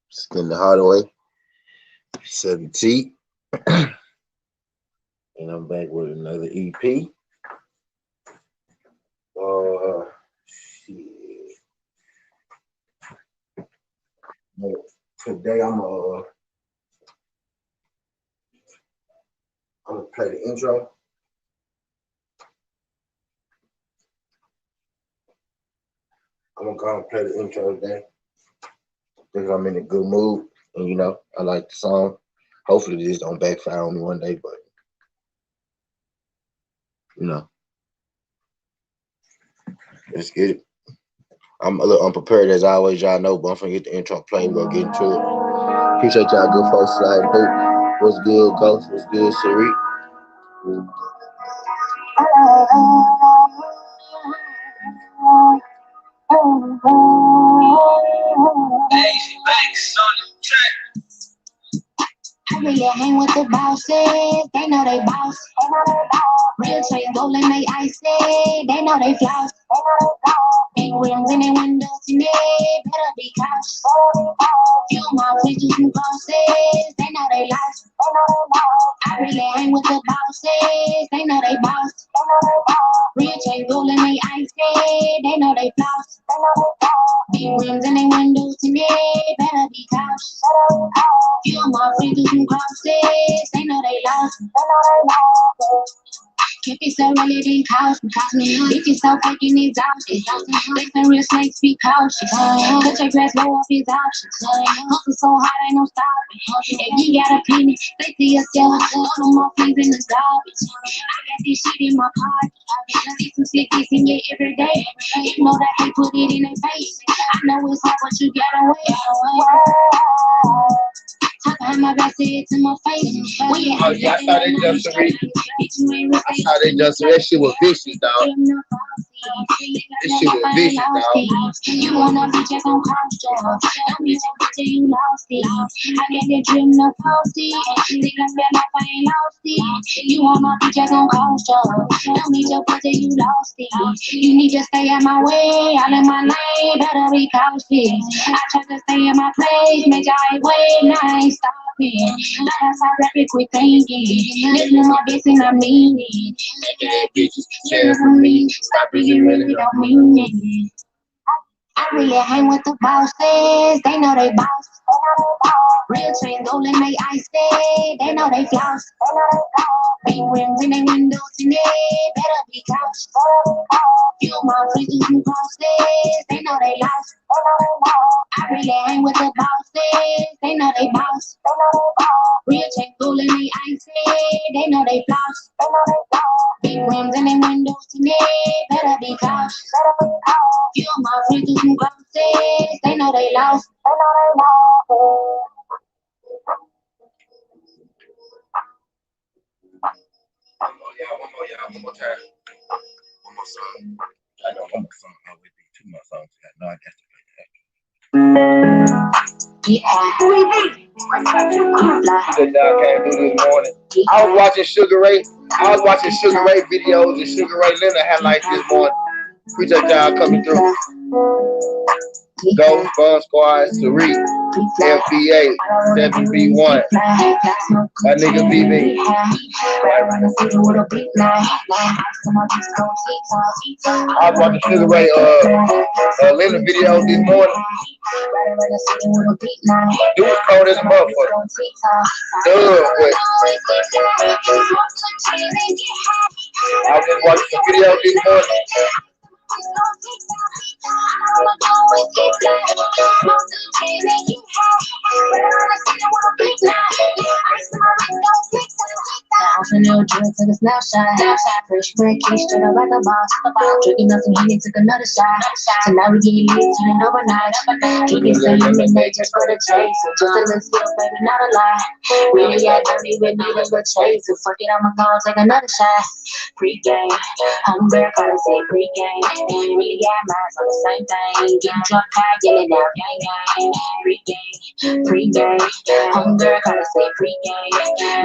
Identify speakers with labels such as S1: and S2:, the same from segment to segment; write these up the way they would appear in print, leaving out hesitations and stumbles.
S1: Skin the Hardaway, 17. And I'm back with another EP. Shit. Today I'm gonna play the intro. I'm gonna go and play the intro today because I'm in a good mood, and you know I like the song. Hopefully this don't backfire on me one day, but you know, let's get it. I'm a little unprepared as always, y'all know, but I'm gonna get the intro played. We're gonna get into it. Appreciate y'all good folks sliding through. What's good, Ghost? What's good, Sari?
S2: I really hang with the bosses, they know they boss. Real trains rolling they icy, they know they floss. Big rims in their windows and they better be cautious. Few more bitches and bosses, they know they lost. I really hang with the bosses, they know they boss. Real trains rolling they icy, they know they floss. Big rims in their windows and they better be cautious. Few more bitches and bosses, they know they lost. If it's so really didn't cost me. If it's so fucking exhausted. They some real snakes be cautious. Cut your grass low off his options. Hustle so hard ain't no stopping. If you got a penny, say to yourself, no more things in the garbage. I got this shit in my pocket. I see some slickies in you every day. You know that they put it in their face. I know it's hard, but you gotta wait. Talk behind my back, say it to my face.
S1: Oh yeah, I saw they just read. I saw they just that shit was vicious, dog. This shit was vicious, dog.
S2: You wanna be just on coaster. Don't be so good till you lost it. I get the dream no posty. And think I feel like I ain't lost it. You wanna be just on coaster. Don't be so good till you lost it. You need to stay out my way. All in my lane, better be cautious. I try to stay in my place, make y'all wait, now I ain't stopping. Like I saw rapid quit thinking. Listen to my bitch and I mean it.
S1: Yeah, bitches, share from me. Stop it, you really don't
S2: mean it. I really hang with the bosses, they know they boss. Real trains rolling they icy, they know they floss. Big rims in their windows and they better be cautious. Few more bitches and bosses, they know they lost. I really hang with the bosses, they know they boss. Real trains rolling they icy, they know they floss. Big rims in their windows and they better be cautious. Few more bitches and bosses, they know they lost.
S1: One more time. One more song. I know one more song. I would be two more songs. I know I got to play that. Good job, came through this morning. I was watching Sugar Ray. Sugar Ray videos and Sugar Ray Leonard highlights this morning. Appreciate y'all coming through. Go, Fun Squad, Sari, FBA, 7B1, my nigga BB. I was watching Sugar Ray Leonard video this morning. Dude was cold as a motherfucker. Dude, but I was just watching the video this morning.
S2: New drink, took a snapshot. Fresh bread, key straight up like a boss. Drinking nothing, he took another shot. So now we get lit, turning overnight. Drinking some lemonade just for the chase. Just a little skill, baby, not a lie. Really, I don't even need a good chase. So fuck it, I'ma go take another shot. Pre-game, hunger, gotta say pre-game. Ain't really got minds on the same thing. Getting drunk, high, yelling out, gang, gang. Pre-game, hunger, gotta say pre-game.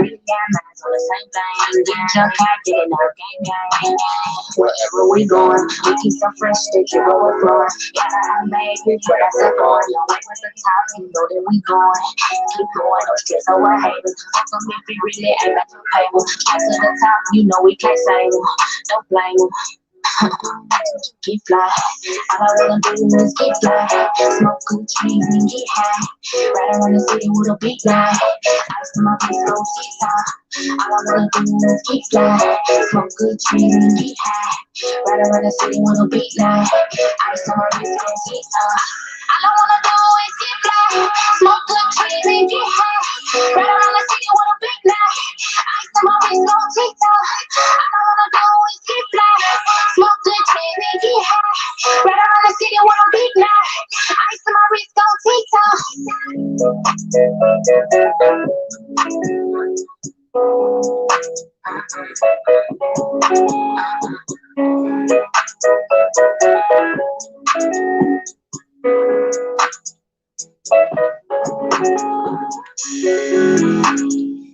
S2: Really got minds on the same thing. Jump back, get it out, gang, gang. Wherever we going, we keep some fresh shit, keep overflowing. Yeah, I made it, but that's a going. No way with the top, you know that we going. Keep going, no stress over haters. Fuck them if you really ain't got your paper. Back to the top, you know we can't save them. Don't blame them. Keep fly. All I wanna do is get fly. Smoke good trees and get high. Ride around the city with a big line. Ice to my face, go TikTok. All I wanna do is get fly. Smoke good trees and get high. Ride around the city with a big line. Ice to my face, go TikTok. All I wanna do is get fly. Smoke good trees and get high. Ride around the city with a big line. Ice to my face, go TikTok. All I wanna do is get fly. Smoke good trees and get high. Right around the city with a big knife. Ice to my wrist, go TikTok.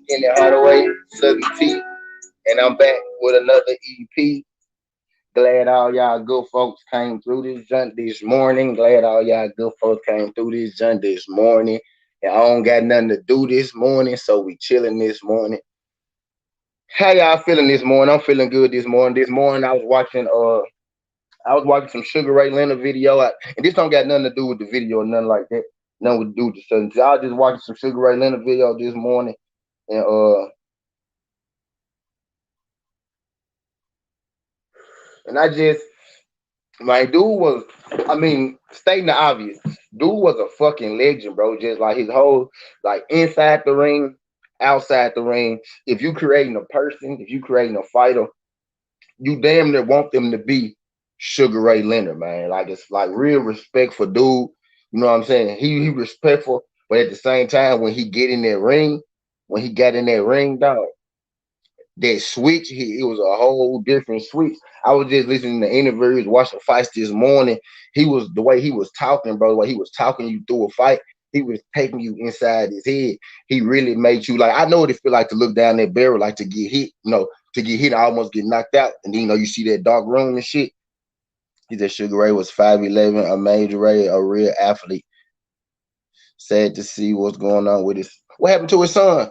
S1: In the Hardaway, Southern T, and I'm back with another EP. Glad all y'all good folks came through this junk this morning. Glad all y'all good folks came through this junk this morning. And I don't got nothing to do this morning, so we chilling this morning. How y'all feeling this morning? I'm feeling good this morning. This morning I was watching some Sugar Ray Leonard video, and this don't got nothing to do with the video or nothing like that. Nothing to do with the Southern T. I was just watching some Sugar Ray Leonard video this morning, and I just my dude was, I mean, stating the obvious, dude was a fucking legend, bro. Just like his whole, like inside the ring, outside the ring. If you creating a person, if you creating a fighter, you damn near want them to be Sugar Ray Leonard, man. Like it's like real respect for dude. You know what I'm saying? He respectful, but at the same time, when he get in that ring, when he got in that ring, dog, that switch, it was a whole different switch. I was just listening to interviews, watching fights this morning. He was the way he was talking, bro. The way he was talking you through a fight, he was taking you inside his head. He really made you like. I know what it feel like to look down that barrel, like to get hit. To get hit, I almost get knocked out, and then you see that dark room and shit. He said Sugar Ray was 5'11", a major Ray, a real athlete. Sad to see what's going on with his. What happened to his son?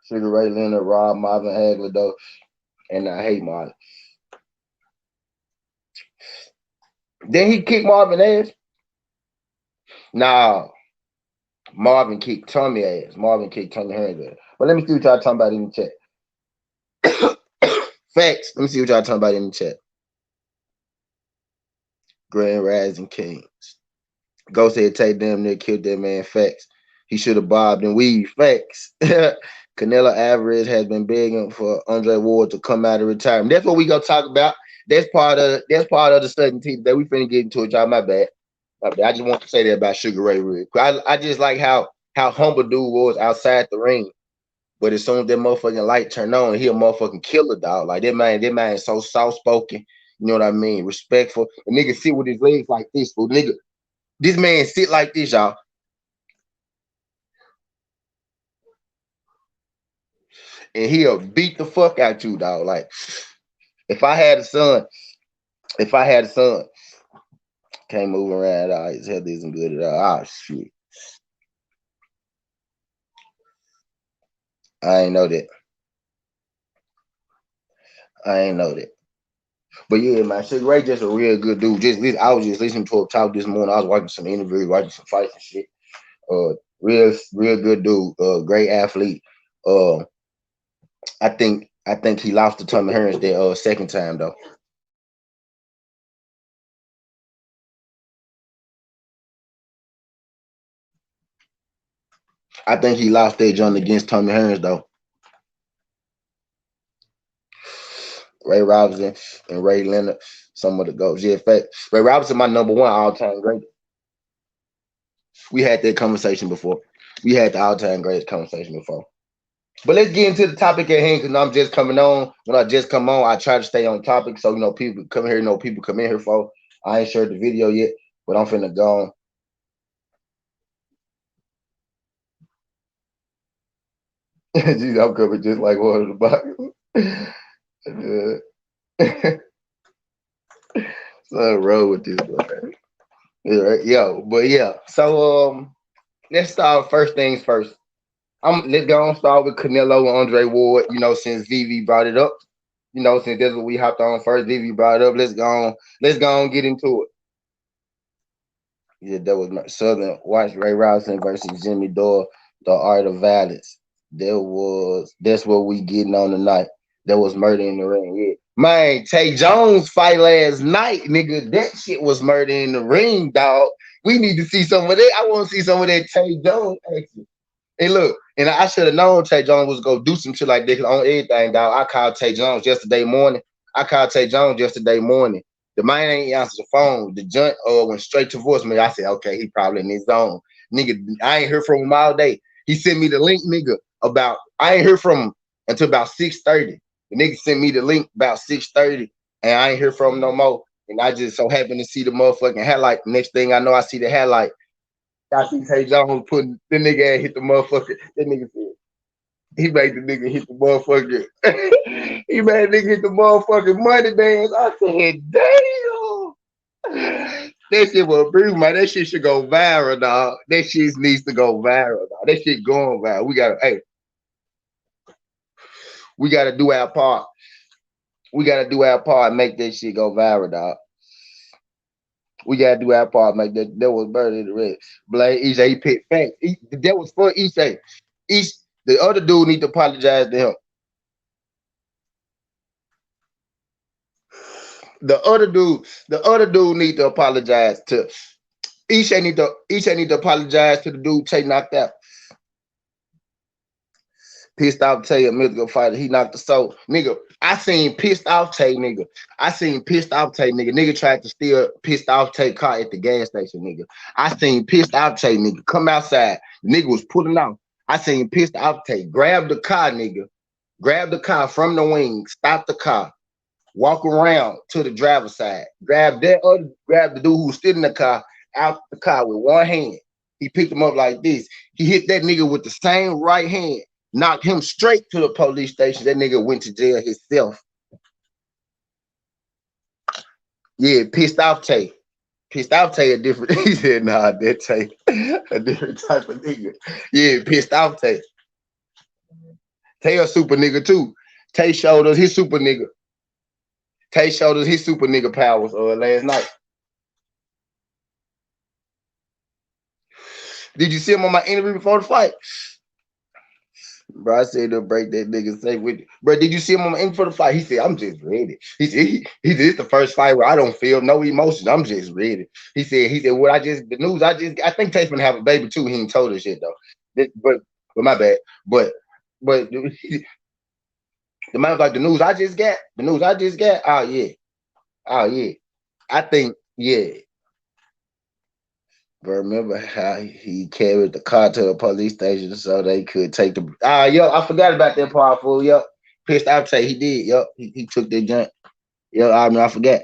S1: Sugar Ray Leonard, Rob Marvin Hagler, though, and I hate Marvin. Then he kicked Marvin ass. Nah, Marvin kicked Tommy ass. Marvin kicked Tommy Hearns ass. But let me see what y'all talking about in the chat. Facts. Let me see what y'all talking about in the chat. Grand Rising Kings. Ghost said take damn near killed that man. Facts. He should have bobbed and weaved. Facts. Canelo Alvarez has been begging for Andre Ward to come out of retirement. That's what we gonna talk about. That's part of the Southern T that we finna get into it, y'all. My bad. I just want to say that about Sugar Ray real quick. I just like how humble dude was outside the ring. But as soon as that motherfucking light turned on, he a motherfucking killer, dog. Like that man is so soft spoken. You know what I mean? Respectful. The nigga sit with his legs like this, fool. Nigga, this man sit like this, y'all. And he'll beat the fuck out you, dog. Like, if I had a son, can't move around, his head isn't good at all. Oh, shit. I ain't know that. But yeah, man, Sugar Ray just a real good dude. I was just listening to him talk this morning. I was watching some interviews, watching some fights and shit. Real good dude. Great athlete. Uh, I think he lost to Tommy Hearns that second time though. I think he lost that joint against Tommy Hearns though. Ray Robinson and Ray Leonard, some of the goats. Yeah, in fact, Ray Robinson, my number one all-time great. We had that conversation before. We had the all-time greatest conversation before. But let's get into the topic at hand because I'm just coming on. When I just come on, I try to stay on topic. So, people come here, people come in here for. I ain't shared the video yet. But I'm finna go on. Jeez, I'm coming just like one of the boxes. So roll with this one. Yeah, right. Yo, but yeah. So let's start first things first. Let's go and start with Canelo and Andre Ward, since Vivi brought it up. Since that's what we hopped on first, Vivi brought it up. Let's go on get into it. Yeah, that was my Southern Watch Ray Robinson versus Jimmy Dore, The Art of Violence. That's what we getting on tonight. That was Murder in the Ring. Yeah. Man, Tay Jones fight last night, nigga. That shit was Murder in the Ring, dog. We need to see some of that. I want to see some of that Tay Jones action. Hey, look, and I should have known Tay Jones was gonna do some shit like this on everything, dog. I called Tay Jones yesterday morning. The man ain't answered the phone. The joint went straight to voicemail. I said, okay, he probably in his zone. Nigga, I ain't heard from him all day. He sent me the link, nigga, about I ain't heard from him until about 6:30. The nigga sent me the link about 6:30, and I ain't heard from him no more. And I just so happened to see the motherfucking highlight. Next thing I know, I see the highlight. I see Tay Jones putting the nigga hit the motherfucker. That nigga said he made the nigga hit the motherfucker. He made the nigga hit the motherfucking money dance. I said, damn. That shit was brutal, man. That shit should go viral, dog. That shit needs to go viral, dog. That shit going viral. We gotta do our part. We gotta do our part and make that shit go viral, dog. We gotta do our part, make that was Bird in the Red. Blade EJ he picked facts. That was for EJ. Each the other dude need to apologize to him. The other dude need to apologize to Each need to apologize to the dude Tay knocked out. Pissed off Tay, a mythical fighter. He knocked the soul. Nigga, I seen pissed off Tay, nigga. I seen pissed off Tay, nigga. Nigga tried to steal pissed off Tay car at the gas station, nigga. I seen pissed off Tay, nigga. Come outside. The nigga was pulling out. I seen pissed off Tay. Grab the car, nigga. Grab the car from the wing. Stop the car. Walk around to the driver's side. Grab the dude who was still in the car out the car with one hand. He picked him up like this. He hit that nigga with the same right hand, knocked him straight to the police station. That nigga went to jail himself. Yeah, pissed off Tay. Pissed off Tay a different. He said, nah, that Tay a different type of nigga. Yeah, pissed off Tay. Tay a super nigga too. Tay showed us his super nigga. Tay showed us his super nigga powers last night. Did you see him on my interview before the fight? Bro, I said to break that nigga safe with you. Bro, did you see him on my interview for the fight? He said, I'm just ready. It's the first fight where I don't feel no emotions. I'm just ready. He said, I think Tate's gonna have a baby too. He ain't told us yet though. But my bad. But the man was like, the news I just got. Oh yeah. Oh yeah. I think, yeah. But remember how he carried the car to the police station so they could take the. Yo, I forgot about that part, fool. Yup. Pissed off say he did. Yup. He took that junk. Yup. I forgot.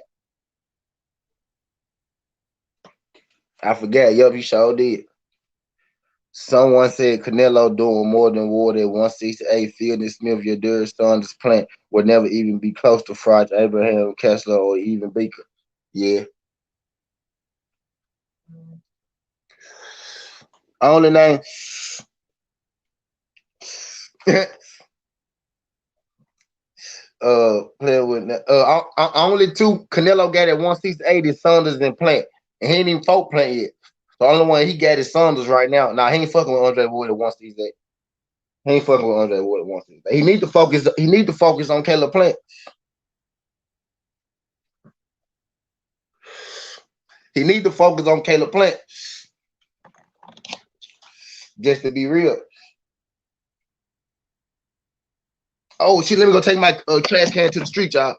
S1: I forgot. Yup. He sure did. Someone said Canelo doing more than Ward at 168. Fielding Smith, your dearest son's plant would never even be close to Froch, Abraham, Kessler, or even Beaker. Yeah. Only name. Playing with only two Canelo got at 168 is Saunders and Plant, and he ain't even fought Plant yet. The only one he got is Saunders right now. Nah, he ain't fucking with Andre Ward at 168. He ain't fucking with Andre Ward at 168. He need to focus. He need to focus on Caleb Plant. He need to focus on Caleb Plant. Just to be real. Oh shit! Let me go take my trash can to the street, y'all.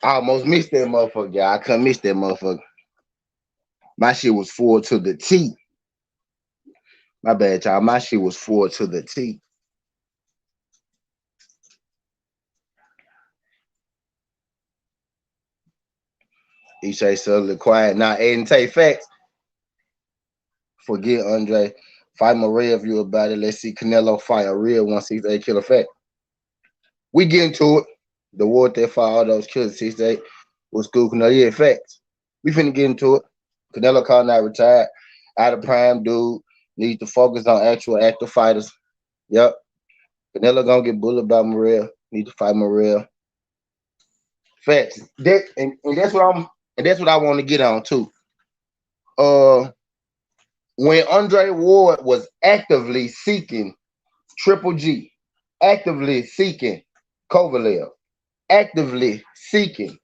S1: I almost missed that motherfucker, y'all. I couldn't miss that motherfucker. My shit was full to the T. My bad, y'all. My shit was full to the T. He say suddenly quiet. Now, Aiden take facts. Forget Andre. Fight Maria if you about it. Let's see Canelo fight a real 168 killer fact. We get into it. The war that fought all those killers 68 was cool. Canelo, yeah, facts. We finna get into it. Canelo called not retired. Out of prime, dude. Needs to focus on actual active fighters. Yep. Canelo gonna get bullied by Maria. Need to fight Maria. Facts. And that's what I want to get on too. Uh when Andre Ward was actively seeking Triple G, actively seeking Kovalev, actively seeking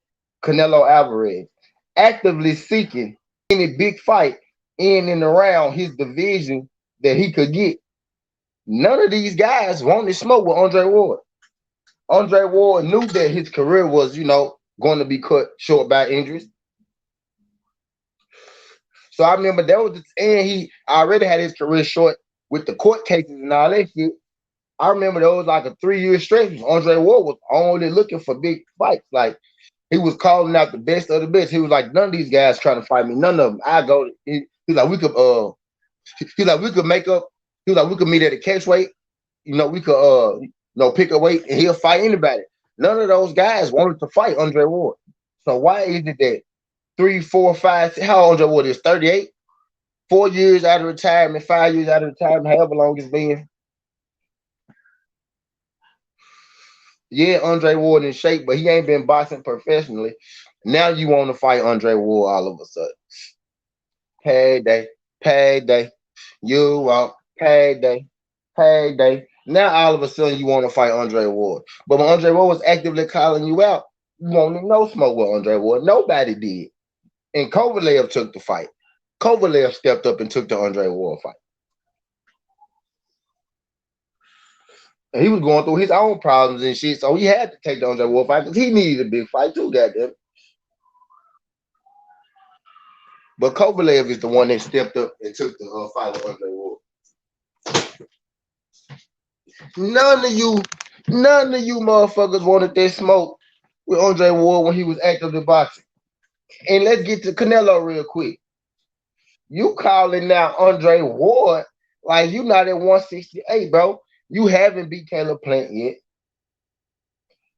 S1: Canelo Alvarez, actively seeking any big fight in and around his division that he could get. None of these guys wanted smoke with Andre Ward. Andre Ward knew that his career was, going to be cut short by injuries. So I remember and he already had his career short with the court cases and all that shit. I remember there was like a 3-year stretch. Andre Ward was only looking for big fights. Like he was calling out the best of the best. He was like, none of these guys trying to fight me. None of them. I go. He's like, we could. He's like, we could make up. He was like, we could meet at a catch weight. We could. Pick a weight and he'll fight anybody. None of those guys wanted to fight Andre Ward. So why is it that 3, 4, 5? How old Andre Ward is? 38. 4 years out of retirement. 5 years out of retirement. However long it's been. Yeah, Andre Ward in shape, but he ain't been boxing professionally. Now you want to fight Andre Ward all of a sudden. Payday, payday. You want payday, payday. Now all of a sudden you want to fight Andre Ward. But when Andre Ward was actively calling you out, you wanted no smoke with Andre Ward. Nobody did. And Kovalev took the fight. Kovalev stepped up and took the Andre Ward fight. And he was going through his own problems and shit, so he had to take the Andre Ward fight because he needed a big fight too, goddamn. But Kovalev is the one that stepped up and took the fight with Andre Ward. None of you motherfuckers wanted that smoke with Andre Ward when he was actively boxing. And let's get to Canelo real quick. You calling now Andre Ward like you not at 168, bro. You haven't beat Caleb Plant yet.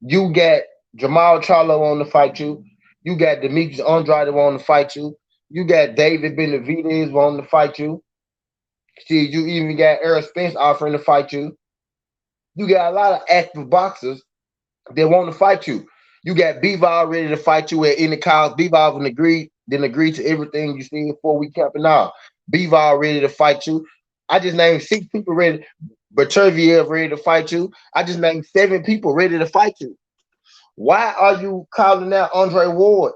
S1: You got Jamal Charlo on to fight you. You got Demetrius Andrade on to fight you. You got David Benavidez on to fight you. See, you even got Errol Spence offering to fight you. You got a lot of active boxers that want to fight you. You got Bivol ready to fight you at any cost. Bivol didn't agree to everything you see before we camping out. Bivol ready to fight you. I just named 6 people ready. Bertuviev ready to fight you. I just named 7 people ready to fight you. Why are you calling out Andre Ward?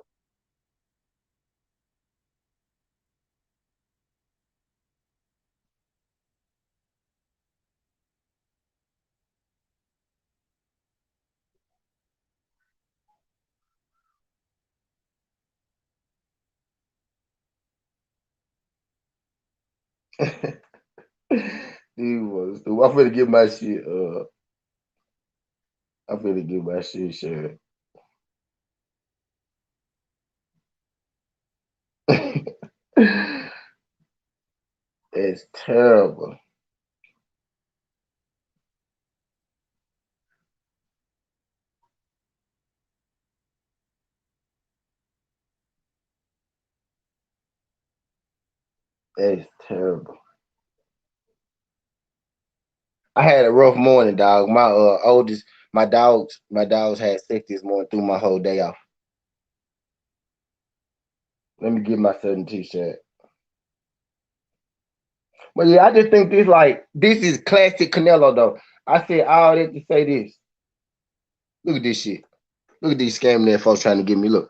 S1: I'm finna get my shit. I'm finna get my shit shared. It's terrible. It's terrible. I had a rough morning, dog. My my dogs had sick this morning through my whole day off. Let me get my certain t-shirt. But yeah, I just think this is classic Canelo though. I said all that to say this. Look at this shit. Look at these scamming there folks trying to get me. Look.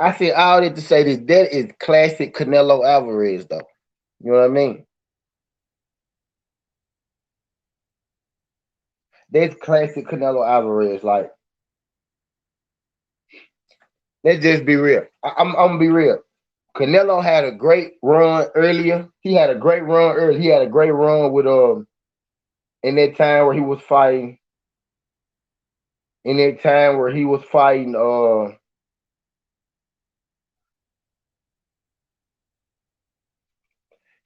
S1: I said all that to say this. That is classic Canelo Alvarez though. You know what I mean? That's classic Canelo Alvarez. Like, let's just be real. I'm gonna be real. Canelo had a great run earlier. He had a great run earlier. He had a great run with in that time where he was fighting. In that time where he was fighting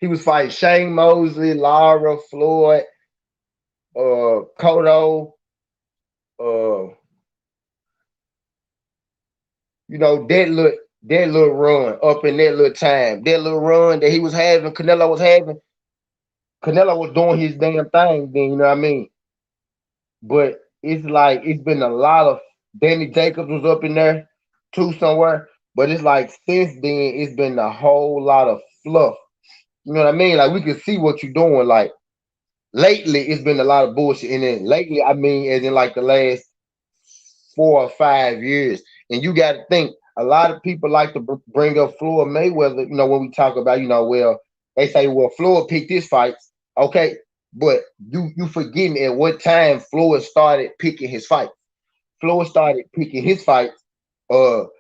S1: he was fighting Shane Mosley, Lara, Floyd, Cotto, uh, that little run up in that little time. That little run that he was having, Canelo was doing his damn thing then, you know what I mean? But it's like it's been a lot of Danny Jacobs was up in there too somewhere. But it's like since then it's been a whole lot of fluff. You know what I mean? Like we can see what you're doing. Like lately it's been a lot of bullshit. And then lately I mean as in like the last 4 or 5 years. And you got to think a lot of people like to bring up Floyd Mayweather. When we talk about, well, they say, well, Floyd picked his fights, okay, but you forgetting at what time Floyd started picking his fights. Floyd started picking his fights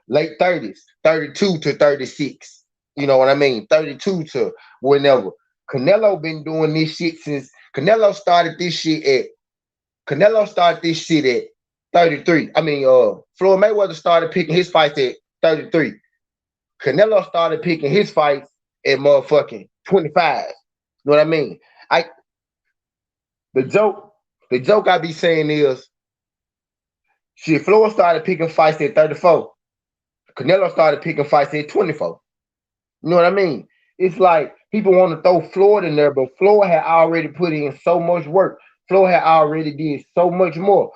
S1: late 30s, 32 to 36. You know what I mean? 32 to whenever. Canelo been doing this shit since Canelo started this shit at 33. I mean, Floyd Mayweather started picking his fights at 33. Canelo started picking his fights at motherfucking 25. You know what I mean? I the joke, the joke I be saying is shit, Floyd started picking fights at 34. Canelo started picking fights at 24. You know what I mean? It's like people want to throw Floyd in there, but Floyd had already put in so much work. Floyd had already did so much more.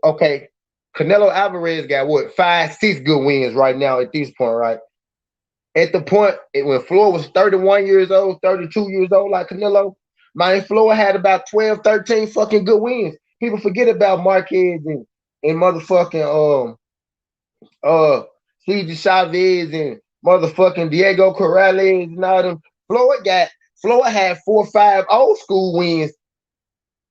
S1: Okay, Canelo Alvarez got what 5, 6 good wins right now at this point, right? At the point when Floyd was 31 years old, 32 years old, like Canelo, man, Floyd had about 12, 13 fucking good wins. People forget about Marquez and motherfucking uh Cesar Chavez and motherfucking Diego Corrales and all them. Floyd had 4 or 5 old school wins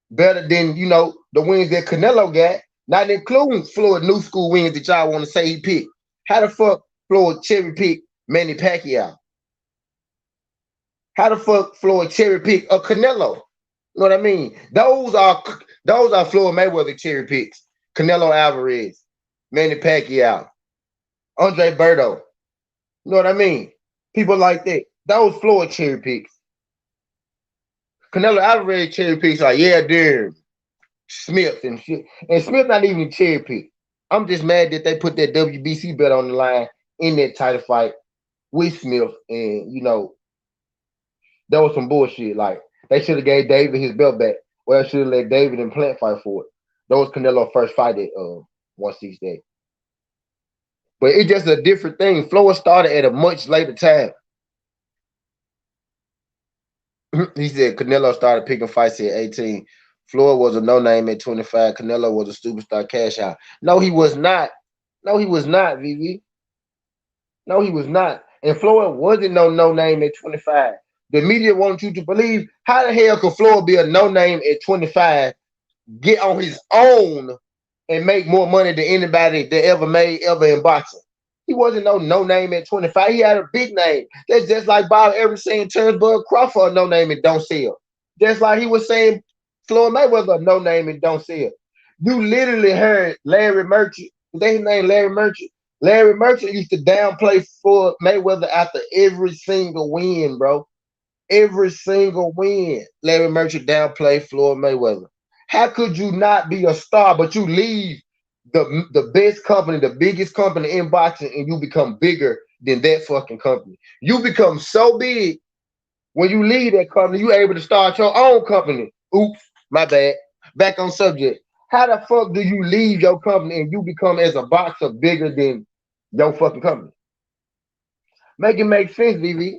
S1: better than the wins that Canelo got, not including Floyd new school wins that y'all want to say he picked. How the fuck Floyd cherry pick Manny Pacquiao? How the fuck Floyd cherry pick a Canelo? You know what I mean? Those are Floyd Mayweather cherry picks. Canelo Alvarez, Manny Pacquiao, Andre Berto. You know what I mean? People like that. Those Floyd cherry picks. Canelo Alvarez cherry picks like, yeah, dude. Smith and shit. And Smith not even cherry pick. I'm just mad that they put that WBC bet on the line in that title fight with Smith. And, that was some bullshit. Like, they should have gave David his belt back. Well, should have let David and Plant fight for it. That was Canelo's first fight at 168. But it's just a different thing. Floyd started at a much later time. He said Canelo started picking fights at 18. Floyd was a no-name at 25. Canelo was a superstar cash out. No, he was not. No, he was not, VV. No, he was not. And Floyd wasn't no-name at 25. The media wants you to believe how the hell could Floyd be a no-name at 25, get on his own, and make more money than anybody that ever made ever in boxing? He wasn't no-name at 25. He had a big name. That's just like Bob Evans saying Turnbull Crawford a no-name and don't sell. Just like he was saying Floyd Mayweather a no-name and don't sell. You literally heard Larry Merchant. Is that his name, Larry Merchant? Larry Merchant used to downplay Floyd Mayweather after every single win, bro. Every single win. Larry Merchant downplayed Floyd Mayweather. How could you not be a star, but you leave the best company, the biggest company in boxing, and you become bigger than that fucking company? You become so big when you leave that company, you able to start your own company. Oops, my bad. Back on subject. How the fuck do you leave your company and you become as a boxer bigger than your fucking company? Make it make sense, VV.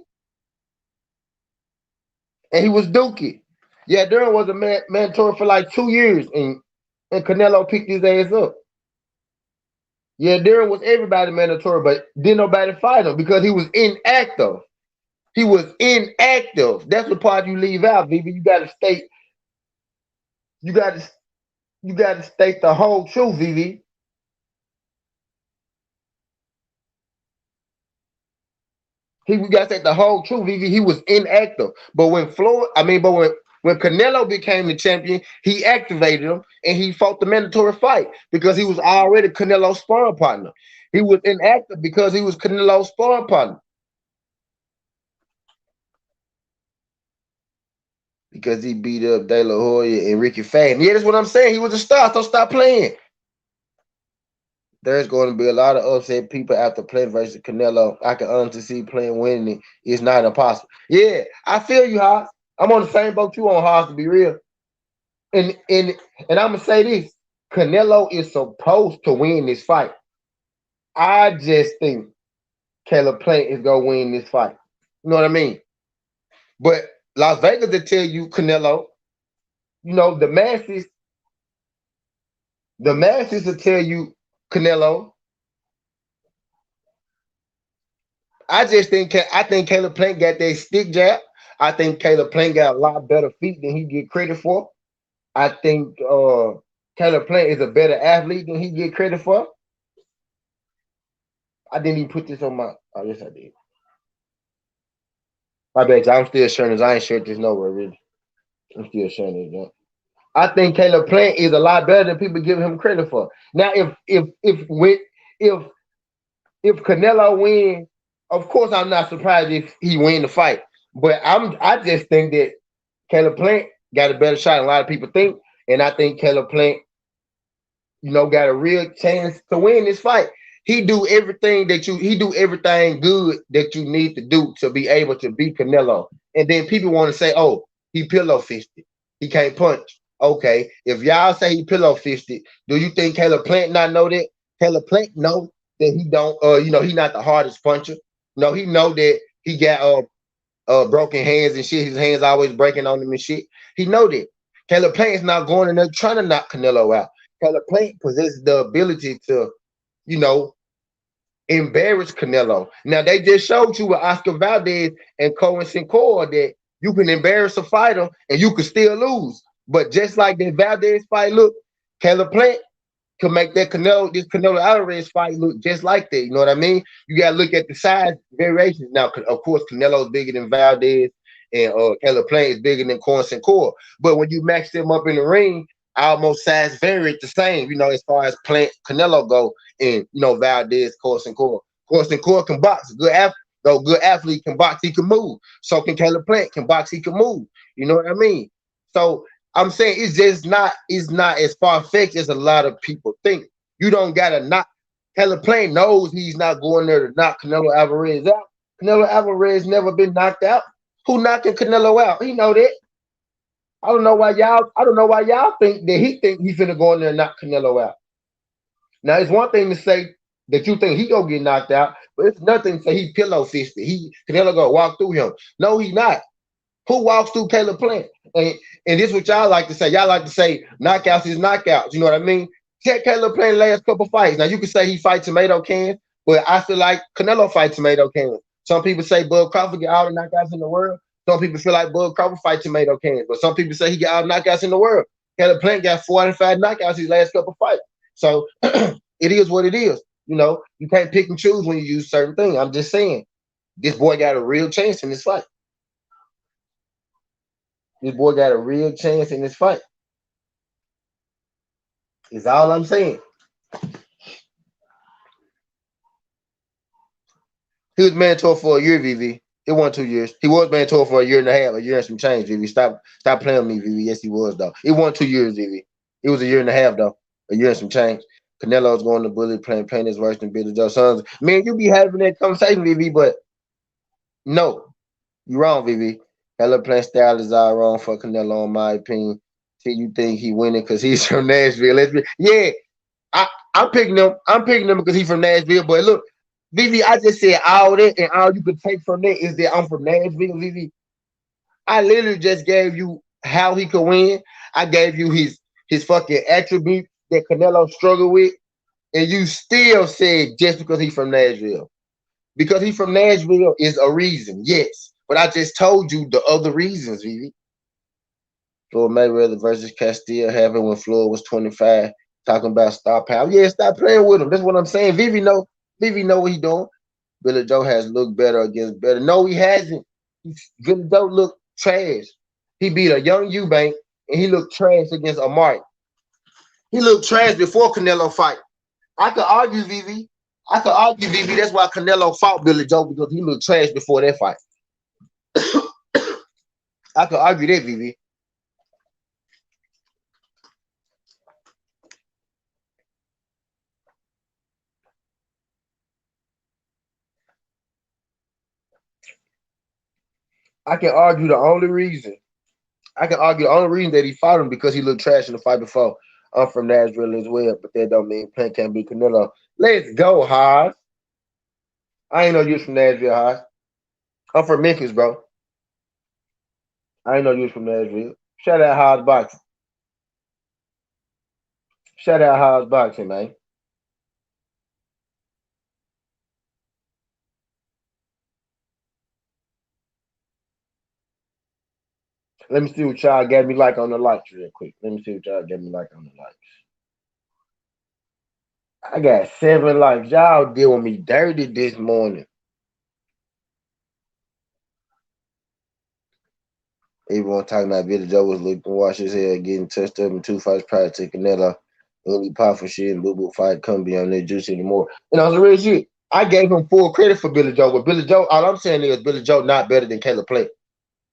S1: And he was Dookie. Yeah, Durham was a mandatory for like 2 years, and Canelo picked his ass up. Yeah, Durham was everybody mandatory, but didn't nobody fight him because he was inactive. He was inactive. That's the part you leave out, VV. You gotta You got to state the whole truth, VV. We got to state the whole truth, VV. He was inactive, but when Canelo became the champion, he activated him and he fought the mandatory fight because he was already Canelo's sparring partner. He was inactive because he was Canelo's sparring partner. Because he beat up De La Hoya and Ricky Fadden. Yeah, that's what I'm saying. He was a star, so stop playing. There's going to be a lot of upset people after playing versus Canelo. I can honestly see playing winning is not impossible. Yeah, I feel you, Haas. I'm on the same boat you on, Haas, to be real. And and and I'm gonna say this: Canelo is supposed to win this fight. I just think Caleb Plant is gonna win this fight. You know what I mean? But Las Vegas to tell you Canelo, you know, the masses will tell you Canelo. I think Caleb Plant got that stick jab. I think Caleb Plant got a lot better feet than he get credit for. I think Caleb Plant is a better athlete than he get credit for. I didn't even put this on my. Oh yes, I did. My bad. I'm still sharing this. I ain't shared this nowhere really. I'm still sharing this. Junk. I think Caleb Plant is a lot better than people give him credit for. Now, if if Canelo win, of course I'm not surprised if he win the fight. But I just think that Caleb Plant got a better shot than a lot of people think, and I think Caleb Plant, got a real chance to win this fight. He do everything good that you need to do to be able to beat Canelo. And then people want to say, oh, he pillow fisted. He can't punch. Okay. If y'all say he pillow fisted, do you think Caleb Plant not know that? Caleb Plant know that he don't he not the hardest puncher. No, he know that he got broken hands and shit. His hands always breaking on him and shit. He know that. Caleb Plant is not going in there trying to knock Canelo out. Caleb Plant possesses the ability to, you know, embarrass Canelo. Now they just showed you with Oscar Valdez and Cohen Sinclair that you can embarrass a fighter and you can still lose. But just like that Valdez fight, look, Caleb Plant can make this Canelo Alvarez fight look just like that. You know what I mean? You got to look at the size variations. Now, of course, Canelo's bigger than Valdez, and Caleb Plant is bigger than Cohen Sinclair. But when you match them up in the ring, almost size varied the same. As far as Plant Canelo go, and Valdez, Cohen Sinclair. Cohen Sinclair can box. Good athlete can box. He can move. So can Caleb Plant can box. He can move. You know what I mean? So I'm saying it's not as far fetched as a lot of people think. You don't gotta knock. Caleb Plant knows he's not going there to knock Canelo Alvarez out. Canelo Alvarez never been knocked out. Who knocking Canelo out? He know that. I don't know why y'all think that he's finna go in there and knock Canelo out. Now it's one thing to say that you think he gonna get knocked out, but it's nothing to say he pillow fisted. Canelo gonna walk through him. No, he not. Who walks through Caleb Plant? And this is what y'all like to say. Y'all like to say knockouts is knockouts. You know what I mean? Check Caleb Plant last couple fights. Now you can say he fight tomato cans, but I feel like Canelo fight tomato cans. Some people say Bud Crawford get all the knockouts in the world. Some people feel like Bud Crawford fight tomato cans, but some people say he got all the knockouts in the world. Caleb Plant got 45 knockouts his last couple fights. So it is what it is. You can't pick and choose when you use certain things. I'm just saying, this boy got a real chance in this fight. This boy got a real chance in this fight. Is all I'm saying. He was mandatory for a year, VV. It wasn't 2 years. He was mandatory for a year and some change, VV. Stop playing with me, VV. Yes, he was though. It wasn't 2 years, VV. It was a year and a half though. A year and some change. Canelo's going to bully playing his worse than Billy Joe Sons. Man, you be having that conversation, VV, but no, you wrong, VV. Canelo playing style is all wrong for Canelo, in my opinion. Till you think he winning because he's from Nashville. Yeah, I, I'm picking him. I'm picking him because he's from Nashville. But look, Vivi, I just said all that, and all you could take from that is that I'm from Nashville, Vivi. I literally just gave you how he could win. I gave you his fucking attributes that Canelo struggled with, and you still said just because he's from Nashville. Because he's from Nashville is a reason, yes. But I just told you the other reasons, Vivi. Floyd Mayweather versus Castile happened when Floyd was 25. Talking about star power. Yeah, stop playing with him. That's what I'm saying. Vivi know. Vivi know what he doing. Billy Joe has looked better against better. No, he hasn't. Billy Joe looked trash. He beat a young Eubank and he looked trash against Amari. He looked trash before Canelo fight. I could argue, Vivi. I could argue, Vivi. That's why Canelo fought Billy Joe because he looked trash before that fight. I could argue that, Vivi. I can argue the only reason. I can argue the only reason that he fought him because he looked trash in the fight before. I'm from Nashville as well, but that don't mean Plant can't beat Canelo. Let's go, Haas. I ain't know you was from Nashville, Haas. I'm from Memphis, bro. I ain't know you was from Nashville. Shout out Haas Boxing. Shout out Haas Boxing, man. Let me see what y'all gave me like on the likes real quick. Let me see what y'all gave me like on the likes. I got 7 likes. Y'all deal with me dirty this morning. Everyone talking about Billy Joe was looking wash his head, getting touched up in 2 fights prior to Canelo. Any powerful shit and boo boo fight come be on their juice anymore. And on the real shit, I gave him full credit for Billy Joe. But Billy Joe, all I'm saying is Billy Joe not better than Caleb Plant.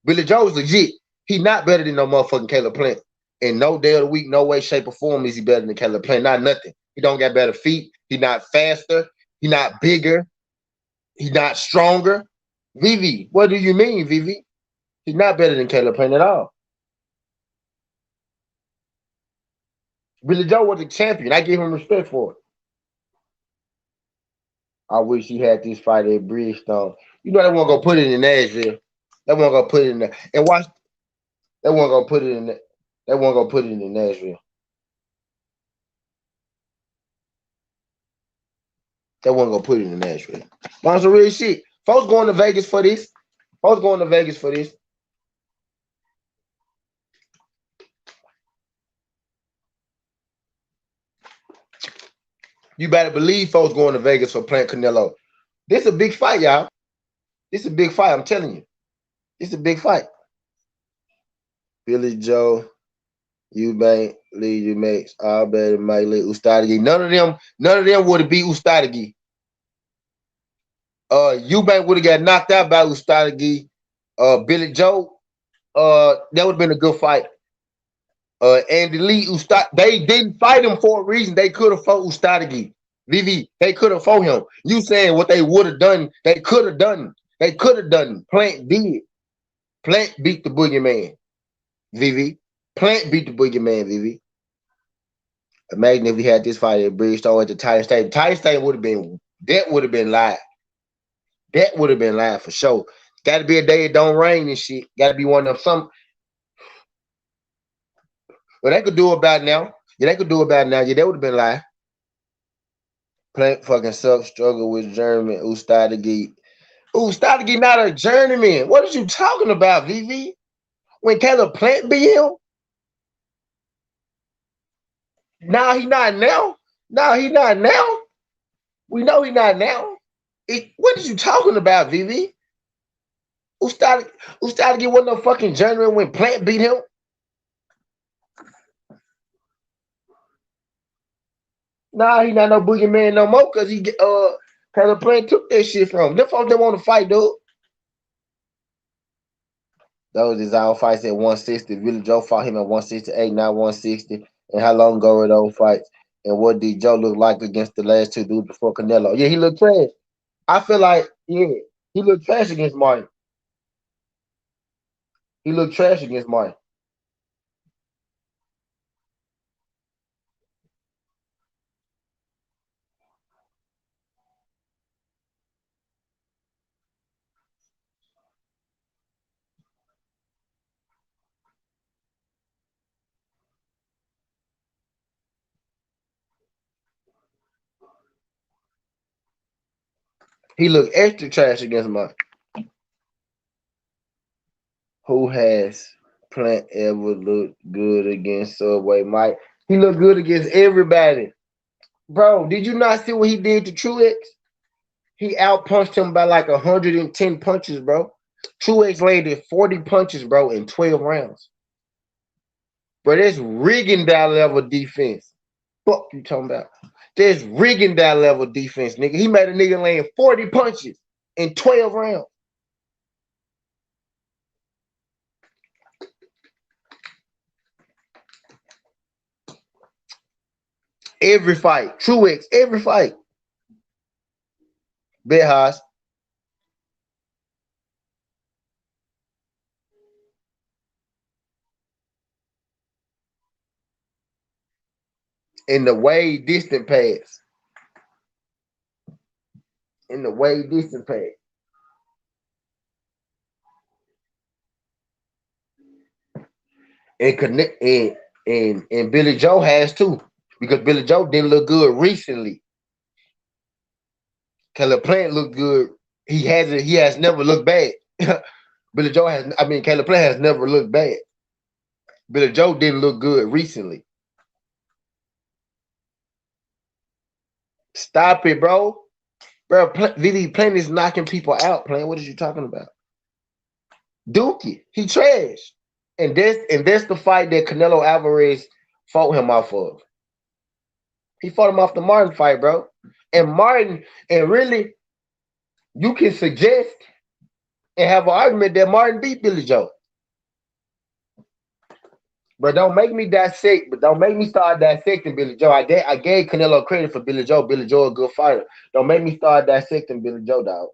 S1: Billy Joe is legit. He not better than no motherfucking Caleb Plant. In no day of the week, no way, shape, or form is he better than Caleb Plant. Not nothing. He don't got better feet. He not faster. He not bigger. He not stronger. Vivi, what do you mean, Vivi? He's not better than Caleb Plant at all. Billy Joe was a champion. I give him respect for it. I wish he had this fight at Bridgestone. You know they won't go put it in Nashville. They won't go put it in there. And watch, they won't go put it in. They won't go put it in Nashville. They won't go put it in Nashville. But on some real shit. Folks going to Vegas for this. Folks going to Vegas for this. You better believe folks going to Vegas for Plant Canelo. This a big fight, y'all. This a big fight. I'm telling you. This a big fight. Billy Joe, Eubank, Lee Max, Albert, Mike Lee, Ustadagi. None of them would have beat Ustadagi. Eubank would have got knocked out by Ustadagi. Billy Joe, that would have been a good fight. Andy Lee, they didn't fight him for a reason. They could have fought Ustadagi. Vivi, they could have fought him. You saying what they would have done, they could have done. They could have done. Plant did. Plant beat the boogeyman, Vivi. Plant beat the boogeyman, Vivi. Imagine if we had this fight at Bridgestone at the Tyson Stadium. Tyson Stadium would have been live. That would have been live for sure. Got to be a day it don't rain and shit. Got to be one of them. Well, they could do about now. Yeah, they could do about now. Yeah, that would have been live. Plant fucking sucks. Struggle with journeyman. Ustadagi. Ustadagi not a journeyman. What are you talking about, VV? When Caleb Plant beat him? Nah, he not now. Nah, he not now. We know he not now. What are you talking about, VV? Ustadagi wasn't no fucking journeyman when Plant beat him. Nah, he not no boogeyman no more because he Caleb Plant took that shit from him. Them folks that want to fight, dude. Those is all fights at 160. Billy Joe fought him at 168, not 160. And how long ago were those fights? And what did Joe look like against the last two dudes before Canelo? Yeah, he looked trash. I feel like, yeah, he looked trash against Martin. He looked trash against Martin. He looked extra trash against Martin. Who has Plant ever looked good against Subway Mike? He looked good against everybody. Bro, did you not see what he did to Truex? He outpunched him by like 110 punches, bro. Truex landed 40 punches, bro, in 12 rounds. Bro, that's rigging that level defense. Fuck you talking about? There's rigging that level defense, nigga. He made a nigga land 40 punches in 12 rounds. Every fight. Truex, every fight. Bet Haas. In the way distant pass. In the way distant pass. And connect and Billy Joe has too. Because Billy Joe didn't look good recently. Caleb Plant looked good. He has never looked bad. Billy Joe has Caleb Plant has never looked bad. Billy Joe didn't look good recently. Stop it, bro. Bro, VV Plant is knocking people out, Plant. What are you talking about? Dookie. He trash. And that's the fight that Canelo Alvarez fought him off of. He fought him off the Martin fight, bro. And Martin, and really, you can suggest and have an argument that Martin beat Billy Joe. But don't make me dissect, but don't make me start dissecting Billy Joe. I gave Canelo credit for Billy Joe. Billy Joe a good fighter. Don't make me start dissecting Billy Joe, dog.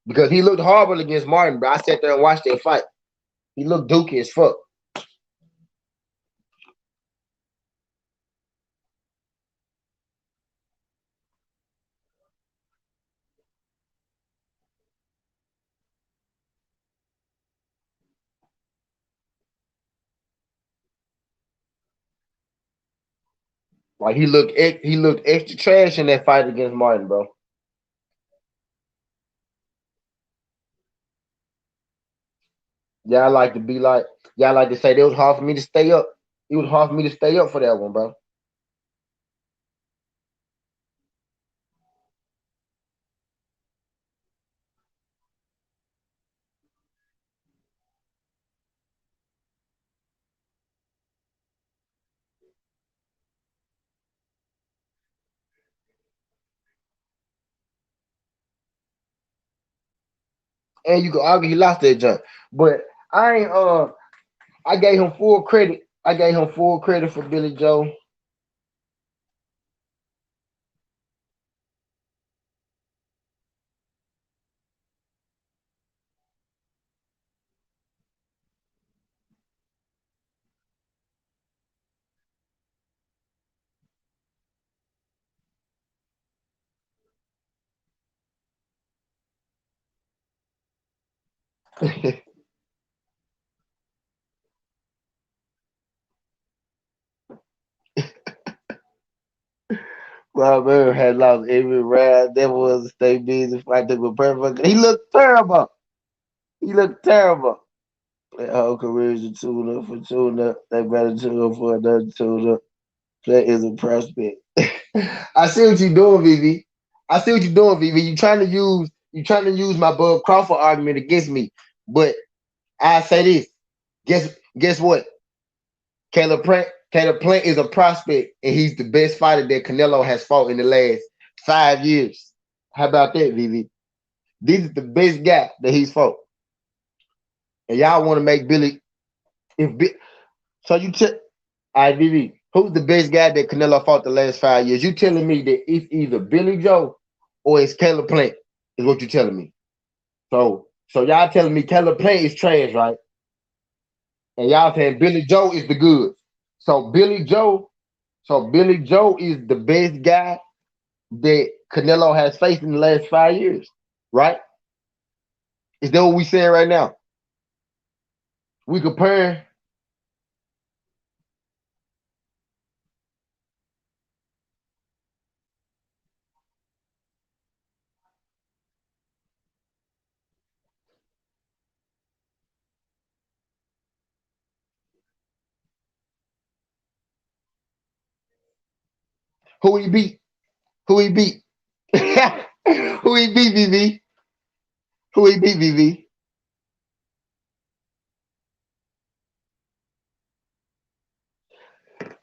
S1: Because he looked horrible against Martin, bro. I sat there and watched that fight. He looked dookie as fuck. Like he looked extra trash in that fight against Martin, bro. Y'all like to be like, y'all like to say it was hard for me to stay up. It was hard for me to stay up for that one, bro. And you can argue he lost that jump. But I ain't I gave him full credit. I gave him full credit for Billy Joe. My man had lost every round. That was stay busy fighting with perfect. He looked terrible. He looked terrible. That whole career is a tune up for tune up. They better tune up for another tune up. That is a prospect. I see what you're doing, Vivi. I see what you're doing, Vivi. You trying to use my Bud Crawford argument against me. But I say this. Guess what? Caleb Plant is a prospect, and he's the best fighter that Canelo has fought in the last 5 years. How about that, Vivi? This is the best guy that he's fought. And y'all want to make Billy if so you tell all right, Vivi, who's the best guy that Canelo fought the last 5 years? You telling me that it's either Billy Joe or it's Caleb Plant, is what you telling me. So y'all telling me Caleb Plant is trash, right? And y'all saying Billy Joe is the good. So Billy Joe is the best guy that Canelo has faced in the last 5 years, right? Is that what we saying right now? We comparing. Who he beat? Who he beat? Who he beat, VV? Who he beat, VV?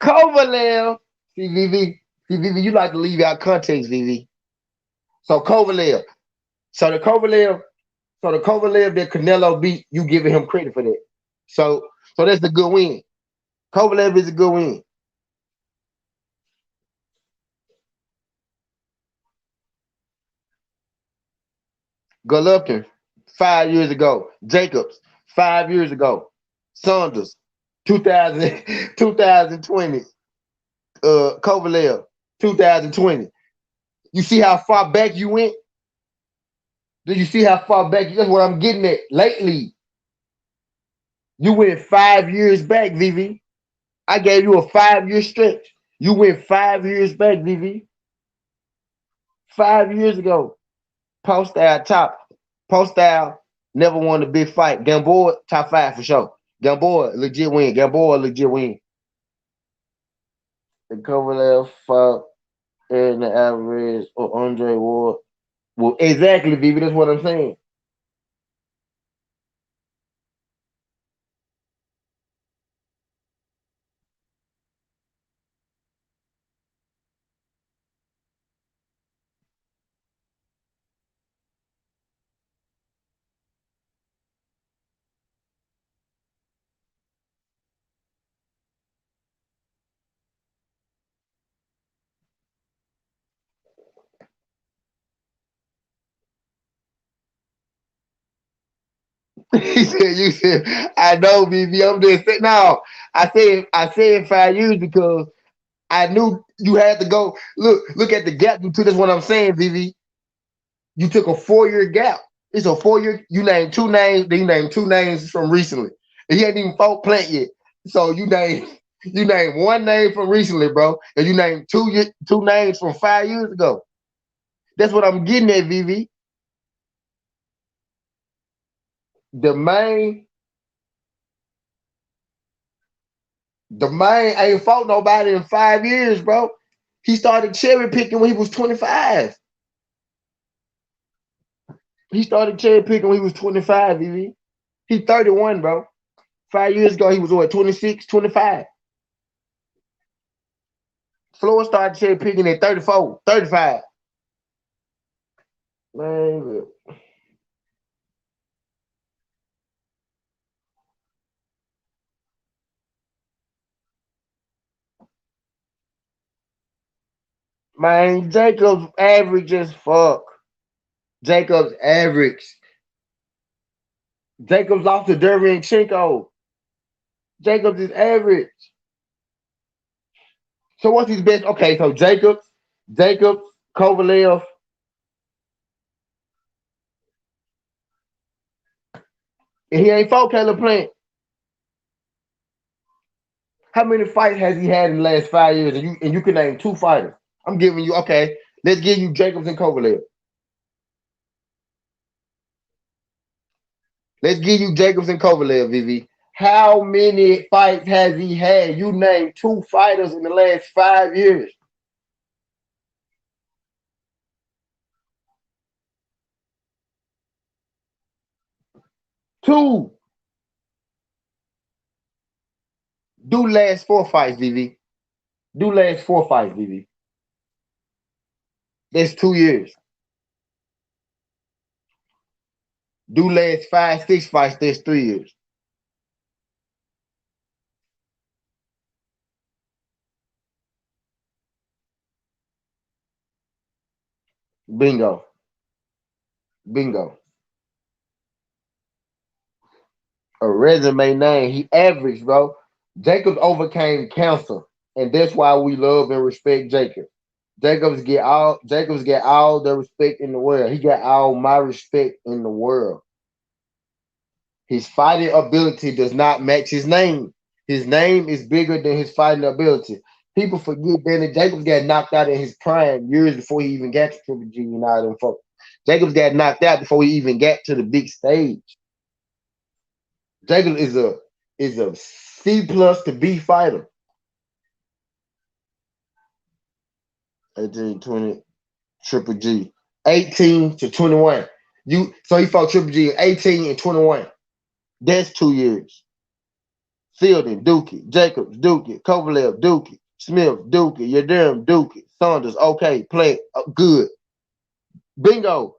S1: Kovalev. See, VV. See, VV, you like to leave out context, VV. So Kovalev. So the Kovalev, so the Kovalev that Canelo beat, you giving him credit for that. So so that's a good win. Kovalev is a good win. Golovkin, 5 years ago. Jacobs, 5 years ago. Saunders, 2000, 2020. Kovalev, 2020. You see how far back you went? Do you see how far back? That's what I'm getting at. Lately, you went 5 years back, VV. I gave you a 5 year stretch. You went 5 years back, VV. 5 years ago. Post out top. Post out never won a big fight. Gamboa, top five for sure. Gamboa, legit win. Gamboa, legit win. The Kovalev fought in the average or Andre Ward. Well, exactly, VV. That's what I'm saying. He said, "You said I know, VV. I'm just saying. No, I said 5 years because I knew you had to go. Look at the gap you took. That's what I'm saying, VV. You took a 4 year gap. It's a 4 year. You named two names. Then you named two names from recently. And he ain't even fought Plant yet. So you named one name from recently, bro, and you named two names from 5 years ago. That's what I'm getting at, VV. The main The man ain't fought nobody in 5 years, bro. He started cherry picking when he was 25. He started cherry picking when he was 25, EV. He 31, bro. 5 years ago, he was what, 26, 25. Floyd started cherry picking at 34, 35. Man, man, Jacobs average as fuck. Jacobs average. Jacobs lost to Derevyanchenko. Jacobs is average. So what's his best? Okay, so Jacobs, Kovalev, and he ain't fought Caleb Plant. How many fights has he had in the last 5 years? And you can name two fighters. I'm giving you okay. Let's give you Jacobs and Kovalev. Let's give you Jacobs and Kovalev, Vivi. How many fights has he had? You name two fighters in the last 5 years. Two. Do last four fights, Vivi. Do last four fights, Vivi. That's 2 years. Do last five, six fights. That's 3 years. Bingo. Bingo. A resume name. He averaged, bro. Jacobs overcame cancer, and that's why we love and respect Jacob. Jacobs get all the respect in the world. He got all my respect in the world. His fighting ability does not match his name. His name is bigger than his fighting ability. People forget that Jacobs got knocked out in his prime years before he even got to Triple G and all them folks. Jacobs got knocked out before he even got to the big stage. Jacobs is a C plus to B fighter. 18, 20, Triple G. 18 to 21. So he fought Triple G 18 and 21. That's 2 years. Fielding, Dookie. Jacobs, Dookie. Kovalev, Dookie. Smith, Dookie. Yadam, Dookie. Saunders, okay. Play, good. Bingo.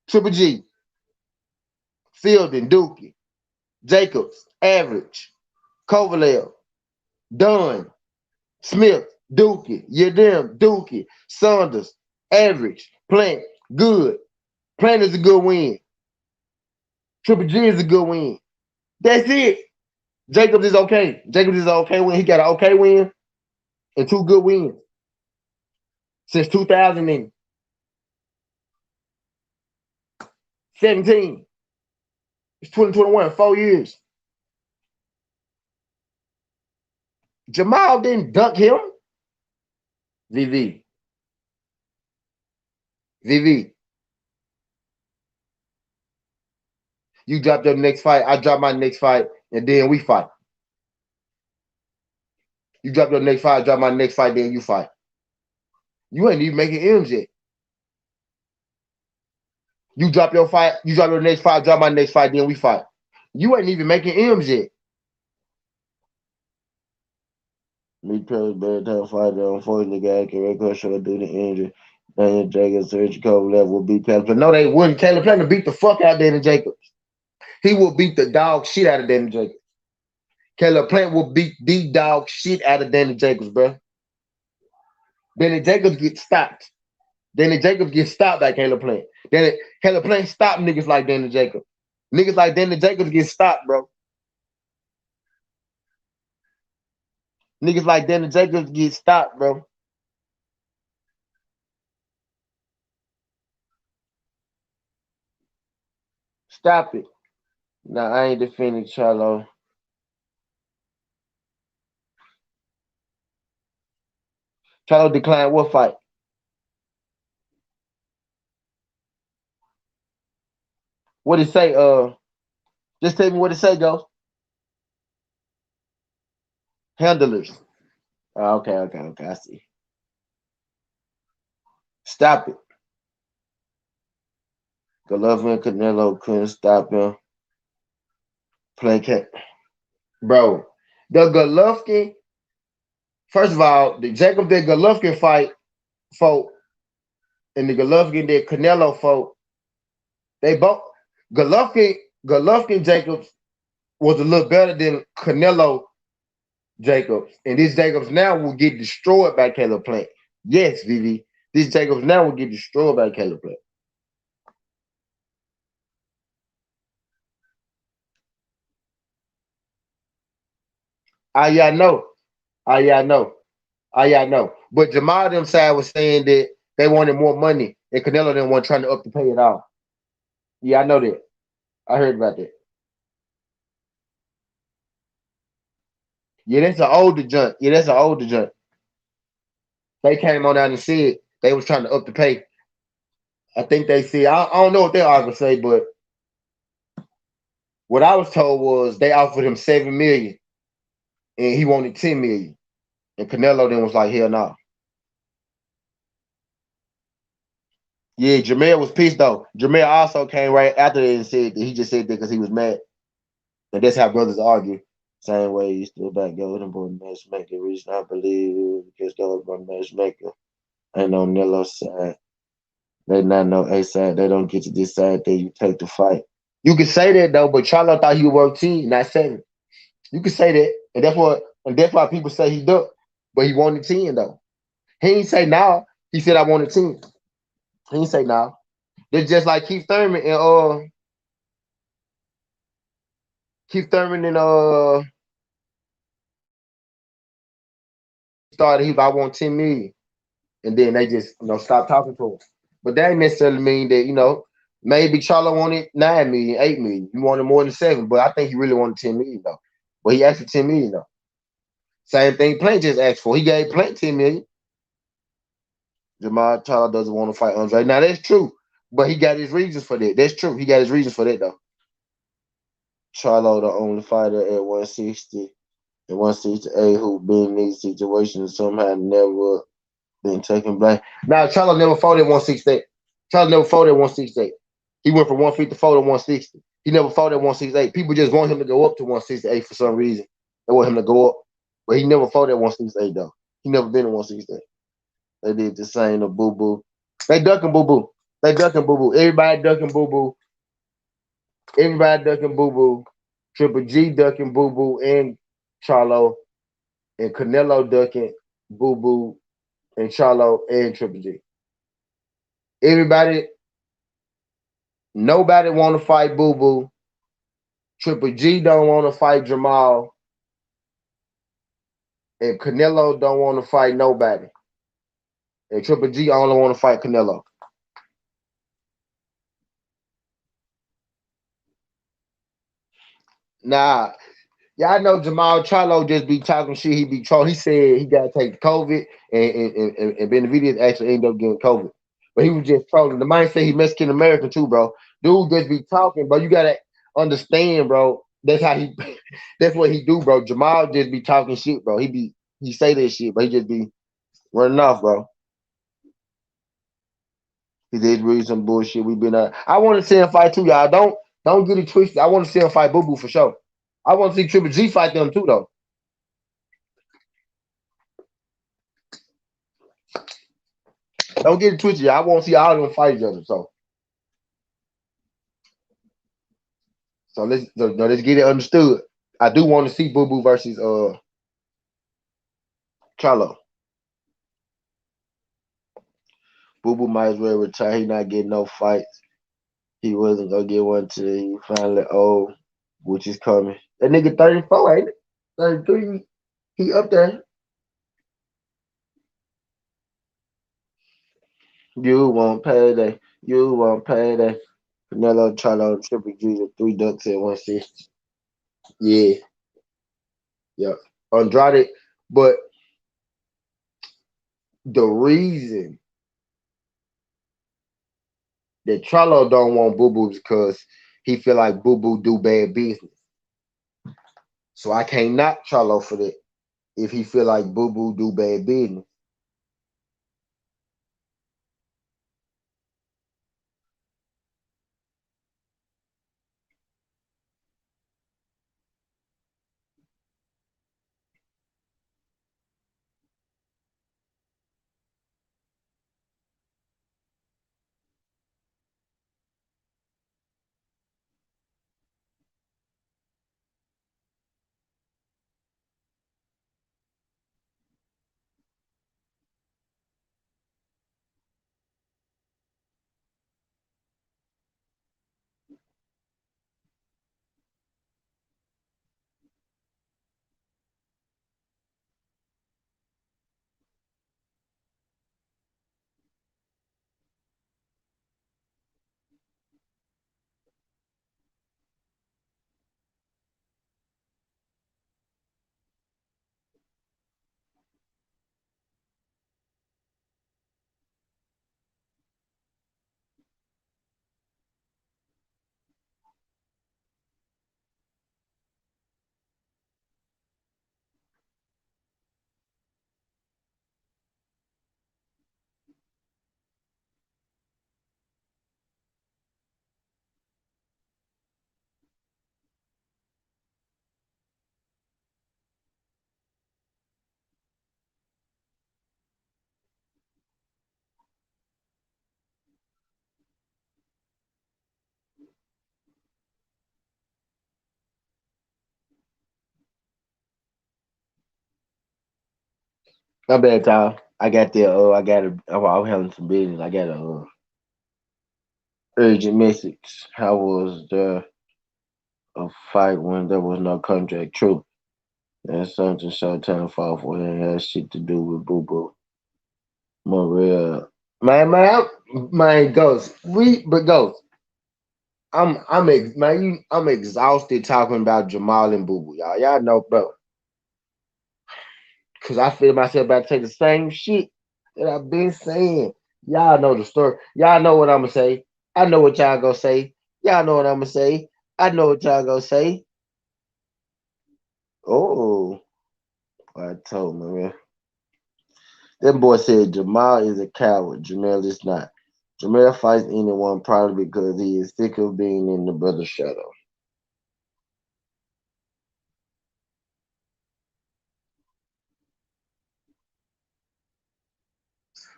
S1: Triple G. Fielding, Dookie. Jacobs, average. Kovalev, done. Smith, Dookie. Yadam, Dookie. Saunders, average. Plant, good. Plant is a good win. Triple G is a good win. That's it. Jacobs is okay. Jacobs is an okay win. He got an okay win and two good wins since 2017. It's 2021, 4 years. Jamal didn't dunk him. VV. VV. You drop your next fight. I drop my next fight. And then we fight. You drop your next fight. I drop my next fight. Then you fight. You ain't even making M's yet. You drop your fight. You drop your next fight. I drop my next fight. Then we fight. You ain't even making M's yet. Me Perry bad time fighter. Unfortunately, guy can record show due to injury. Daniel Jacobs, Richard Kovalev will beat Caleb. But no, they wouldn't. Caleb Plant beat the fuck out of Daniel Jacobs. He will beat the dog shit out of Daniel Jacobs. Caleb Plant will beat the dog shit out of Daniel Jacobs, bro. Daniel Jacobs gets stopped. Daniel Jacobs gets stopped by Caleb Plant. Caleb Plant stopped niggas like Daniel Jacobs. Niggas like Daniel Jacobs get stopped, bro. Niggas like Daniel Jacobs get stopped, bro. Stop it. Nah, I ain't defending Charlo. Charlo declined what fight? What it say? Just tell me what it say, Ghost. Handlers. Okay. I see. Stop it. Golovkin and Canelo couldn't stop him. Playing cat. Bro, the Golovkin, first of all, the Jacob that Golovkin fought and the Golovkin that Canelo fought, they both Golovkin Jacobs was a little better than Canelo Jacobs. And this Jacobs now will get destroyed by Caleb Plant. Yes, Vivi. This Jacobs now will get destroyed by Caleb Plant. Yeah, I know. Yeah, I know. Yeah, I know. But Jamal them side was saying that they wanted more money and Canelo didn't want trying to up to pay it all. Yeah, I know that. I heard about that. Yeah, that's an older junk. Yeah, that's an older junk. They came on out and said they was trying to up the pay. I think they said I don't know what they are gonna say, but what I was told was they offered him 7 million and he wanted 10 million. And Canelo then was like, hell no. Yeah, Jamel was pissed though. Jamel also came right after that and said that he just said that because he was mad. And that's how brothers argue. Same way you still back Golden Boy matchmaker. Reason I believe because Golden Boy matchmaker ain't on Nelo's side. They not no A side. They don't get to this side. Then you take the fight. You can say that though, but Charlo thought he would work 10, not 7. You can say that, and that's why people say he ducked, but he wanted 10 though. He ain't say now. He said I wanted 10. He ain't say now. They're just like Keith Thurman and started. He I want 10 million, and then they just stop talking to him. But that ain't necessarily mean that maybe Charlo wanted 9 million, 8 million. He wanted more than 7, but I think he really wanted 10 million though. But he asked for 10 million though. Same thing Plant just asked for. He gave Plant 10 million. Jamal Charlo doesn't want to fight Andre. Now that's true, but he got his reasons for that. That's true. He got his reasons for that though. Charlo the only fighter at 160
S3: And 168 who been in these situations somehow never been taken blame.
S1: Now Charlo never fought at 168. Charlo never fought at 168. He went from 154 to 160. He never fought at 168. People just want him to go up to 168 for some reason. They want him to go up. But he never fought at 168 though. He never been at 168.
S3: They did the same to Boo Boo.
S1: They ducking Boo Boo. They ducking Boo Boo. Everybody ducking Boo Boo. Everybody ducking Boo Boo. Triple G ducking Boo Boo and Charlo. And Canelo ducking Boo Boo and Charlo and Triple G. Everybody, nobody want to fight Boo Boo. Triple G don't want to fight Jamal. And Canelo don't want to fight nobody. And Triple G only want to fight Canelo. Nah, y'all know Jamal Charlo just be talking shit. He be trolling. He said he got to take COVID, and Benavidez actually ended up getting COVID. But he was just trolling. The man said he Mexican American too, bro. Dude just be talking, bro. You gotta understand, bro. That's how he. That's what he do, bro. Jamal just be talking shit, bro. He say that shit, but he just be running off, bro. He did really some bullshit. We been I want to see him fight too, y'all. Don't get it twisted. I want to see him fight Boo Boo for sure. I want to see Triple G fight them too, though. Don't get it twisted. I want to see all of them fight each other. So let's get it understood. I do want to see Boo Boo versus Charlo.
S3: Boo Boo might as well retire. He not getting no fights. He wasn't gonna get one till he finally old, which is coming.
S1: That nigga 34, ain't it? 33. He up there.
S3: You want payday. You want payday. Canelo, Charlo, Triple G, the three ducks at 160.
S1: Yeah, yeah. Andrade, but the reason that Charlo don't want Boo Boo is because he feel like Boo Boo do bad business. So I can't knock Charlo for that if he feel like Boo Boo do bad business. My bad, Tom. I got the I'm having some business. I got a urgent message. How was there a fight when there was no contract? True. That's something Showtime fought for. It has shit to do with Boo Boo. Maria. Man, Ghost. But Ghost. I'm exhausted talking about Jamal and Boo Boo, y'all. Y'all know, bro. Cause I feel myself about to say the same shit that I've been saying. Y'all know the story. Y'all know what I'm gonna say. I know what y'all gonna say. Y'all know what I'm gonna say. I know what y'all gonna say.
S3: Oh. I told me, man. That boy said Jamal is a coward. Jamel is not. Jamel fights anyone probably because he is sick of being in the brother's shadow.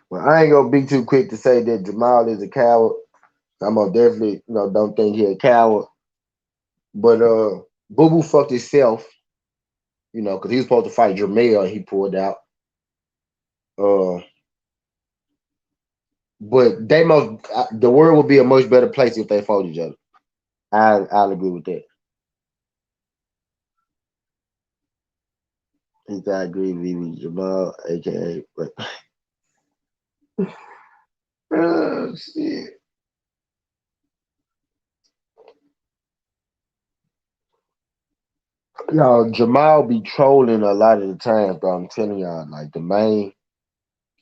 S3: Well, I ain't gonna be too quick to say that Jamal is a coward. I'm gonna definitely, don't think he a coward. But Boo Boo fucked himself, because he was supposed to fight Jamel and he pulled out. Uh, but the world would be a much better place if they fought each other. I'll agree with that. I agree, Vivi Jamal, aka. But shit. Y'all, Jamal be trolling a lot of the times, bro. I'm telling y'all, like the main,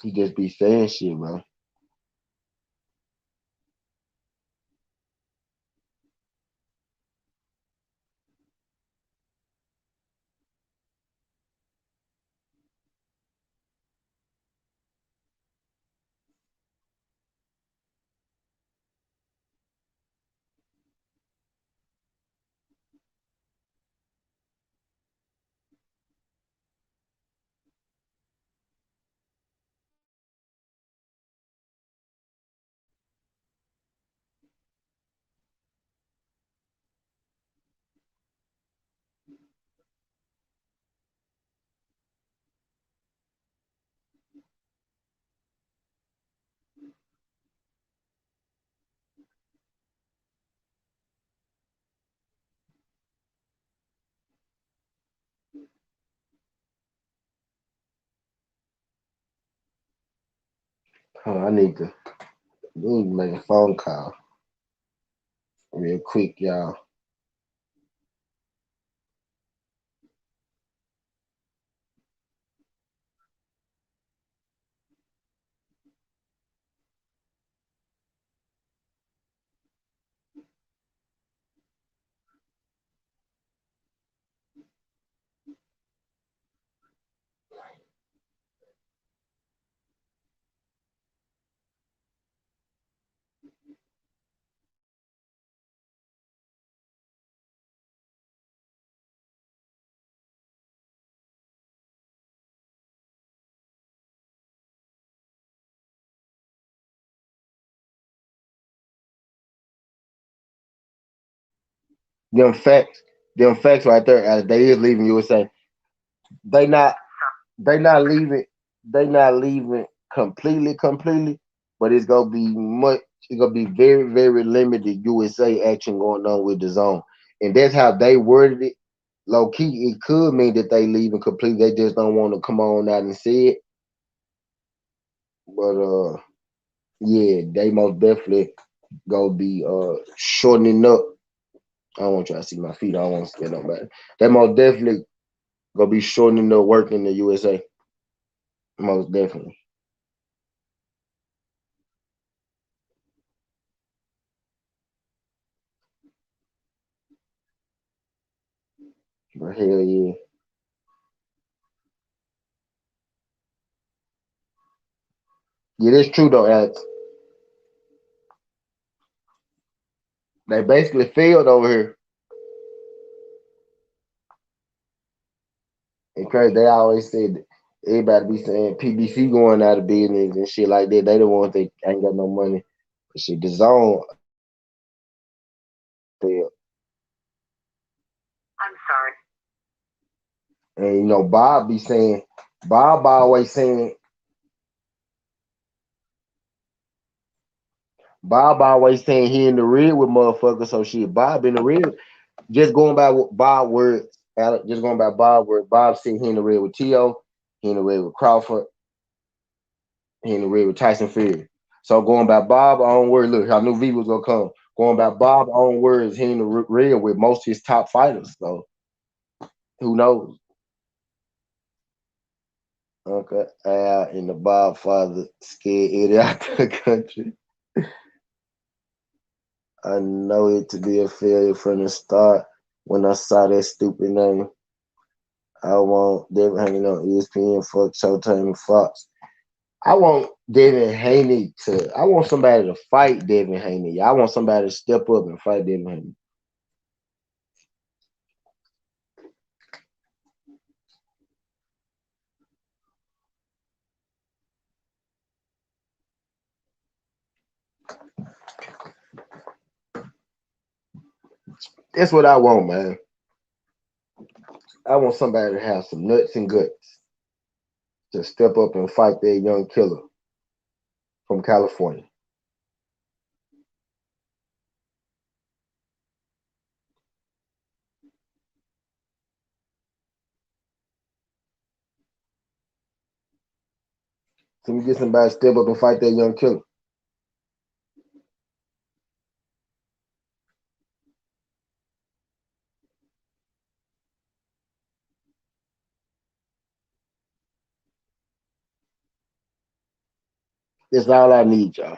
S3: he just be saying shit, bro. I need to make a phone call real quick, y'all. Them facts, them facts right there, as they is leaving USA. They not, they not leaving, they not leaving completely, but it's gonna be much. It's gonna be very, very limited USA action going on with the zone, and that's how they worded it. Low key, it could mean that they leaving completely. They just don't want to come on out and say it. But yeah, they most definitely gonna be shortening up. I don't want you to see my feet. I don't want to scare nobody. They most definitely gonna be shortening up work in the USA. Most definitely. But hell yeah. Yeah, that's true though, Alex. They basically failed over here. And crazy, they always said everybody be saying PBC going out of business and shit like that. They the ones that ain't got no money. But shit, the zone failed. And Bob be saying, Bob always saying, Bob always saying he in the red with motherfuckers. So shit, Bob in the red. Just going by what Bob words, Alex, just going by Bob words. Bob said he in the red with T.O., he in the red with Crawford, he in the red with Tyson Fury. So going by Bob own words, look, I knew V was gonna come. Going by Bob own words, he in the red with most of his top fighters. So who knows? Okay, Al and the Bob father scared Eddie out the country. I know it to be a failure from the start when I saw that stupid name. I want Devin Haney on ESPN, fuck Showtime and Fox. I want Devin Haney to. I want somebody to fight Devin Haney. I want somebody to step up and fight Devin Haney. That's what I want, man. I want somebody to have some nuts and guts to step up and fight that young killer from California. So we get somebody to step up and fight that young killer. That's all I need, y'all.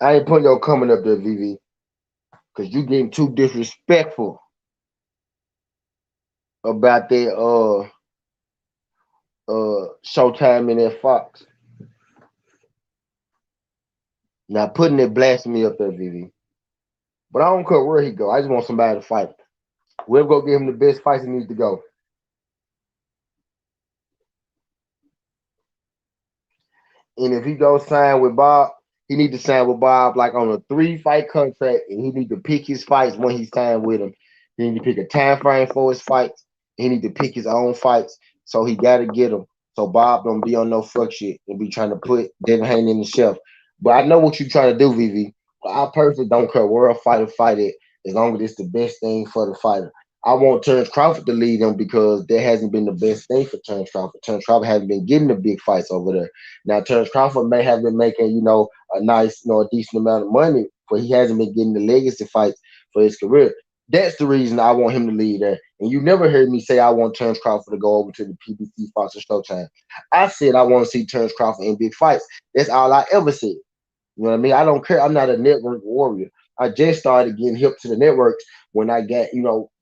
S3: I ain't putting your coming up there, VV, because you getting too disrespectful about that Showtime and that Fox. Now putting that blasphemy up there, VV. But I don't care where he go. I just want somebody to fight. Whoever go give him the best fights he needs to go. And if he goes sign with Bob, he need to sign with Bob like on a 3-fight contract, and he need to pick his fights when he signed with him. He need to pick a time frame for his fights. He need to pick his own fights, so he got to get them. So Bob don't be on no fuck shit and be trying to put Devin Haney in the shelf. But I know what you trying to do, VV. I personally don't care where a fighter fight it, as long as it's the best thing for the fighter. I want Terrence Crawford to lead them because that hasn't been the best thing for Terrence Crawford. Terrence Crawford hasn't been getting the big fights over there. Now, Terrence Crawford may have been making, a nice, a decent amount of money, but he hasn't been getting the legacy fights for his career. That's the reason I want him to lead there. And you never heard me say I want Terrence Crawford to go over to the PBC Fox or Showtime. I said I want to see Terrence Crawford in big fights. That's all I ever said. You know what I mean? I don't care. I'm not a network warrior. I just started getting hip to the networks when I got,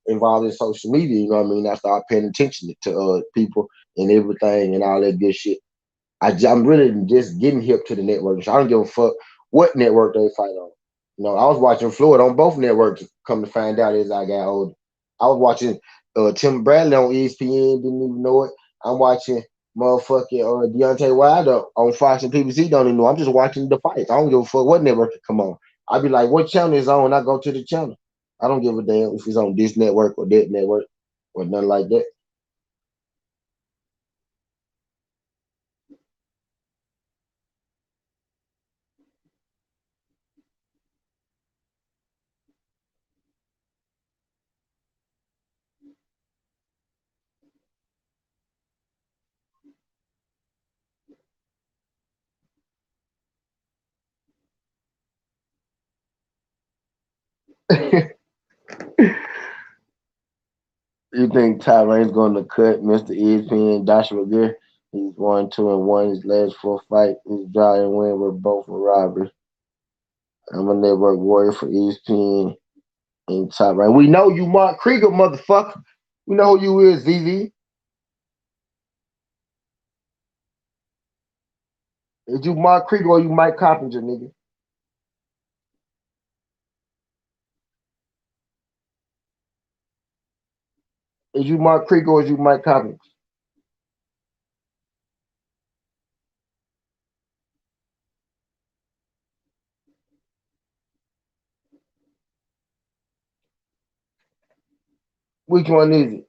S3: involved in social media. You know what I mean? I started paying attention to people and everything and all that good shit. I'm really just getting hip to the network. So I don't give a fuck what network they fight on. I was watching Floyd on both networks. Come to find out as I got older, I was watching Tim Bradley on ESPN. Didn't even know it. I'm watching motherfucking Deontay Wilder on Fox and PBC. Don't even know. I'm just watching the fights. I don't give a fuck what network it come on. I be like, what channel is on? I go to the channel. I don't give a damn if it's on this network or that network or nothing like that. You think Tyrane's going to cut Mr. ESPN, Joshua Gear? He's 1-2-1. His last 4 fights, his draw and win were both a robbery. I'm a network warrior for ESPN and Tyrane. We know you, Mark Krieger, motherfucker. We know who you is, ZZ. Is you Mark Krieger or you Mike Coppinger, nigga? Is you Mark Krieger or is you Mike Coppinger? Which one is it?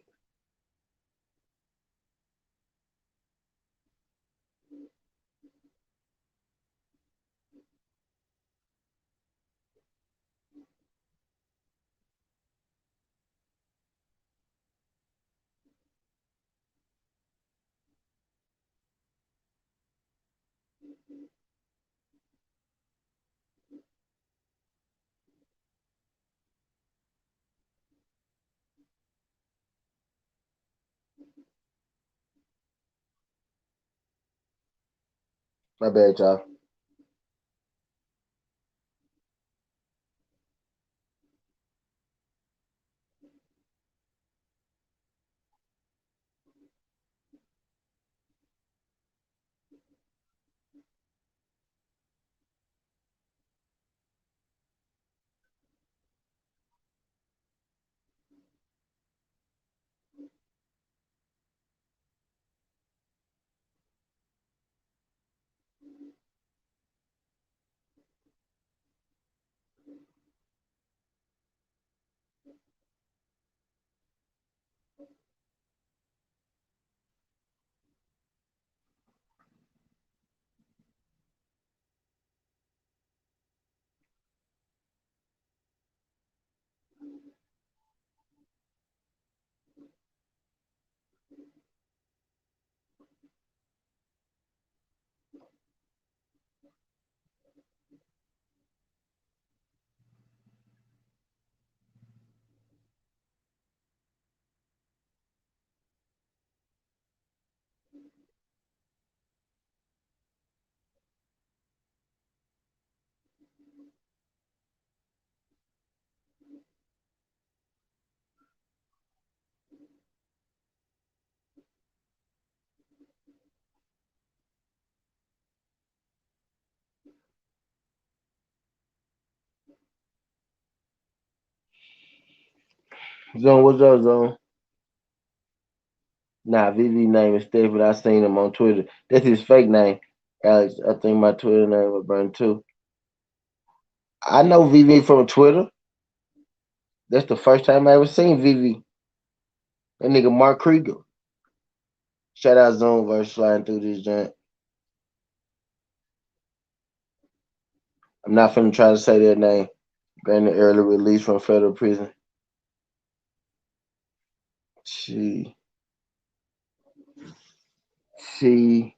S3: My bad, y'all. Zone, what's up, Zone? Nah, VV name is Stephen. I seen him on Twitter. That's his fake name, Alex. I think my Twitter name was burned too. I know VV from Twitter. That's the first time I ever seen VV. That nigga Mark Krieger. Shout out Zone versus sliding through this joint. I'm not finna try to say that name. Granted early release from federal prison. She,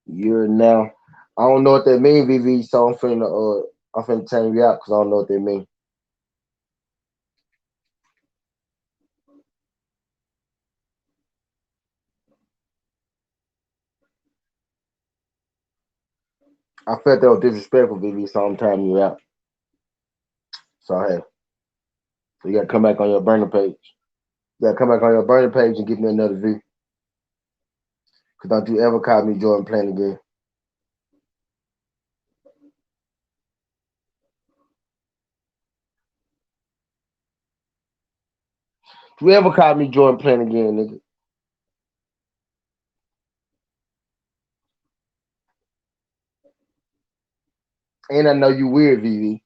S3: you're now. I don't know what that mean, VV. So I'm finna change you out because I don't know what that mean. I felt that was disrespectful, VV. So I'm timing you out. So hey, so you gotta come back on your burner page. You gotta come back on your burner page and give me another view. Cause don't you ever call me Jordan playing again. If you ever call me Jordan playing again, nigga. And I know you weird, VV.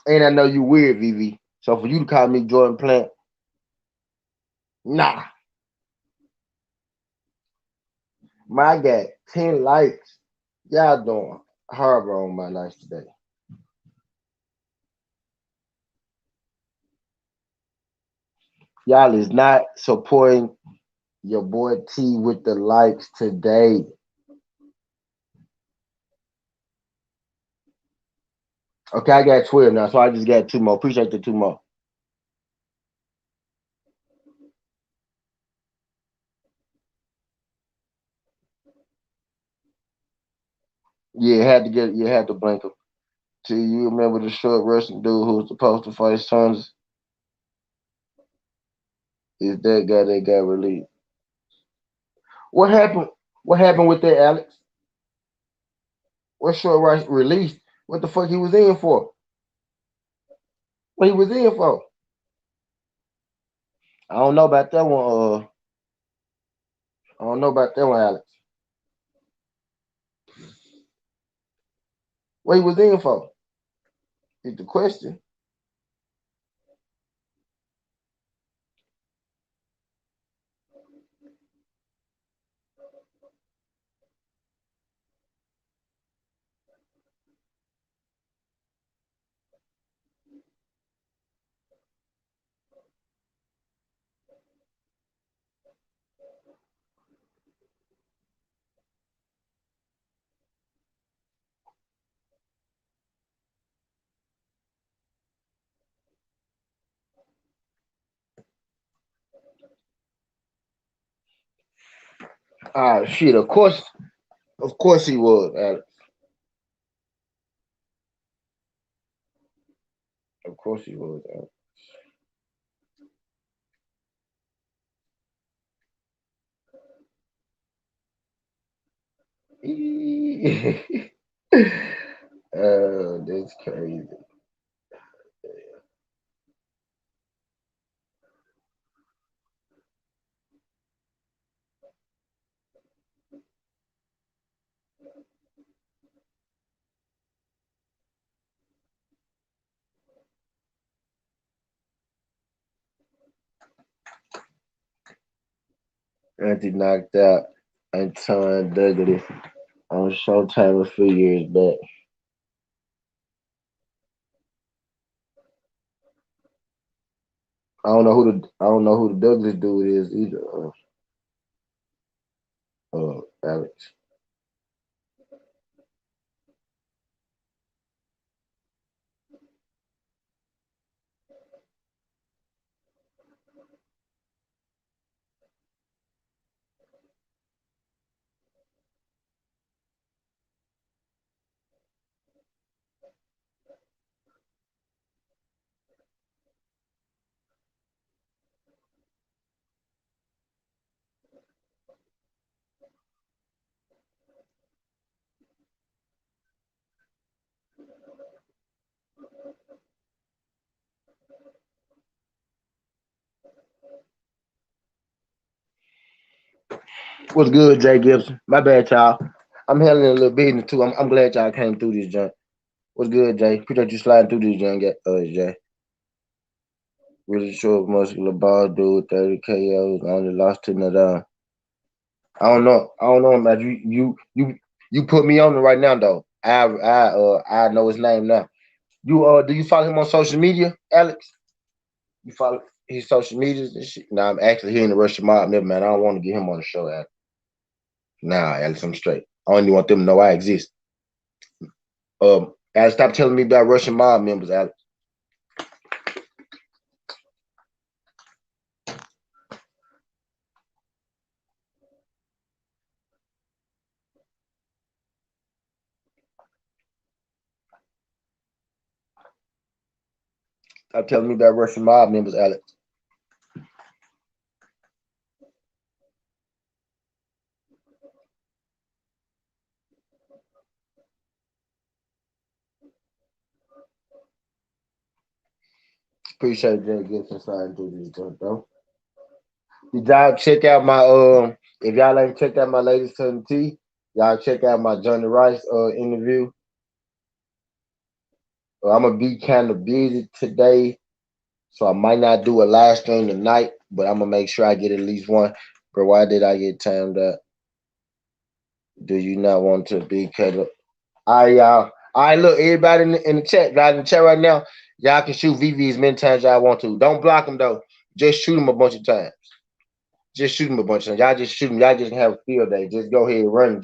S3: And I know you weird, VV. So for you to call me Jordan Plant, nah. My got 10 likes. Y'all doing horrible on my nights today. Y'all is not supporting your boy T with the likes today. Okay, I got 12 now, so I just got two more. Appreciate the two more. Yeah, had to get you had to blink him. T, you remember the short Russian dude who was supposed to fight Sons? Is that guy that got released? What happened? What happened with that, Alex? What short Rush released? What the fuck he was in for? What he was in for? I don't know about that one. I don't know about that one, Alex. What he was in for? Is the question. Ah, shit. Of course he was, Alex. Of course he was, Alex. That's crazy. Auntie knocked out Anton Douglas on Showtime a few years back. I don't know who the Douglas dude is either. Alex. What's good, Jay Gibson? My bad, y'all. I'm handling a little business too. I'm glad y'all came through this joint. What's good, Jay? Appreciate you sliding through this joint, Jay. Really short, muscular ball dude, 30 KOs, only lost to Nadal. I don't know, man. You put me on it right now, though. I know his name now. Do you follow him on social media, Alex? You follow his social media and shit? Nah, I'm actually here in the Russian mob, man. I don't want to get him on the show, Alex. Nah, Alex, I'm straight. I only want them to know I exist. Alex, stop telling me about Russian mob members, Alex. Stop telling me about Russian mob members, Alex. Appreciate Jay Gibson sliding through this joint, though. Did y'all check out my if y'all ain't checked out my latest Southern T, y'all check out my Johnny Rice interview. I'm gonna be kind of busy today, so I might not do a live stream tonight, but I'm gonna make sure I get at least one. Bro, why did I get timed up? Do you not want to be cut up? All right, y'all. All right, look, everybody in the chat, guys in the chat right now, y'all can shoot VV as many times y'all want to. Don't block him though. Just shoot him a bunch of times. Just shoot him a bunch of times. Y'all just shoot him. Y'all just have a field day. Just go ahead and run.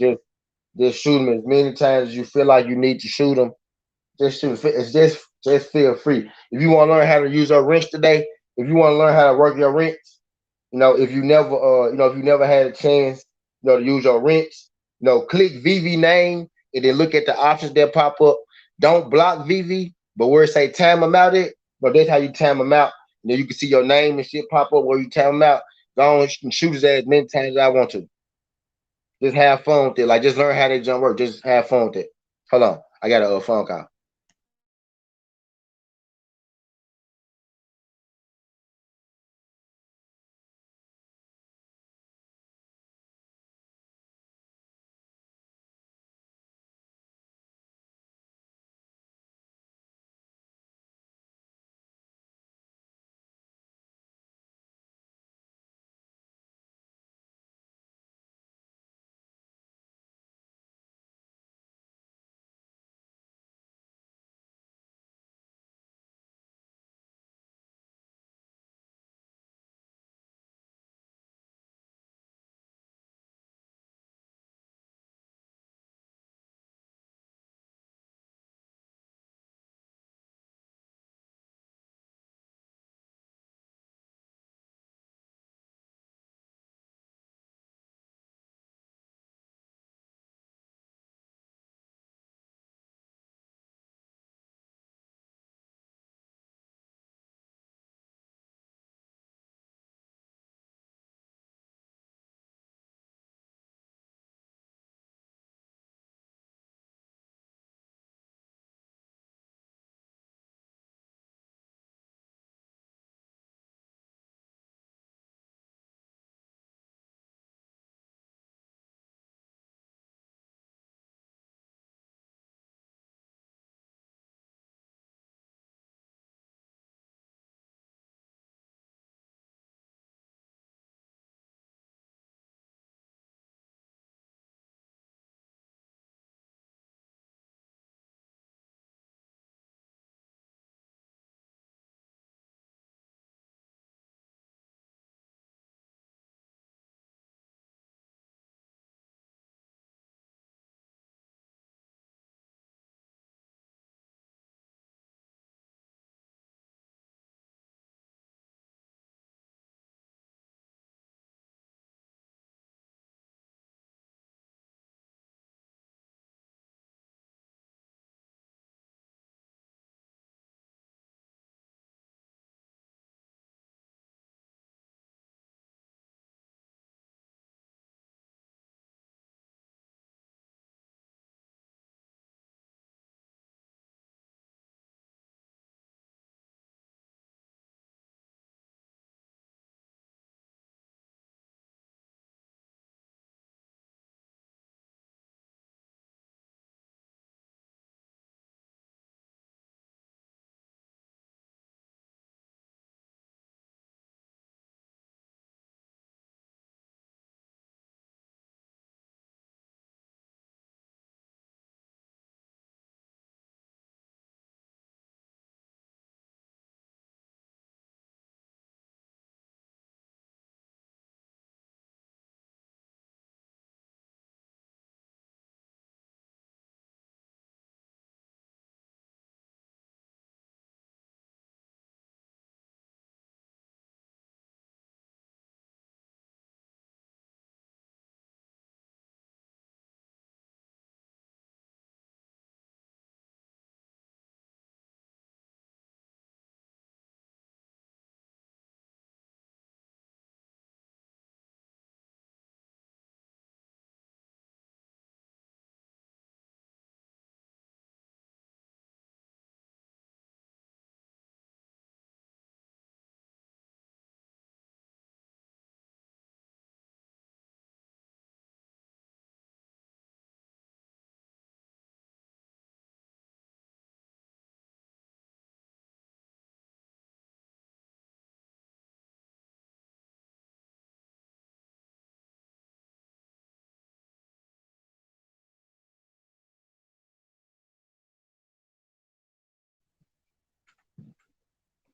S3: Just shoot him as many times as you feel like you need to shoot him. Just shoot. It's just feel free. If you want to learn how to use your wrench today, if you want to learn how to work your wrench, if you never if you never had a chance, to use your wrench, click VV name and then look at the options that pop up. Don't block VV, but where it say time him out it, that's how you time him out. You can see your name and shit pop up where you time him out. Go on and shoot his ass as many times as I want to. Just have fun with it. Like just learn how that jump work. Just have fun with it. Hold on. I got a phone call.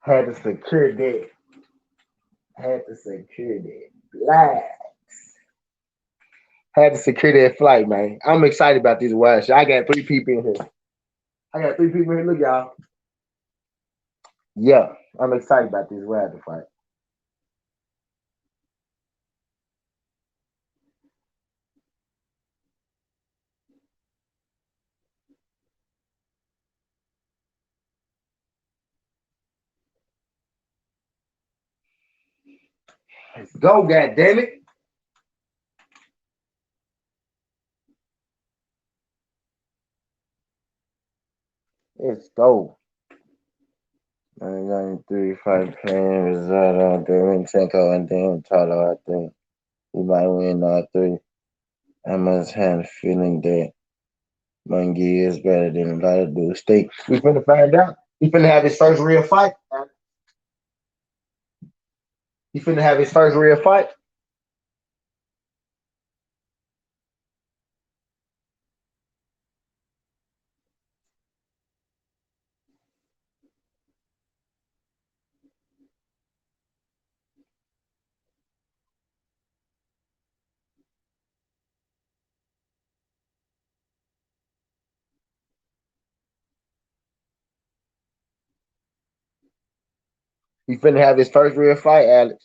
S3: Had to secure that. Had to secure that flight. Had to secure that flight, man. I'm excited about this wild shit. I got three people in here. I got three people in here. Look, y'all. Yeah, I'm excited about this wild fight. Let's go, goddammit. Let's go. 993 fight plan result on Derenchenko and then title, I think. He might win all three. I must have a feeling that Mungie is better than a lot of dudes think. We finna find out. He finna have his first real fight. He finna have his first real fight. He finna have his first real fight, Alex.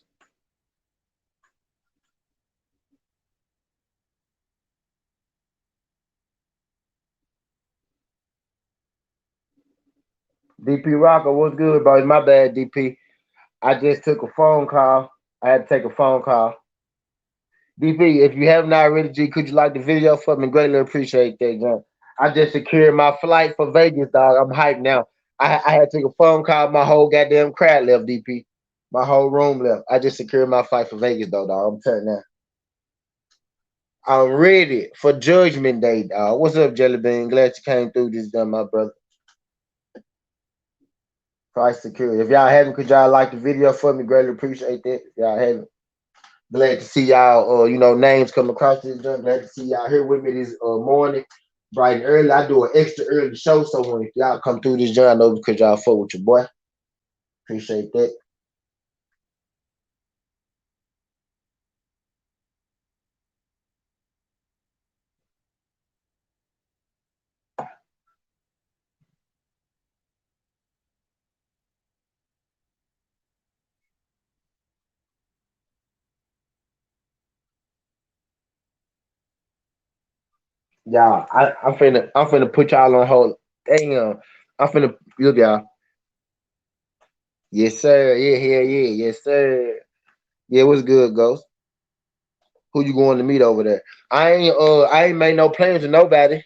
S3: DP Rocker, what's good, bro? My bad, DP. I just took a phone call. I had to take a phone call. DP, if you haven't already, G, could you like the video for me? Greatly appreciate that, John. I just secured my flight for Vegas, dog. I'm hyped now. I had to take a phone call. My whole goddamn crowd left, DP. My whole room left. I just secured my flight for Vegas, though, dog. I'm telling you now. I'm ready for Judgment Day, dog. What's up, Jelly Bean? Glad you came through this, done, my brother. Price security. If y'all haven't, could y'all like the video for me? Greatly appreciate that. If y'all haven't. Glad to see y'all, names come across this junk. Glad to see y'all here with me this morning, bright and early. I do an extra early show, so when y'all come through this junk, I know because y'all fuck with your boy. Appreciate that. Y'all, I'm finna put y'all on hold. Damn, I'm finna look, y'all. Yes, sir. Yeah, yeah. Yes, sir. Yeah, what's good, Ghost? Who you going to meet over there? I ain't made no plans with nobody.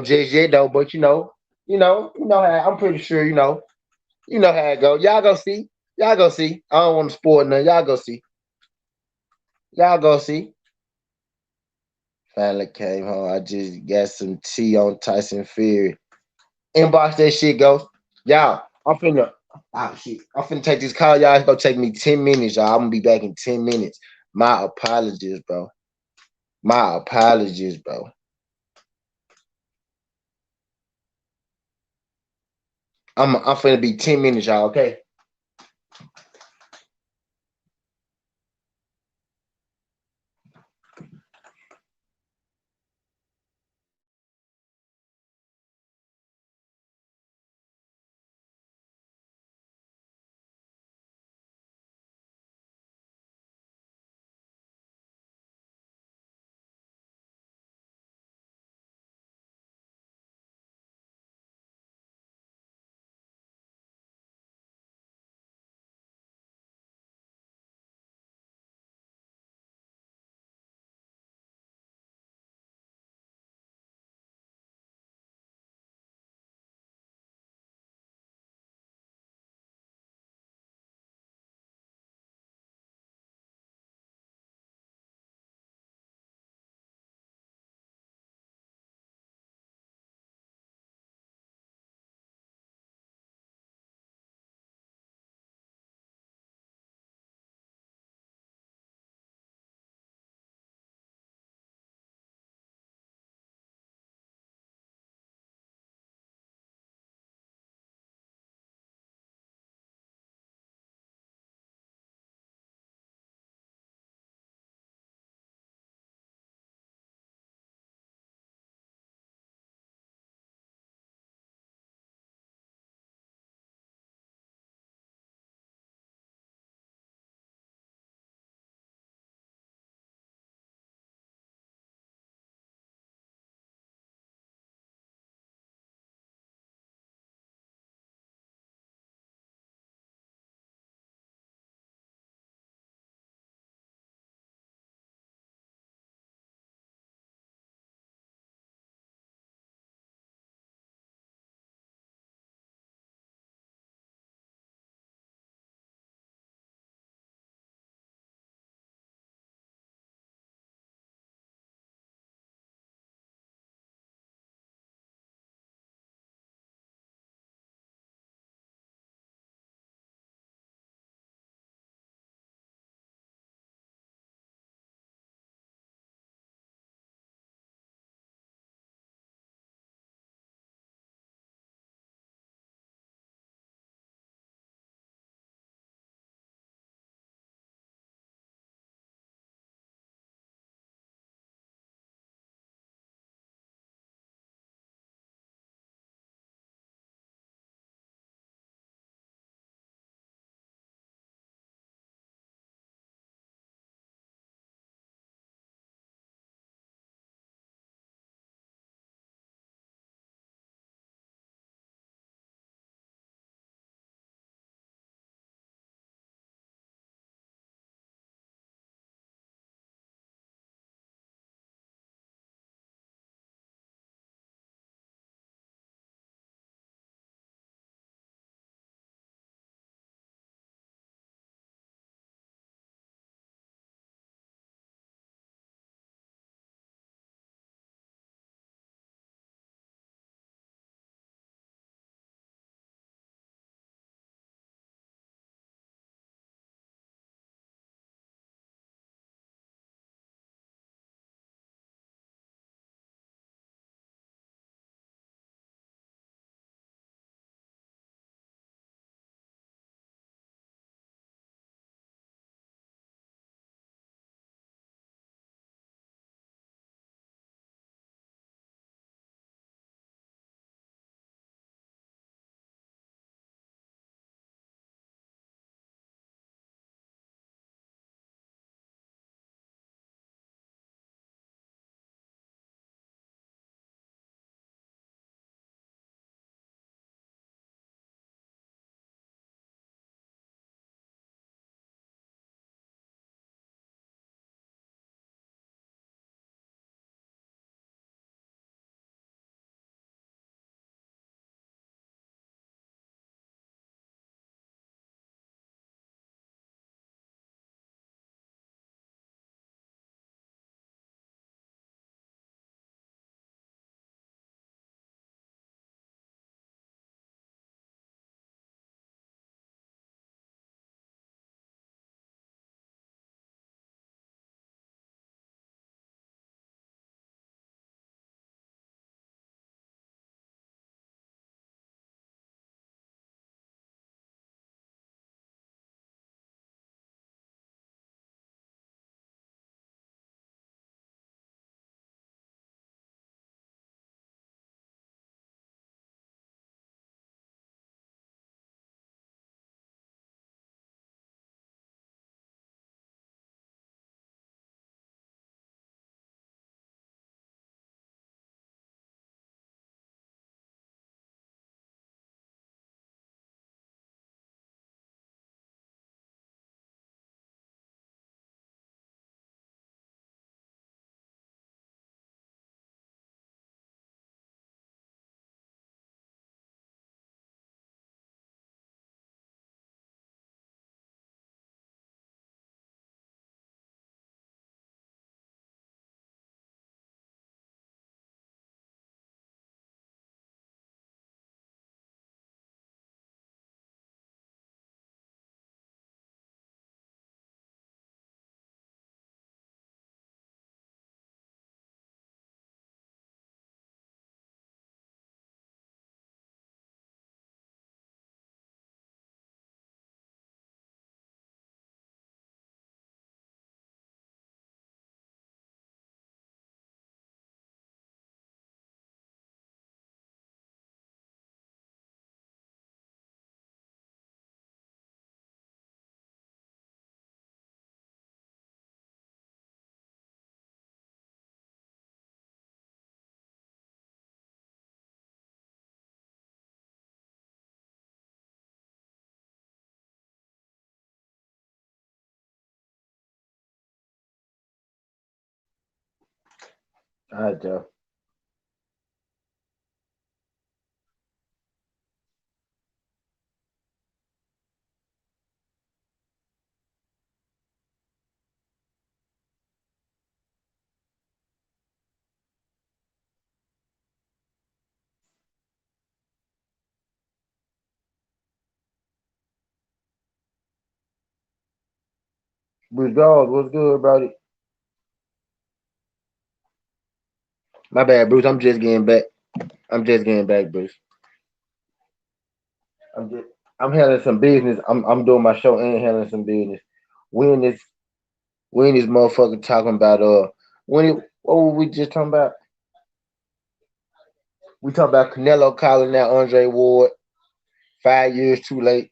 S3: Just yet though, but how I'm pretty sure you know how it go. Y'all go see. Y'all go see. I don't want to spoil nothing. Y'all go see. Y'all go see. Finally came home. I just got some tea on Tyson Fury. Inbox that shit, Ghost. Y'all, I'm finna. Oh shit. I'm finna take this call, y'all. It's gonna take me 10 minutes, y'all. I'm gonna be back in 10 minutes. My apologies, bro. My apologies, bro. I'm finna be 10 minutes, y'all, okay? All right, Joe. Bruce Dawes, what's good, brody? My bad, Bruce. I'm just getting back. I'm just getting back, Bruce. I'm just I'm handling some business. I'm doing my show and handling some business. We in this we in this motherfucker talking about what were we just talking about? We talking about Canelo calling out Andre Ward 5 years too late,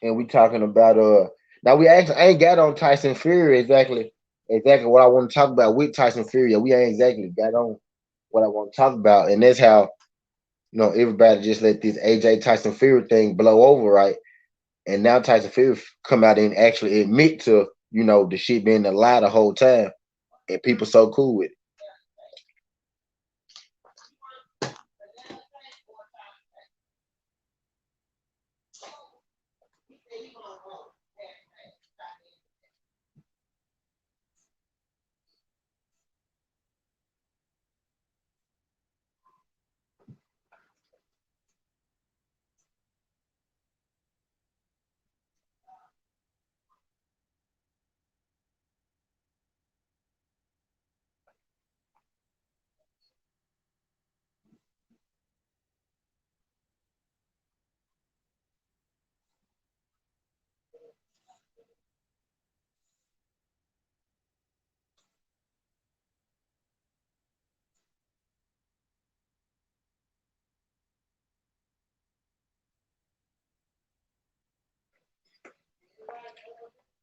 S3: and we talking about now we actually ain't got on Tyson Fury exactly what I want to talk about with Tyson Fury. We ain't exactly got on what I want to talk about, and that's how everybody just let this AJ Tyson Fury thing blow over, right? And now Tyson Fury come out and actually admit to the shit being a lie the whole time, and people so cool with it.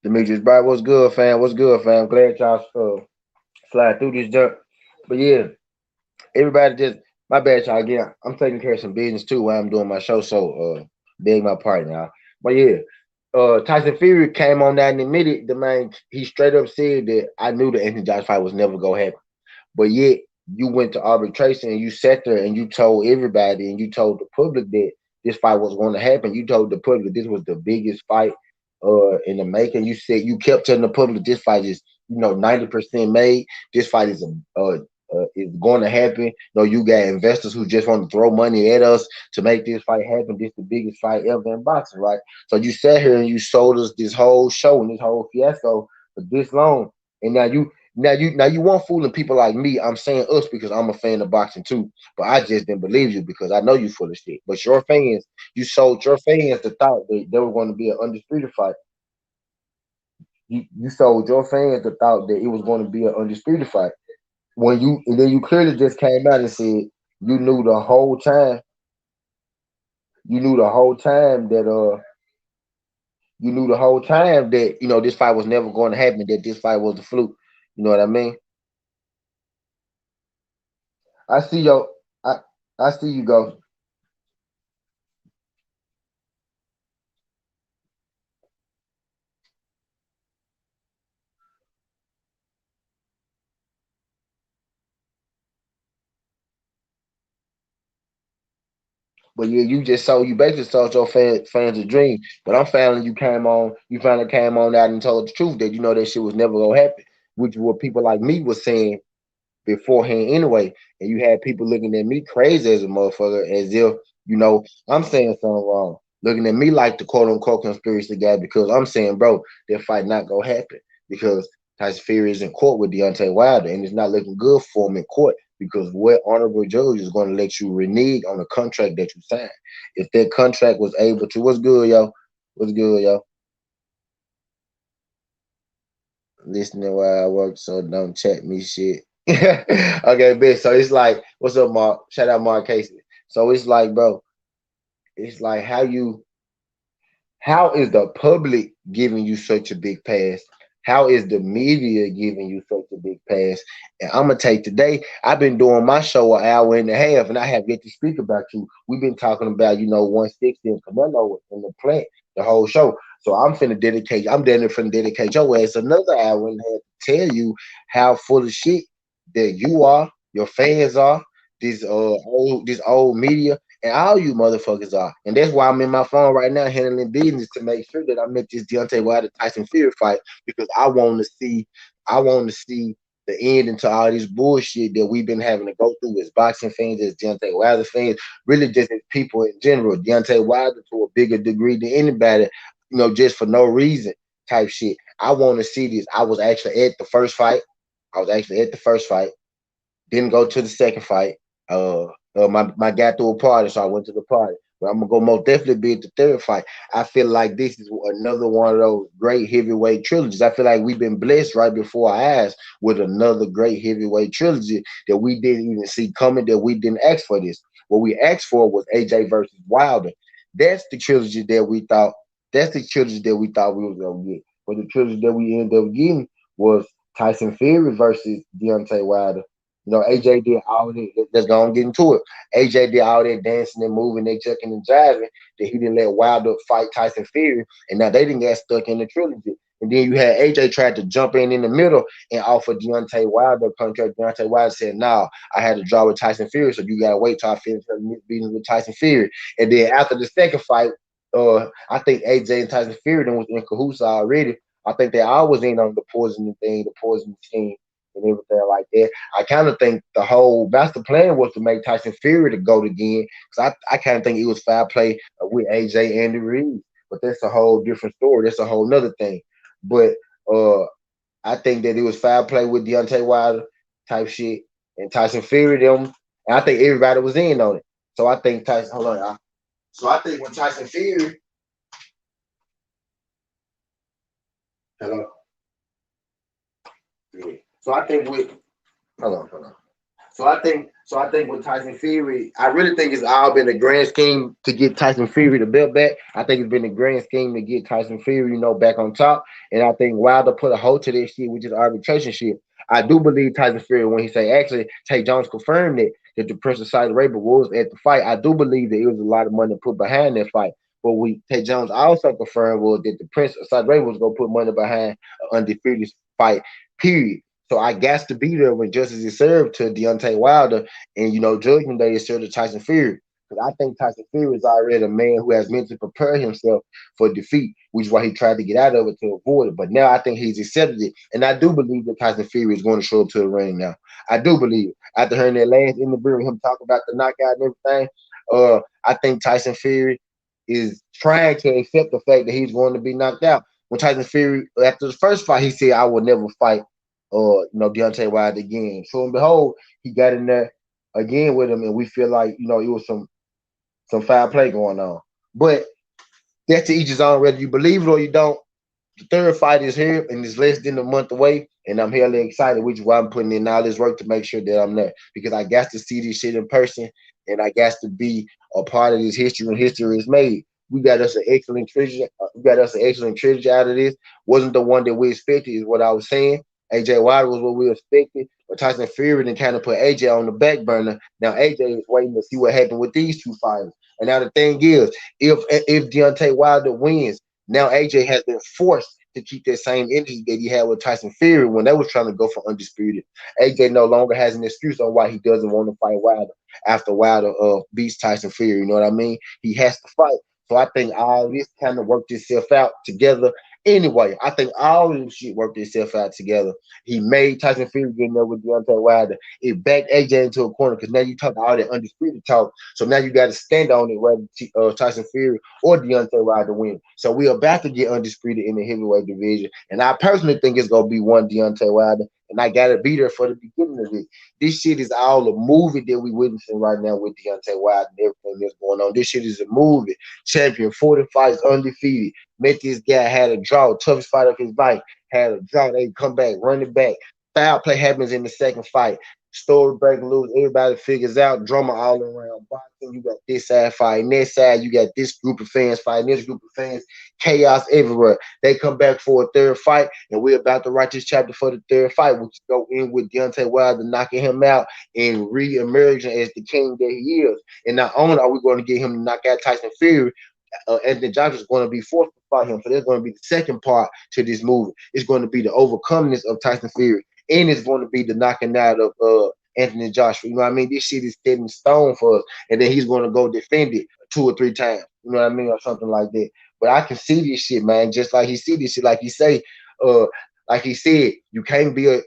S3: Demetrius Bright, what's good, fam? What's good, fam? Glad y'all slide through this junk. But yeah, everybody just my bad, y'all. Again, I'm taking care of some business too while I'm doing my show. So beg my pardon, y'all. But yeah, Tyson Fury came on that and admitted the man. He straight up said that I knew the Anthony Joshua fight was never gonna happen. But yet you went to arbitration and you sat there and you told everybody and you told the public that this fight was going to happen. You told the public this was the biggest fight in the making. You said you kept telling the public this fight is 90% made. This fight is going to happen. You got investors who just want to throw money at us to make this fight happen. This is the biggest fight ever in boxing, right? So you sat here and you sold us this whole show and this whole fiasco for this long, and now you weren't fooling people like me. I'm saying us because I'm a fan of boxing too. But I just didn't believe you because I know you full of shit. But your fans, you sold your fans the thought that they were going to be an undisputed fight. You sold your fans the thought that it was going to be an undisputed fight. And then you clearly just came out and said you knew the whole time. You knew the whole time that this fight was never going to happen. That this fight was a fluke. You know what I mean? I see your I I see you go. But yeah, you basically sold your fans a dream. But I'm finally you finally came on out and told the truth that that shit was never gonna happen, which is what people like me was saying beforehand anyway. And you had people looking at me crazy as a motherfucker, as if I'm saying something wrong, looking at me like the quote unquote conspiracy guy because I'm saying, bro, that fight not gonna happen because Tyson Fury is in court with Deontay Wilder, and it's not looking good for him in court because what honorable judge is going to let you renege on the contract that you signed? If that contract was able to, what's good, yo? What's good, yo? Listening while I work, so don't chat me shit. Okay, bitch. So it's like, what's up, Mark? Shout out Mark Casey. So it's like, bro, it's like how is the public giving you such a big pass? How is the media giving you such a big pass? And I'm gonna take today. I've been doing my show an hour and a half, and I have yet to speak about you. We've been talking about 160 and Canelo in the plant the whole show. So I'm then finna dedicate your ass another hour and a half to tell you how full of shit that you are, your fans are, this old media, and all you motherfuckers are. And that's why I'm in my phone right now handling business to make sure that I make this Deontay Wilder Tyson Fury fight because I want to see the end into all this bullshit that we've been having to go through as boxing fans, as Deontay Wilder fans, really just as people in general. Deontay Wilder to a bigger degree than anybody, just for no reason type shit. I want to see this. I was actually at the first fight. I was actually at the first fight. Didn't go to the second fight. My guy threw a party, so I went to the party. But I'm gonna go most definitely be at the third fight. I feel like this is another one of those great heavyweight trilogies. I feel like we've been blessed right before our eyes with another great heavyweight trilogy that we didn't even see coming, that we didn't ask for this. What we asked for was AJ versus Wilder. That's the trilogy that we thought. That's the trilogy that we thought we was gonna get. But the trilogy that we ended up getting was Tyson Fury versus Deontay Wilder. AJ did all that. Let's go and get into it. AJ did all that dancing and moving, they jucking and jiving that he didn't let Wilder fight Tyson Fury, and now they didn't get stuck in the trilogy. And then you had AJ tried to jump in the middle and offer Deontay Wilder a contract. Deontay Wilder said, "No, I had to draw with Tyson Fury, so you gotta wait till I finish her meeting with Tyson Fury." And then after the second fight, I think AJ and Tyson Fury then was in cahoots already. I think they always in on the poisoning thing, the poisoning scheme, and everything like that. I kind of think the whole master plan was to make Tyson Fury the GOAT again, because I kind of think it was foul play with AJ and the Reed. But that's a whole different story. That's a whole nother thing. But uh, I think that it was foul play with Deontay Wilder type shit and Tyson Fury them, and I think everybody was in on it. So I think Tyson. Hold on, y'all. So I think when Tyson Fury, hello, yeah. So I think with hold on. So I think with Tyson Fury, I really think it's all been a grand scheme to get Tyson Fury the belt back. I think it's been a grand scheme to get Tyson Fury, back on top. And I think Wilder put a hold to this shit, which is arbitration shit. I do believe Tyson Fury when he say actually Tay Jones confirmed it that the Prince of Saudi Arabia was at the fight. I do believe that it was a lot of money put behind that fight. But we Tay Jones also confirmed was that the Prince of Saudi Arabia was gonna put money behind an undefeated fight. Period. So I got to be there when justice is served to Deontay Wilder, and Judgment Day is served to Tyson Fury. Because I think Tyson Fury is already a man who has mentally prepared himself for defeat, which is why he tried to get out of it to avoid it. But now I think he's accepted it, and I do believe that Tyson Fury is going to show up to the ring now. I do believe it. After hearing that last interview, him talk about the knockout and everything, I think Tyson Fury is trying to accept the fact that he's going to be knocked out. When Tyson Fury, after the first fight, he said, "I will never fight Deontay Wilder again." So and behold, he got in there again with him, and we feel like it was some foul play going on. But that's to each his own, whether you believe it or you don't. The third fight is here and it's less than a month away, and I'm hella excited, which is why I'm putting in all this work to make sure that I'm there because I got to see this shit in person, and I got to be a part of this history when history is made. We got us an excellent treasure. We got us an excellent treasure out of this. Wasn't the one that we expected, is what I was saying. AJ Wilder was what we expected, but Tyson Fury then kind of put AJ on the back burner. Now AJ is waiting to see what happened with these two fighters. And now the thing is, if Deontay Wilder wins, now AJ has been forced to keep that same energy that he had with Tyson Fury when they was trying to go for undisputed. AJ no longer has an excuse on why he doesn't want to fight Wilder after Wilder beats Tyson Fury. You know what I mean? He has to fight. So I think all this kind of worked itself out together. Anyway, I think all this shit worked itself out together. He made Tyson Fury get in there with Deontay Wilder. It backed AJ into a corner because now you talk all that undisputed talk. So now you got to stand on it whether Tyson Fury or Deontay Wilder win. So we're about to get undisputed in the heavyweight division. And I personally think it's going to be one Deontay Wilder. And I got to be there for the beginning of it. This shit is all a movie that we witnessing right now with Deontay Wilder and everything that's going on. This shit is a movie. Champion, 40 fights, undefeated. Met this guy, had a draw, toughest fight of his life, had a draw, they come back, run it back. Foul play happens in the second fight. Story break loose, everybody figures out, drama all around boxing. You got this side fighting that side, you got this group of fans fighting this group of fans, chaos everywhere. They come back for a third fight, and we're about to write this chapter for the third fight, which go in with Deontay Wilder knocking him out and re-emerging as the king that he is. And not only are we going to get him to knock out Tyson Fury, Anthony Joshua is going to be forced to fight him. So there's going to be the second part to this movie. It's going to be the overcomingness of Tyson Fury. and it's going to be the knocking out of Anthony Joshua. You know what I mean? This shit is set in stone for us, and then he's going to go defend it 2 or 3 times. You know what I mean, or something like that. But I can see this shit, man. Just like he see this shit, like he say, uh, like he said, you can't be a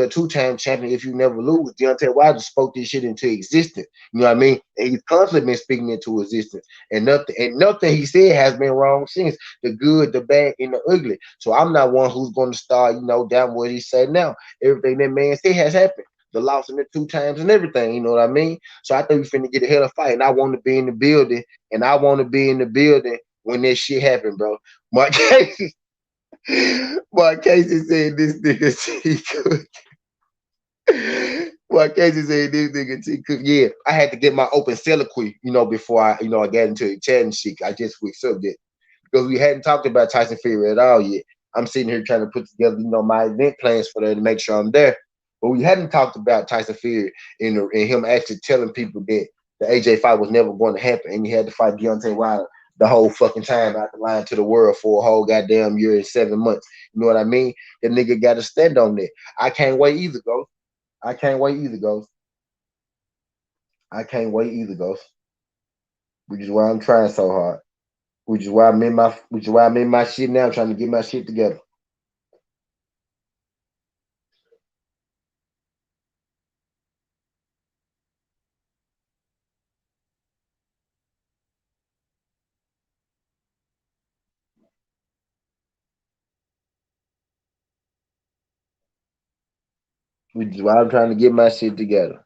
S3: 2 time champion if you never lose. Deontay Wilder spoke this shit into existence. You know what I mean? And he's constantly been speaking into existence. And nothing he said has been wrong since. The good, the bad, and the ugly. So I'm not one who's gonna start, down what he said now. Everything that man said has happened. The loss in the 2 times and everything, you know what I mean? So I think we finna get a hell of a fight. And I want to be in the building, and I want to be in the building when that shit happened, bro. Mark Casey, Mark Casey said this nigga T Cook. Mark Casey said this nigga T Cook. Yeah, I had to get my open soliloquy, before I got into the chat and shit. I just switched subject because we hadn't talked about Tyson Fury at all yet. I'm sitting here trying to put together, my event plans for that to make sure I'm there. But we hadn't talked about Tyson Fury and him actually telling people that the AJ fight was never going to happen, and he had to fight Deontay Wilder the whole fucking time after lying to the world for a whole goddamn year and 7 months. You know what I mean? The nigga got to stand on that. I can't wait either, Ghost. I can't wait either, Ghost. I can't wait either, Ghost. Which is why I'm trying so hard. Which is why I'm in my shit now, trying to get my shit together. Which is why I'm trying to get my shit together.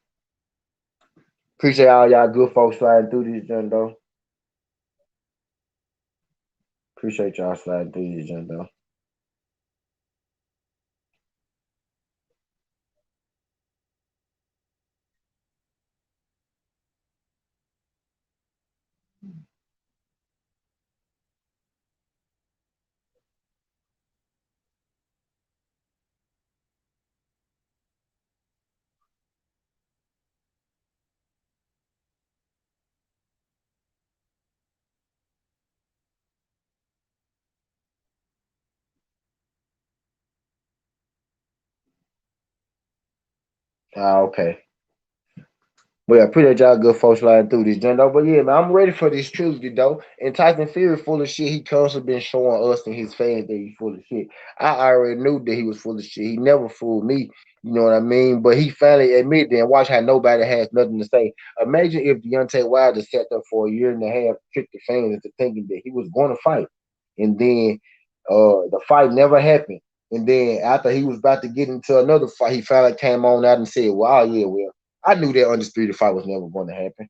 S3: Appreciate all y'all good folks sliding through this joint though. Appreciate y'all sliding through this joint though. Okay. But yeah, appreciate y'all good folks sliding through this joint though. But yeah, man, I'm ready for this Tuesday though. And Tyson Fury full of shit. He constantly been showing us and his fans that he's full of shit. I already knew that he was full of shit. He never fooled me. You know what I mean? But he finally admitted it and watch how nobody has nothing to say. Imagine if Deontay Wilder sat there for a year and a half, tricked the fans into thinking that he was going to fight. And then the fight never happened. And then after he was about to get into another fight, he finally came on out and said, "Wow, yeah, well, I knew that undisputed fight was never going to happen."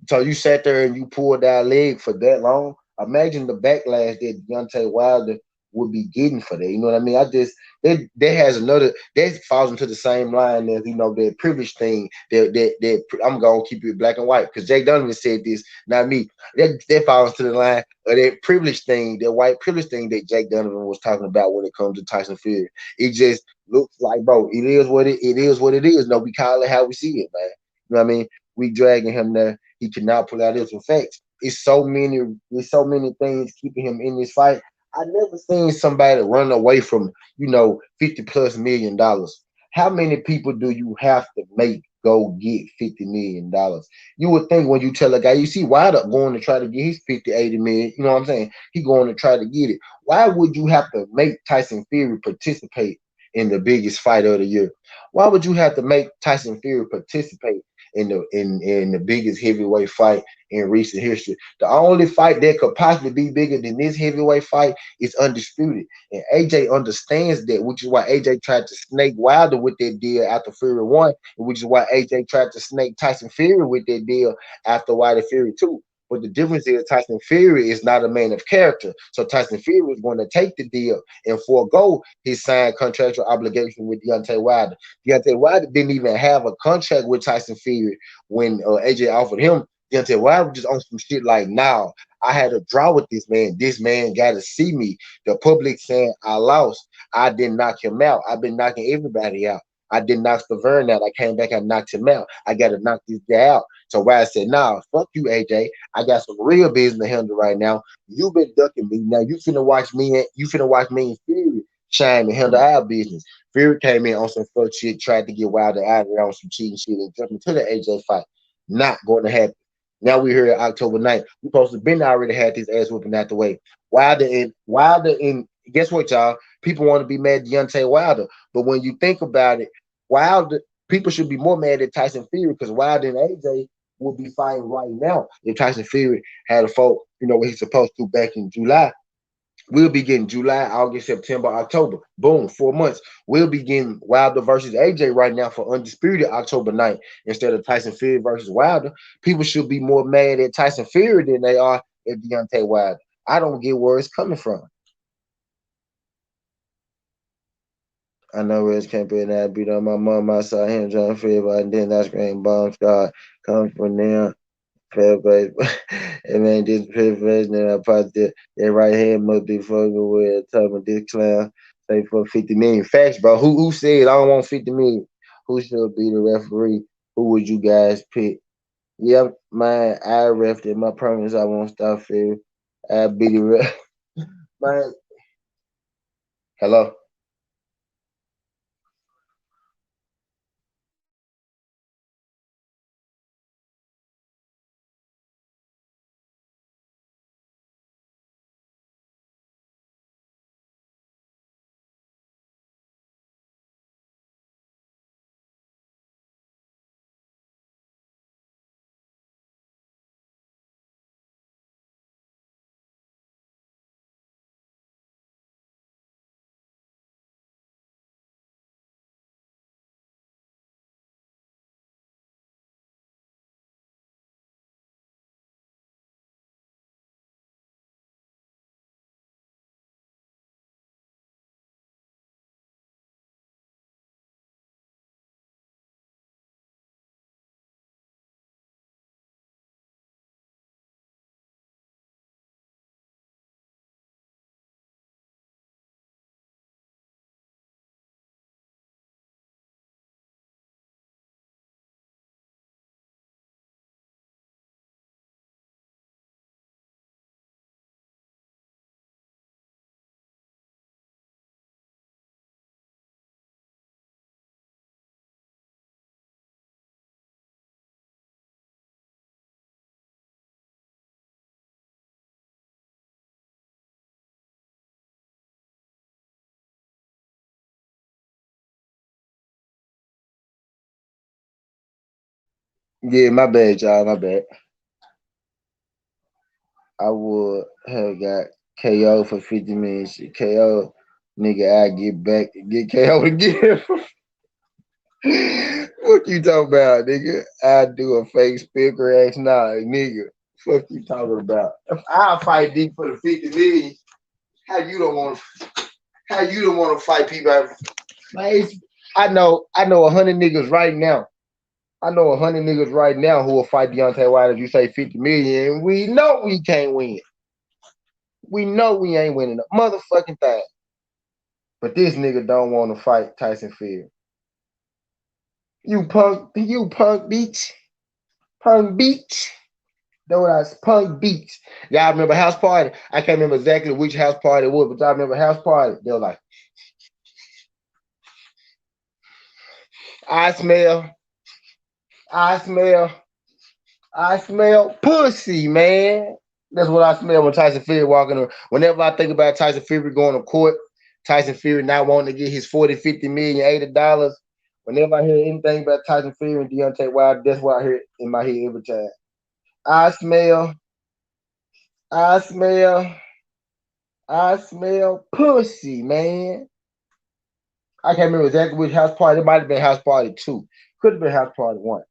S3: So you sat there and you pulled that leg for that long. Imagine the backlash that Deontay Wilder would be getting for that. You know what I mean? I just that has another that falls into the same line as that privilege thing. That I'm gonna keep it black and white because Jake Donovan said this, not me. That falls to the line of that privilege thing, that white privilege thing that Jake Donovan was talking about when it comes to Tyson Fury. It just looks like, bro, it is what it is. What it is. No, we call it how we see it, man. You know what I mean? We dragging him there. He cannot pull out his effects. It's so many things keeping him in this fight. I never seen somebody run away from, 50+ million dollars. How many people do you have to make go get $50 million? You would think when you tell a guy, you see Wilder going to try to get his 50, 80 million, you know what I'm saying? He going to try to get it. Why would you have to make Tyson Fury participate in the biggest fight of the year? Why would you have to make Tyson Fury participate in the biggest heavyweight fight in recent history? The only fight that could possibly be bigger than this heavyweight fight is undisputed, and AJ understands that, which is why AJ tried to snake Wilder with that deal after Fury won, and which is why AJ tried to snake Tyson Fury with that deal after Wilder Fury 2. But the difference is Tyson Fury is not a man of character. So Tyson Fury was going to take the deal and forego his signed contractual obligation with Deontay Wilder. Deontay Wilder didn't even have a contract with Tyson Fury when AJ offered him. Deontay Wilder was just on some shit like, now I had a draw with this man. This man got to see me. The public saying I lost. I didn't knock him out. I've been knocking everybody out. I did knock Stavern out. I came back and knocked him out. I got to knock this guy out. So Wilder said, "Nah, fuck you, AJ. I got some real business to handle right now. You been ducking me. Now you finna watch me. You finna watch me and Fury shine and handle our business. Fury came in on some fuck shit, tried to get Wilder out of there on some cheating shit and jump into the AJ fight. Not going to happen. Now we here October 9th. We supposed to been already had this ass whooping out the way. Wilder and guess what, y'all? People want to be mad at Deontay Wilder. But when you think about it, Wilder, people should be more mad at Tyson Fury because Wilder and AJ would be fighting right now if Tyson Fury had a fought, what he's supposed to back in July. We'll be getting July, August, September, October. Boom, 4 months. We'll be getting Wilder versus AJ right now for undisputed October 9th instead of Tyson Fury versus Wilder. People should be more mad at Tyson Fury than they are at Deontay Wilder. I don't get where it's coming from. I know Reds can't be that beat on my mom. I saw him trying to feel and then that screen bomb scar come from there. Fair play. And man, this privilege, and I probably that right hand must be fucking with talking this clown. Say for 50 million. Facts, bro. Who said I don't want 50 million? Who should be the referee? Who would you guys pick? Yep, man, I refed it. My promise I won't stop fearing. I'll be the ref. Man, hello. Yeah, my bad, y'all. My bad. I would have got KO for 50 minutes. KO, nigga, I get back, get KO again. What you talking about, nigga? I do a fake speaker ass nah, nigga. Fuck you talking about? If I fight deep for the 50 million, how you don't want to? How you don't want to fight people? Man, I know 100 niggas right now. I know 100 niggas right now who will fight Deontay Wilder if you say 50 million. We know we can't win. We know we ain't winning a motherfucking thing. But this nigga don't want to fight Tyson Fury. You punk beach. Punk beach. Know what I punk beach. Y'all remember house party? I can't remember exactly which house party it was, but y'all remember house party? They were like, I smell, I smell, I smell pussy, man. That's what I smell when Tyson Fury walking around. Whenever I think about Tyson Fury going to court, Tyson Fury not wanting to get his 40, 50 million, $80. Whenever I hear anything about Tyson Fury and Deontay Wilder, that's what I hear in my head every time. I smell, I smell, I smell pussy, man. I can't remember exactly which house party. It might have been house party two. Could have been house party one.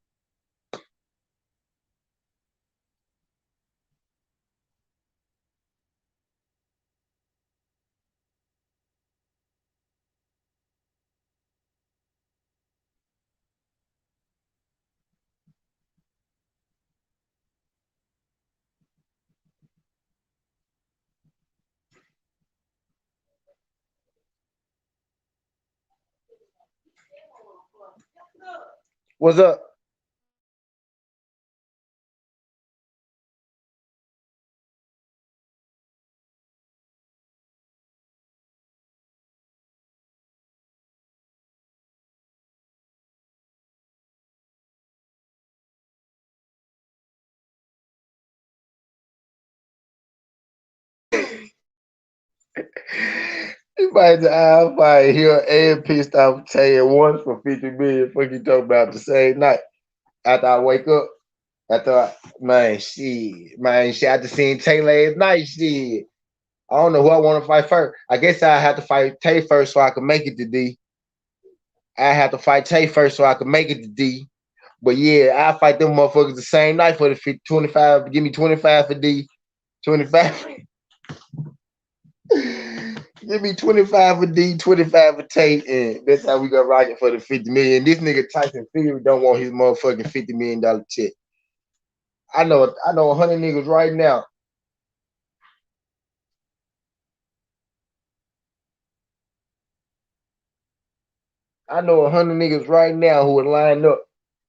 S3: What's up? You might I'll fight here and pissed off Tay at once for 50 million. Fuck you talking about the same night. After I wake up, man, shit, after seeing Tay last night, shit. I don't know who I want to fight first. I guess I have to fight Tay first so I can make it to D. I have to fight Tay first so I can make it to D. But yeah, I fight them motherfuckers the same night for the 50, 25. Give me 25 for D. 25. Give me 25 for D, 25 for Tate, and that's how we gonna rock it for the 50 million. This nigga Tyson Fury don't want his motherfucking $50 million check. I know 100 niggas right now. I know 100 niggas right now who would line up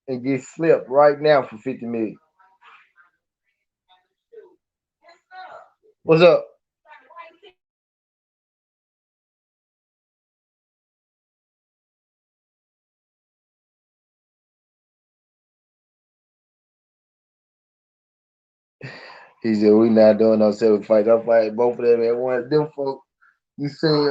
S3: and get slipped right now for 50 million. What's up? He said we not doing no seven fights. I'm fighting both of them at once. Them folks, you seen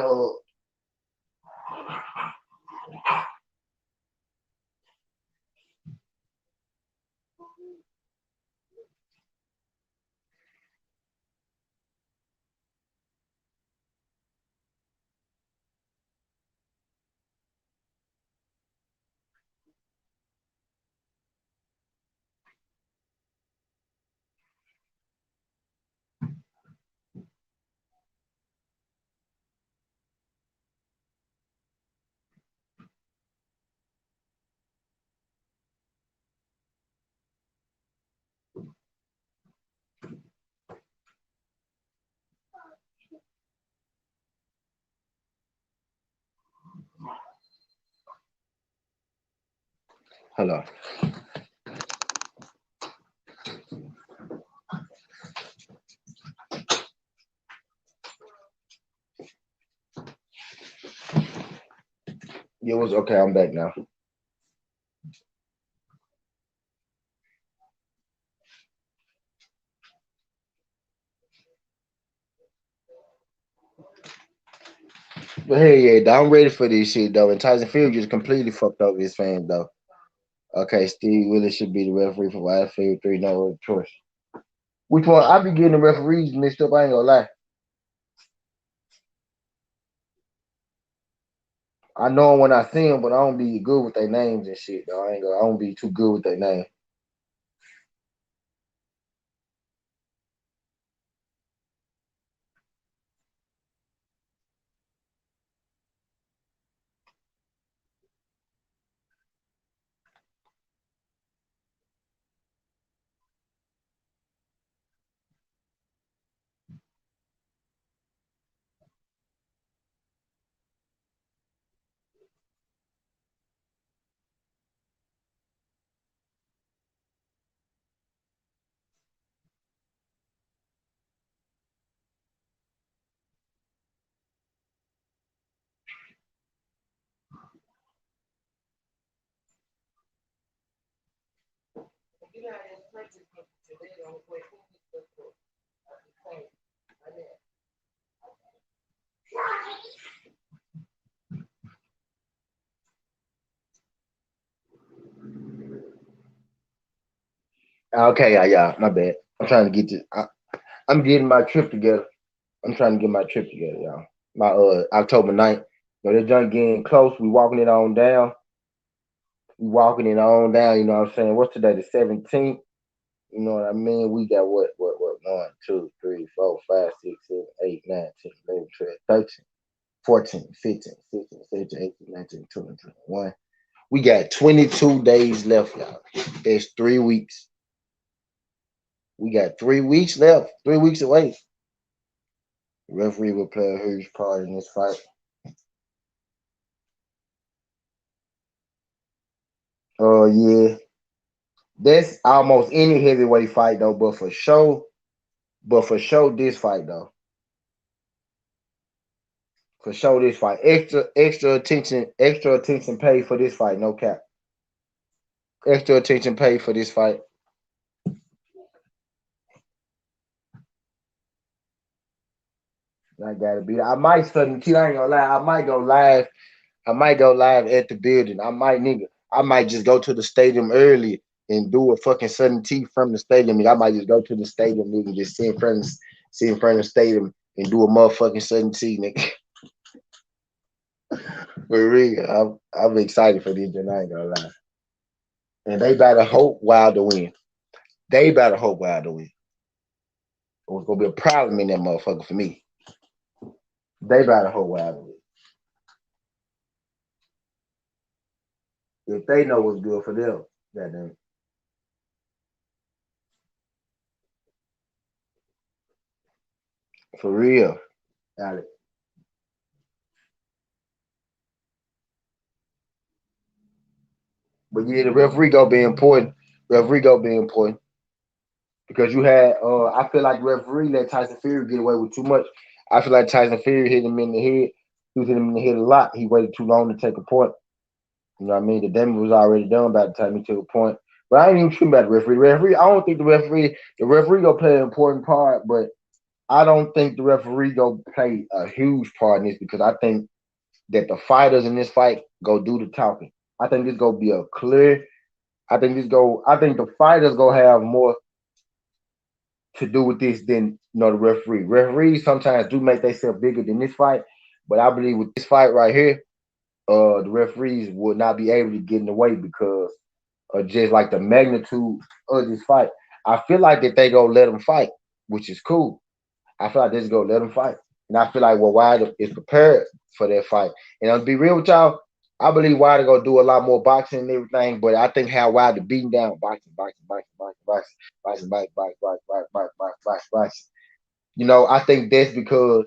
S3: hello. Yeah, was okay. I'm back now. But hey, yeah, I'm ready for this shit though. And Tyson Fury just completely fucked over his fans though. Okay, Steve Willis should be the referee for Battlefield 3. No other choice. Which one? I be getting the referees mixed up. I ain't gonna lie. I know 'em when I see them, but I don't be good with their names and shit. Though I don't be too good with their names. Okay, yeah, my bad. I'm trying to get this. I'm getting my trip together. I'm trying to get my trip together, y'all. My October 9th. You know, this joint getting close. We walking it on down. We walking it on down. You know what I'm saying? What's today? The 17th. You know what I mean? We got what? 1, 2, 3, 4, 5, 6, 7, 8, 9, 10, 11, 12, 13, 14, 15, 16, 17, 18, 19, 20, 21. We got 22 days left, y'all. That's 3 weeks. We got 3 weeks left. 3 weeks away. The referee will play a huge part in this fight. Oh yeah. That's almost any heavyweight fight though, but for sure this fight though. For sure this fight. Extra attention paid for this fight, no cap. Extra attention paid for this fight. I gotta be. I might suddenly. I ain't gonna lie. I might go live. I might go live at the building. I might nigga. I might just go to the stadium early and do a fucking sudden T from the stadium. Nigga. I might just go to the stadium, nigga. Just sit in front of the stadium and do a motherfucking sudden T, nigga. For real, I'm excited for this. And I ain't gonna lie. And they better hope Wilder win. They better hope Wilder win. It's gonna be a problem in that motherfucker for me. They better hope Wilder win. If they know what's good for them, goddamn. For real, Alex. But yeah, the referee gonna be important. Referee gonna be important because you had. I feel like the referee let Tyson Fury get away with too much. I feel like Tyson Fury hit him in the head. He was hitting him in the head a lot. He waited too long to take a point. You know what I mean? The damage was already done by the time he took a point. But I ain't even talking about the referee. The referee, I don't think the referee gonna play an important part, but I don't think the referee gonna play a huge part in this because I think that the fighters in this fight go do the talking. I think this gonna be a clear. I think the fighters gonna have more to do with this than the referee. Referees sometimes do make themselves bigger than this fight, but I believe with this fight right here, the referees would not be able to get in the way because of just like the magnitude of this fight. I feel like that they gonna let them fight, which is cool. I feel like they just gonna let them fight, and I feel like Wilder is prepared for that fight. And I'll be real with y'all. I believe Wilder gonna do a lot more boxing and everything, but I think how Wilder beating down boxing. I think that's because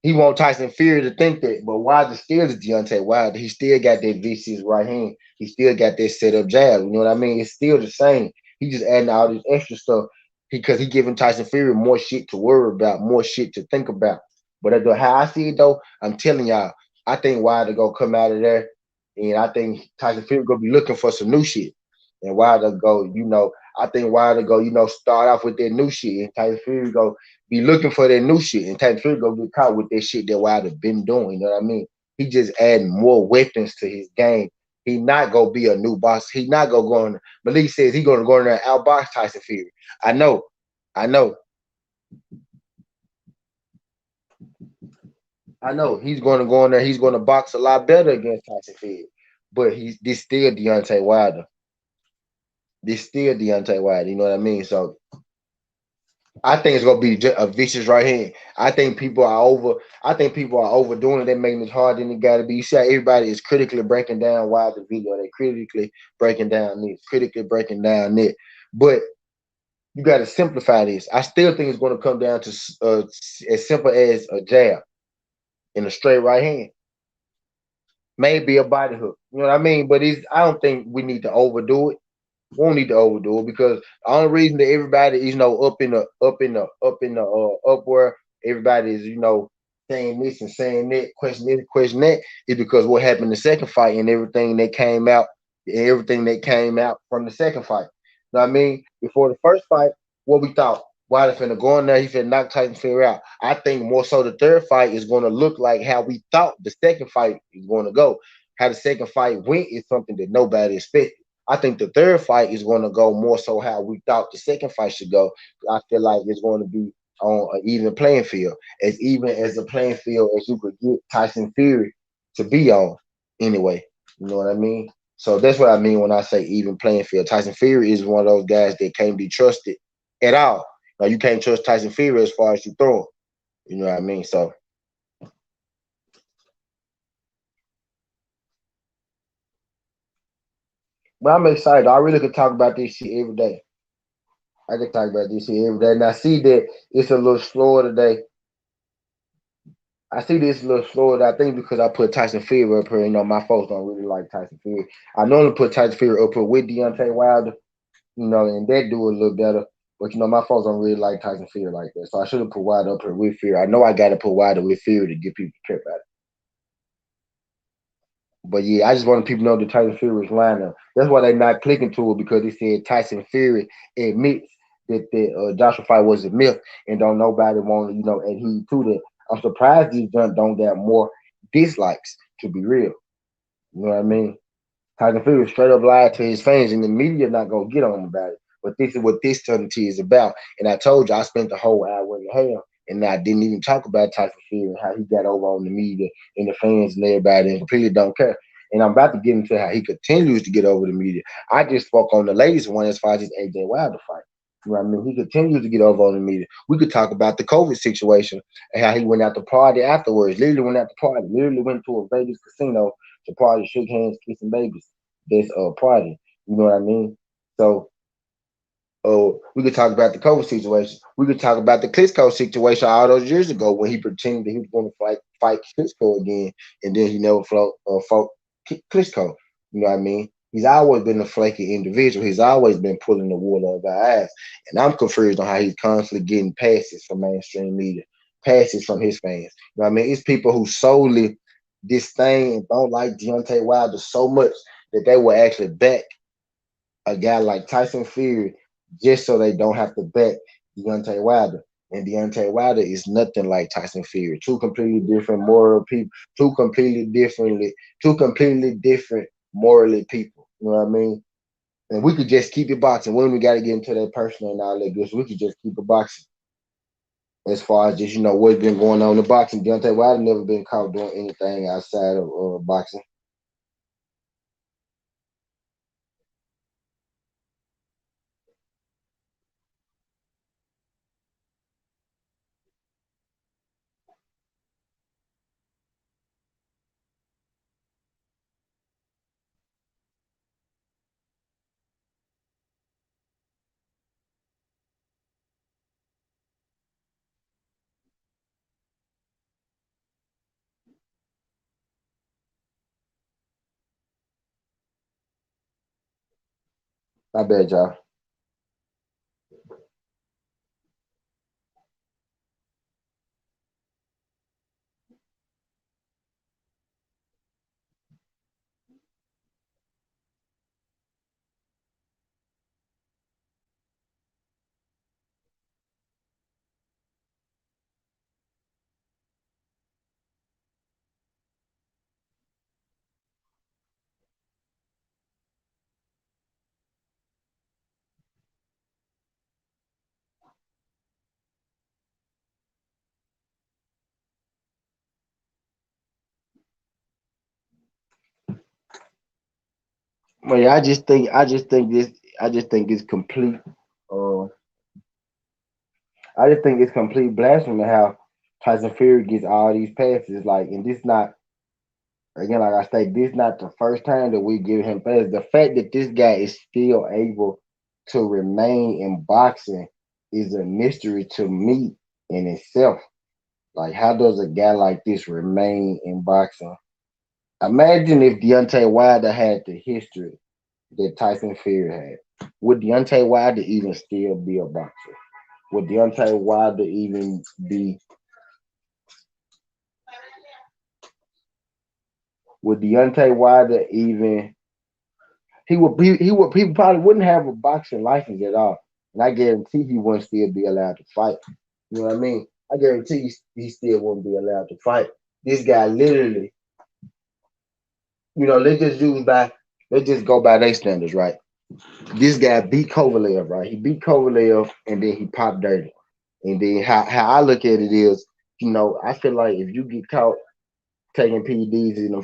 S3: he want Tyson Fury to think that, but Wilder still is Deontay Wilder. He still got that vicious right hand. He still got that set up jab. You know what I mean? It's still the same. He just adding all this extra stuff because he giving Tyson Fury more shit to worry about, more shit to think about. But how I see it though, I'm telling y'all, I think Wilder gonna come out of there, and I think Tyson Fury gonna be looking for some new shit. And Wilder go, I think Wilder go, start off with that new shit, and Tyson Fury go be looking for that new shit, and Tyson Fury gonna get caught with that shit that Wilder been doing. You know what I mean? He just adding more weapons to his game. He not gonna be a new boss. He not gonna go on. Malik says he gonna go in there and outbox Tyson Fury. I know, I know, I know. He's gonna go in there. He's gonna box a lot better against Tyson Fury. But he's this still Deontay Wilder. This still Deontay Wilder. You know what I mean? So I think it's gonna be a vicious right hand. I think people are over. I think people are overdoing it. They're making it harder than it got to be. You see, how everybody is critically breaking down Wilder video. They critically breaking down this, critically breaking down that. But you got to simplify this. I still think it's going to come down to as simple as a jab and a straight right hand, maybe a body hook. You know what I mean? But I don't think we need to overdo it. Won't need to overdo it because the only reason that everybody is up where everybody is saying this and saying that, question that is because what happened in the second fight and everything that came out from the second fight. You know what I mean? Before the first fight, what we thought. Wilder finna go in there, he finna knock Tyson Fury out. I think more so the third fight is gonna look like how we thought the second fight is gonna go. How the second fight went is something that nobody expected. I think the third fight is going to go more so how we thought the second fight should go. I feel like it's going to be on an even playing field, as even as a playing field as you could get Tyson Fury to be on. Anyway, you know what I mean. So that's what I mean when I say even playing field. Tyson Fury is one of those guys that can't be trusted at all. Now you can't trust Tyson Fury as far as you throw him. You know what I mean. So, but I'm excited. I really could talk about this shit every day. I can talk about this shit every day. And I see that it's a little slower today. I see this a little slower. I think because I put Tyson Fury up here. My folks don't really like Tyson Fury. I normally put Tyson Fury up here with Deontay Wilder, and that do a little better. But my folks don't really like Tyson Fury like that. So I should have put Wilder up here with Fury. I know I got to put Wilder with Fury to get people to care about it. But yeah, I just want people to know the Tyson Fury's lineup. That's why they're not clicking to it because they said Tyson Fury admits that the Joshua fight was a myth and don't nobody want to adhere to that. I'm surprised these guns don't get more dislikes. To be real, you know what I mean? Tyson Fury straight up lied to his fans, and the media not gonna get on him about it. But this is what this certainty is about. And I told you, I spent the whole hour in hell, and I didn't even talk about Tyson Fury and how he got over on the media and the fans and everybody, and completely don't care. And I'm about to get into how he continues to get over the media. I just spoke on the latest one as far as this AJ Wilder fight. You know what I mean? He continues to get over on the media. We could talk about the COVID situation and how he went out to party afterwards. Literally went out to party. Literally went to a Vegas casino to party, shake hands, kissing babies. This party. You know what I mean? So we could talk about the COVID situation. We could talk about the Klitschko situation all those years ago when he pretended that he was going to fight Klitschko again, and then he never fought Klitschko. You know what I mean? He's always been a flaky individual. He's always been pulling the wool over our eyes, and I'm confused on how he's constantly getting passes from mainstream media, passes from his fans. You know what I mean? It's people who solely disdain and don't like Deontay Wilder so much that they will actually back a guy like Tyson Fury just so they don't have to bet Deontay Wilder. And Deontay Wilder is nothing like Tyson Fury. Two completely different moral people, two completely different morally people. You know what I mean? And we could just keep it boxing. When we got to get into that personal and all that good, so we could just keep it boxing. As far as just what's been going on in boxing, Deontay Wilder never been caught doing anything outside of boxing. I bet y'all. Well, yeah, I just think it's complete. Uh, I just think it's complete blasphemy how Tyson Fury gets all these passes. Like, and this not again, like I say, this not the first time that we give him passes. The fact that this guy is still able to remain in boxing is a mystery to me in itself. Like, how does a guy like this remain in boxing? Imagine if Deontay Wilder had the history that Tyson Fury had. Would Deontay Wilder even still be a boxer? Would Deontay Wilder even be? Would Deontay Wilder even? He probably wouldn't have a boxing license at all, and I guarantee he wouldn't still be allowed to fight. You know what I mean? I guarantee he still wouldn't be allowed to fight. This guy literally, let's just go by their standards, right? This guy beat Kovalev, right? He beat Kovalev, and then he popped dirty. And then how I look at it is, I feel like if you get caught taking PEDs in the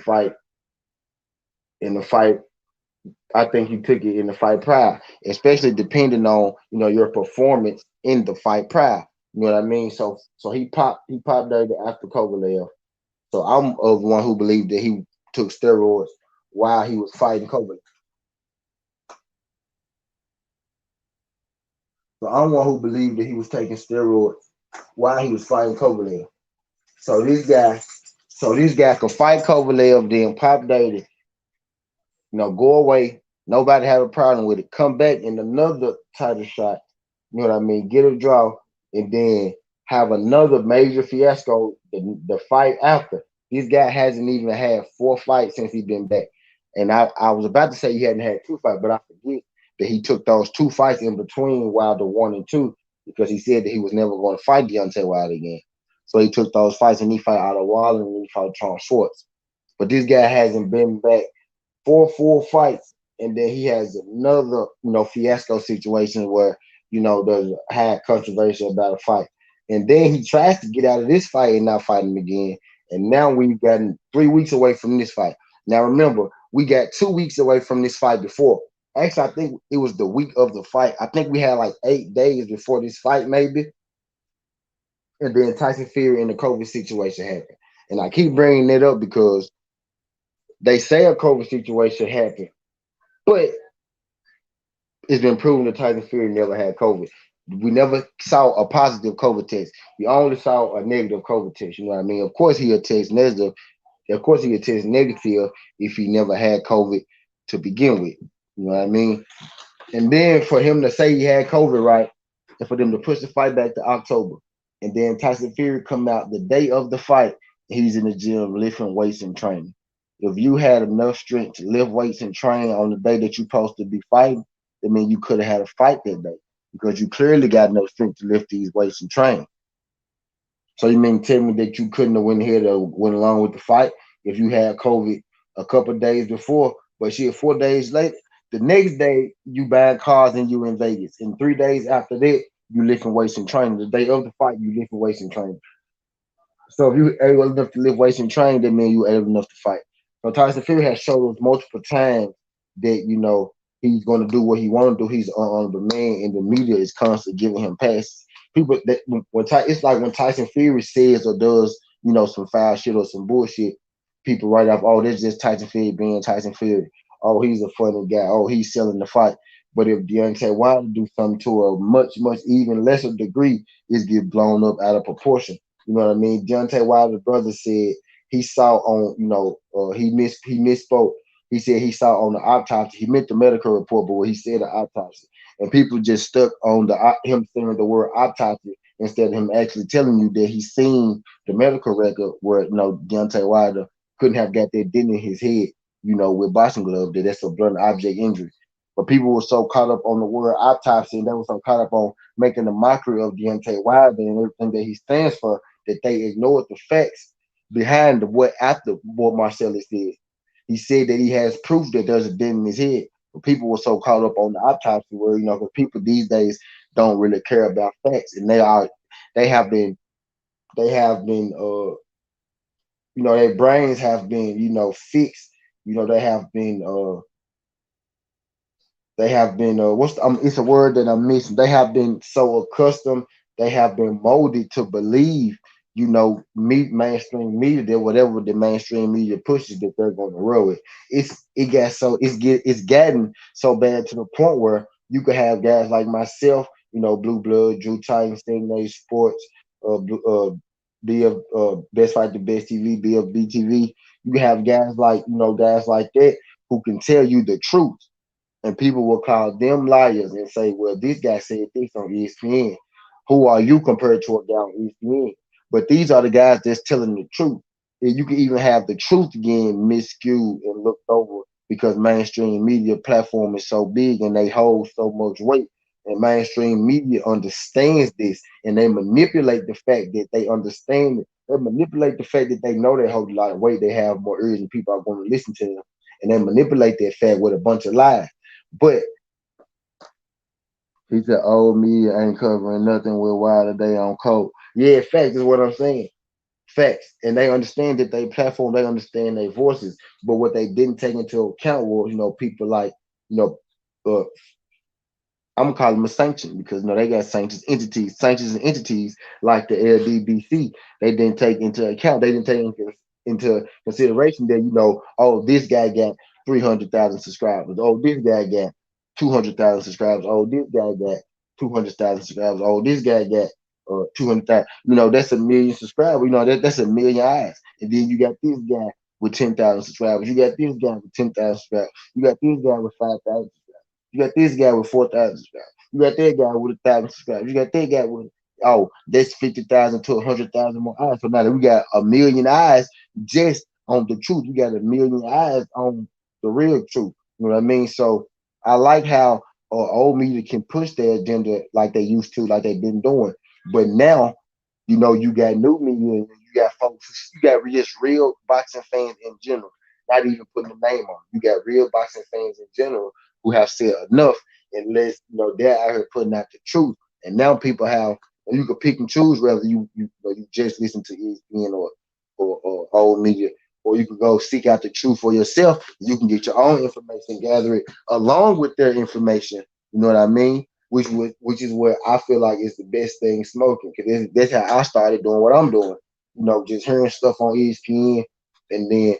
S3: fight, I think you took it in the fight prior, especially depending on your performance in the fight prior. You know what I mean? So he popped dirty after Kovalev. So I'm of one who believed that he took steroids while he was fighting Kovalev. So I'm one who believed that he was taking steroids while he was fighting Kovalev. So this guy, so this guy could fight Kovalev, then pop dirty, go away. Nobody have a problem with it. Come back in another title shot. You know what I mean? Get a draw, and then have another major fiasco the fight after. This guy hasn't even had 4 fights since he's been back. And I was about to say he hadn't had 2 fights, but I forget that he took those 2 fights in between Wilder 1 and 2 because he said that he was never going to fight Deontay Wilder again. So he took those fights and he fought out of Wallen and he fought Charles Schwartz. But this guy hasn't been back four full fights, and then he has another, fiasco situation where, there's had controversy about a fight. And then he tries to get out of this fight and not fight him again. And now we've gotten 3 weeks away from this fight. Now remember, we got 2 weeks away from this fight before. Actually, I think it was the week of the fight. I think we had like 8 days before this fight, maybe. And then Tyson Fury and the COVID situation happened. And I keep bringing it up because they say a COVID situation happened, but it's been proven that Tyson Fury never had COVID. We never saw a positive COVID test. We only saw a negative COVID test. You know what I mean? Of course, he'll test negative. Of course, he'll test negative if he never had COVID to begin with. You know what I mean? And then for him to say he had COVID, right, and for them to push the fight back to October, and then Tyson Fury come out the day of the fight, he's in the gym lifting weights and training. If you had enough strength to lift weights and train on the day that you're supposed to be fighting, that means you could have had a fight that day because you clearly got enough strength to lift these weights and train. So you mean tell me that you couldn't have went ahead or went along with the fight if you had COVID a couple of days before, but shit, 4 days later, the next day you buying cars and you in Vegas, and 3 days after that you lifting weights and training. The day of the fight you lifting weights and training. So if you able enough to lift weights and train, that means you able enough to fight. So Tyson Fury has showed us multiple times that he's going to do what he want to do. He's on the man, and the media is constantly giving him passes. People that it's like when Tyson Fury says or does some foul shit or some bullshit, people write off, oh, that's just Tyson Fury being Tyson Fury. Oh, he's a funny guy. Oh, he's selling the fight. But if Deontay Wilder do something to a much, much even lesser degree, it's get blown up out of proportion. You know what I mean? Deontay Wilder's brother said he saw on, he misspoke. He said he saw on the autopsy. He meant the medical report, but what he said the autopsy, and people just stuck on him saying the word autopsy instead of him actually telling you that he seen the medical record where Deontay Wilder couldn't have got that dent in his head, with boxing glove. That's a blunt object injury. But people were so caught up on the word autopsy, and they were so caught up on making a mockery of Deontay Wilder and everything that he stands for, that they ignored the facts behind what after what Marcellus did. He said that he has proof that there's a dent in his head. But people were so caught up on the autopsy where, because people these days don't really care about facts, and they have been, their brains have been, fixed. They have been it's a word that I'm missing. They have been so accustomed, they have been molded to believe, mainstream media, that whatever the mainstream media pushes that they're going to roll it. It's gotten so bad to the point where you could have guys like myself, Blue Blood, Drew Titan, Stingray Sports, BF Best Fight the Best TV, BFB TV. You can have guys like that who can tell you the truth, and people will call them liars and say, well, this guy said this on ESPN. Who are you compared to a guy on ESPN? But these are the guys that's telling the truth. And you can even have the truth getting miscued and looked over because mainstream media platform is so big and they hold so much weight. And mainstream media understands this, and they manipulate the fact that they understand it. They manipulate the fact that they know they hold a lot of weight. They have more ears and people are going to listen to them. And they manipulate that fact with a bunch of lies. But he said, "Old media ain't covering nothing with Wilder. They on coke." Yeah, facts is what I'm saying. Facts, and they understand that they platform. They understand their voices. But what they didn't take into account was, people like, you know, uh, I'm gonna call them a sanction because they got sanctions and entities like the LDBC. They didn't take into account. They didn't take into consideration that oh, this guy got 300,000 subscribers. Oh, this guy got 200,000 subscribers. Oh, this guy got 200,000 subscribers. Oh, this guy got 200,000. That's a million subscribers. That's a million eyes. And then you got this guy with 10,000 subscribers. You got this guy with 10,000 subscribers. You got this guy with 5,000. You got this guy with 4,000 subscribers. You got that guy with 1,000 subscribers. You got that guy with that's 50,000 to 100,000 more eyes. So now that we got a million eyes just on the truth, we got a million eyes on the real truth. You know what I mean? So I like how old media can push their agenda like they used to, like they've been doing. But now You got new media, and you got folks, you got just real boxing fans in general, not even putting a name on it. You got real boxing fans in general who have said enough, and they're out here putting out the truth. And now people have, you can pick and choose whether you just listen to ESPN or old media, or you can go seek out the truth for yourself. You can get your own information, gather it along with their information. You know what I mean? Which is what I feel like is the best thing smoking, because that's how I started doing what I'm doing. Just hearing stuff on ESPN, and then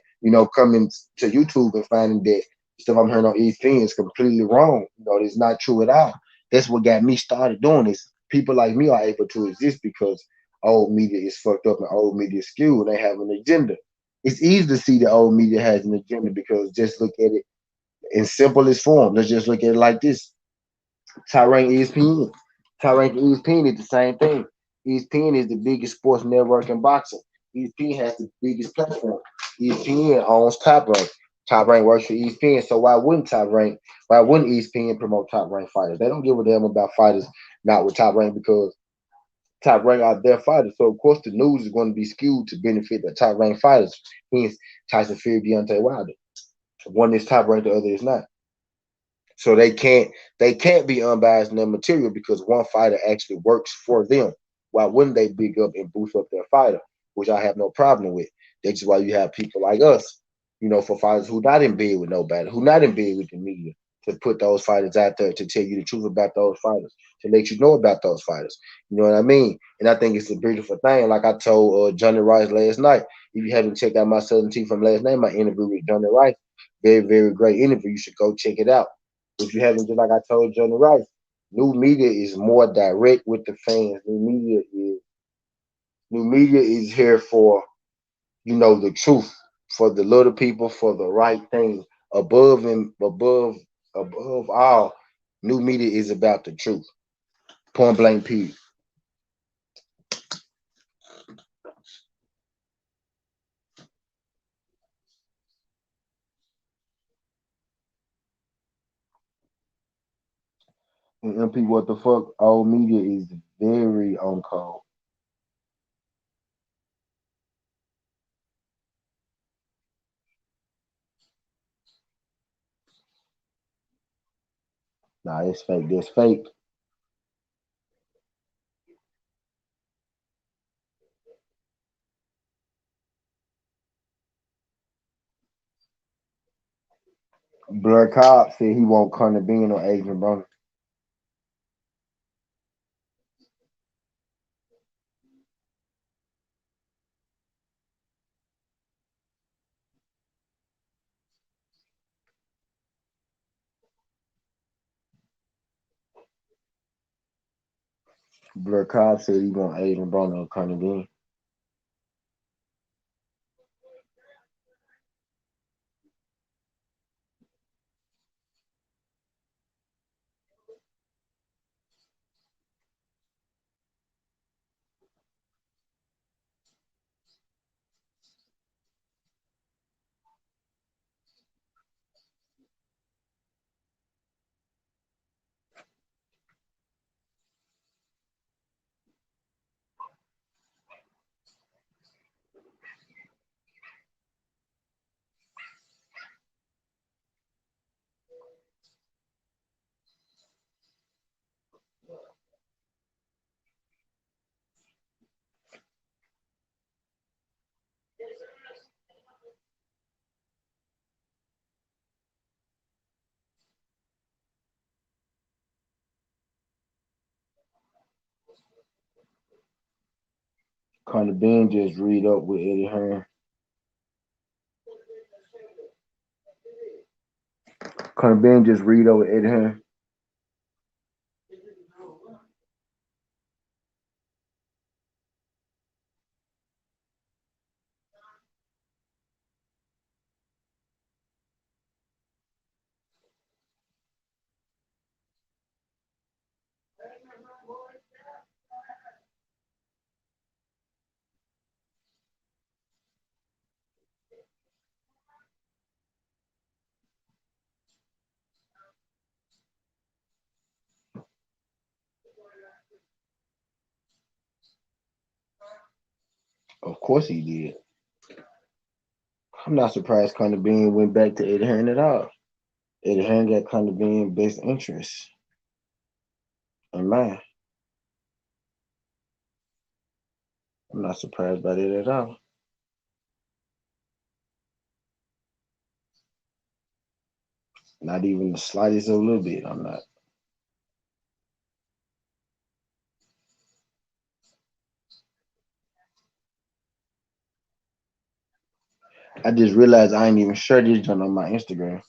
S3: coming to YouTube and finding that stuff I'm hearing on ESPN is completely wrong. It's not true at all. That's what got me started doing this. People like me are able to exist because old media is fucked up and old media is skewed. They have an agenda. It's easy to see that old media has an agenda because just look at it in simplest form. Let's just look at it like this. Tyrant ESPN. Tyrant ESPN is the same thing. ESPN is the biggest sports network in boxing. ESPN has the biggest platform. ESPN owns Top Rank. Top Rank works for ESPN. So why wouldn't Top Rank? Why wouldn't ESPN promote Top Rank fighters? They don't give a damn about fighters not with Top Rank because Top Rank are their fighters. So of course the news is going to be skewed to benefit the Top Rank fighters. Hence Tyson Fury, Deontay Wilder. One is Top Rank, the other is not. So they can't be unbiased in their material because one fighter actually works for them. Why wouldn't they big up and boost up their fighter? Which I have no problem with. That's why you have people like us, for fighters who not in bed with nobody, who not in bed with the media, to put those fighters out there to tell you the truth about those fighters, to let you know about those fighters. You know what I mean? And I think it's a beautiful thing. Like I told Johnny Rice last night. If you haven't checked out my Southern Tea from last night, my interview with Johnny Rice, very, very great interview. You should go check it out. If you haven't, just like I told Johnny Rice, new media is more direct with the fans. New media is here for the truth, for the little people, for the right thing. Above all, new media is about the truth. Point blank period. And MP, what the fuck? Old media is very on call. Nah, it's fake. That's fake. Blur Cobb said he won't Conor Bean or Adrian Broner. Blur Cobb said he want Adrian Broner or Conor Bean. Conor Bean just read up with Eddie Hearn. Conor Bean just read up with Eddie Hearn. Of course he did. I'm not surprised Conor Bean went back to Eddie Hearn at all. Eddie Hearn got Conor Bean best interest in mind. I'm not surprised by that at all. Not even the slightest of a little bit. I'm not. I just realized I ain't even sure this joint on my Instagram.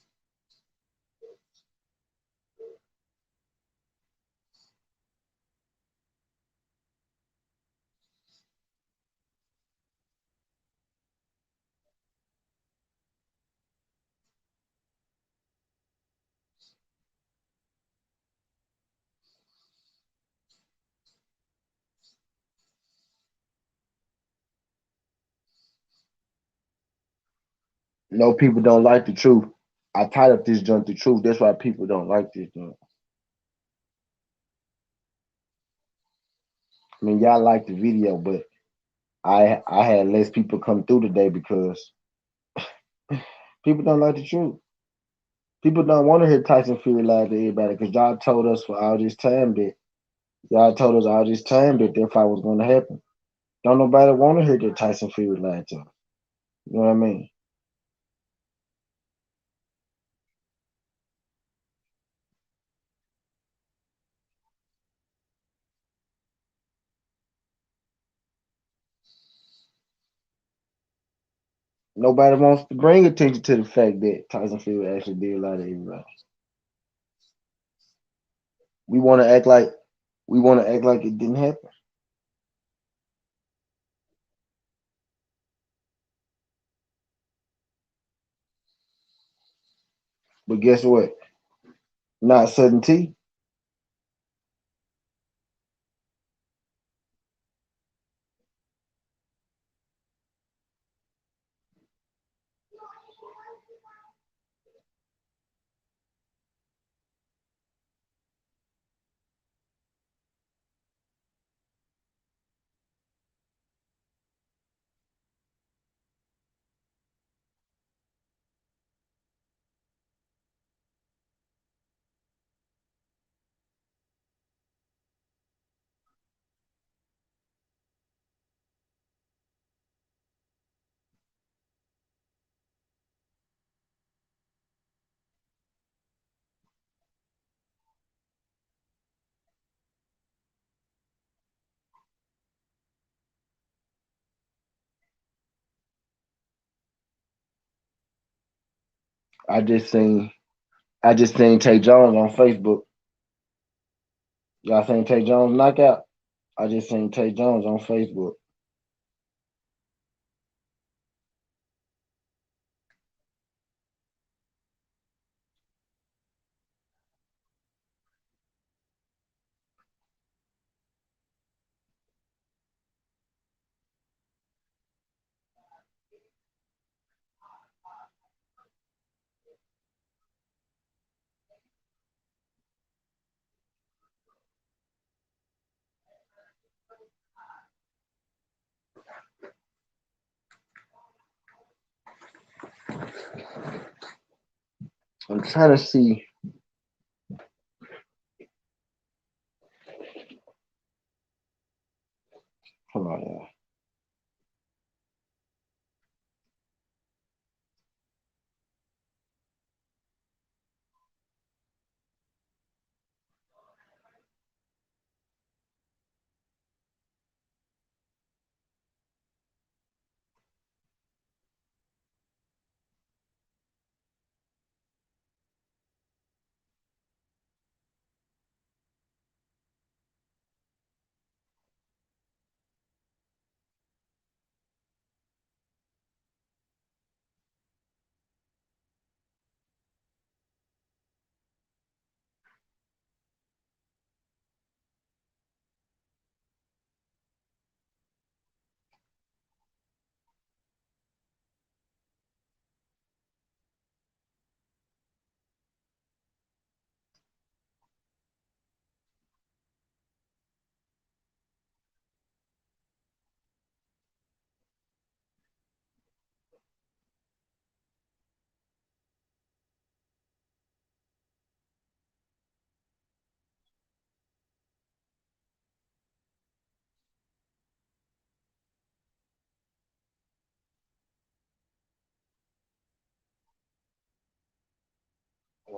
S3: No, people don't like the truth. I tied up this joint the truth. That's why people don't like this joint. I mean, y'all like the video, but I had less people come through today because people don't like the truth. People don't want to hear Tyson Fury lie to everybody because y'all told us for all this time that y'all told us all this time that that fight was going to happen. Don't nobody want to hear that Tyson Fury lied to us. You know what I mean? Nobody wants to bring attention to the fact that Tyson Fury actually did lie to everybody. We want to act like it didn't happen. But guess what? Not Sudden T. I just seen I just seen Tay Jones on Facebook. Y'all seen Tay Jones knockout? I just seen Tay Jones on Facebook. I'm trying to see. Hold on, y'all.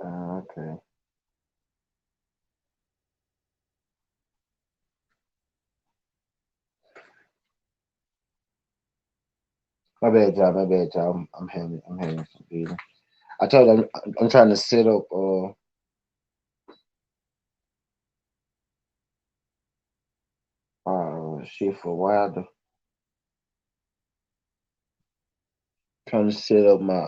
S3: Okay. My bad, y'all. My bad, y'all. I'm having some feeling. I told you I'm trying to set up shit for Wilder. Trying to set up my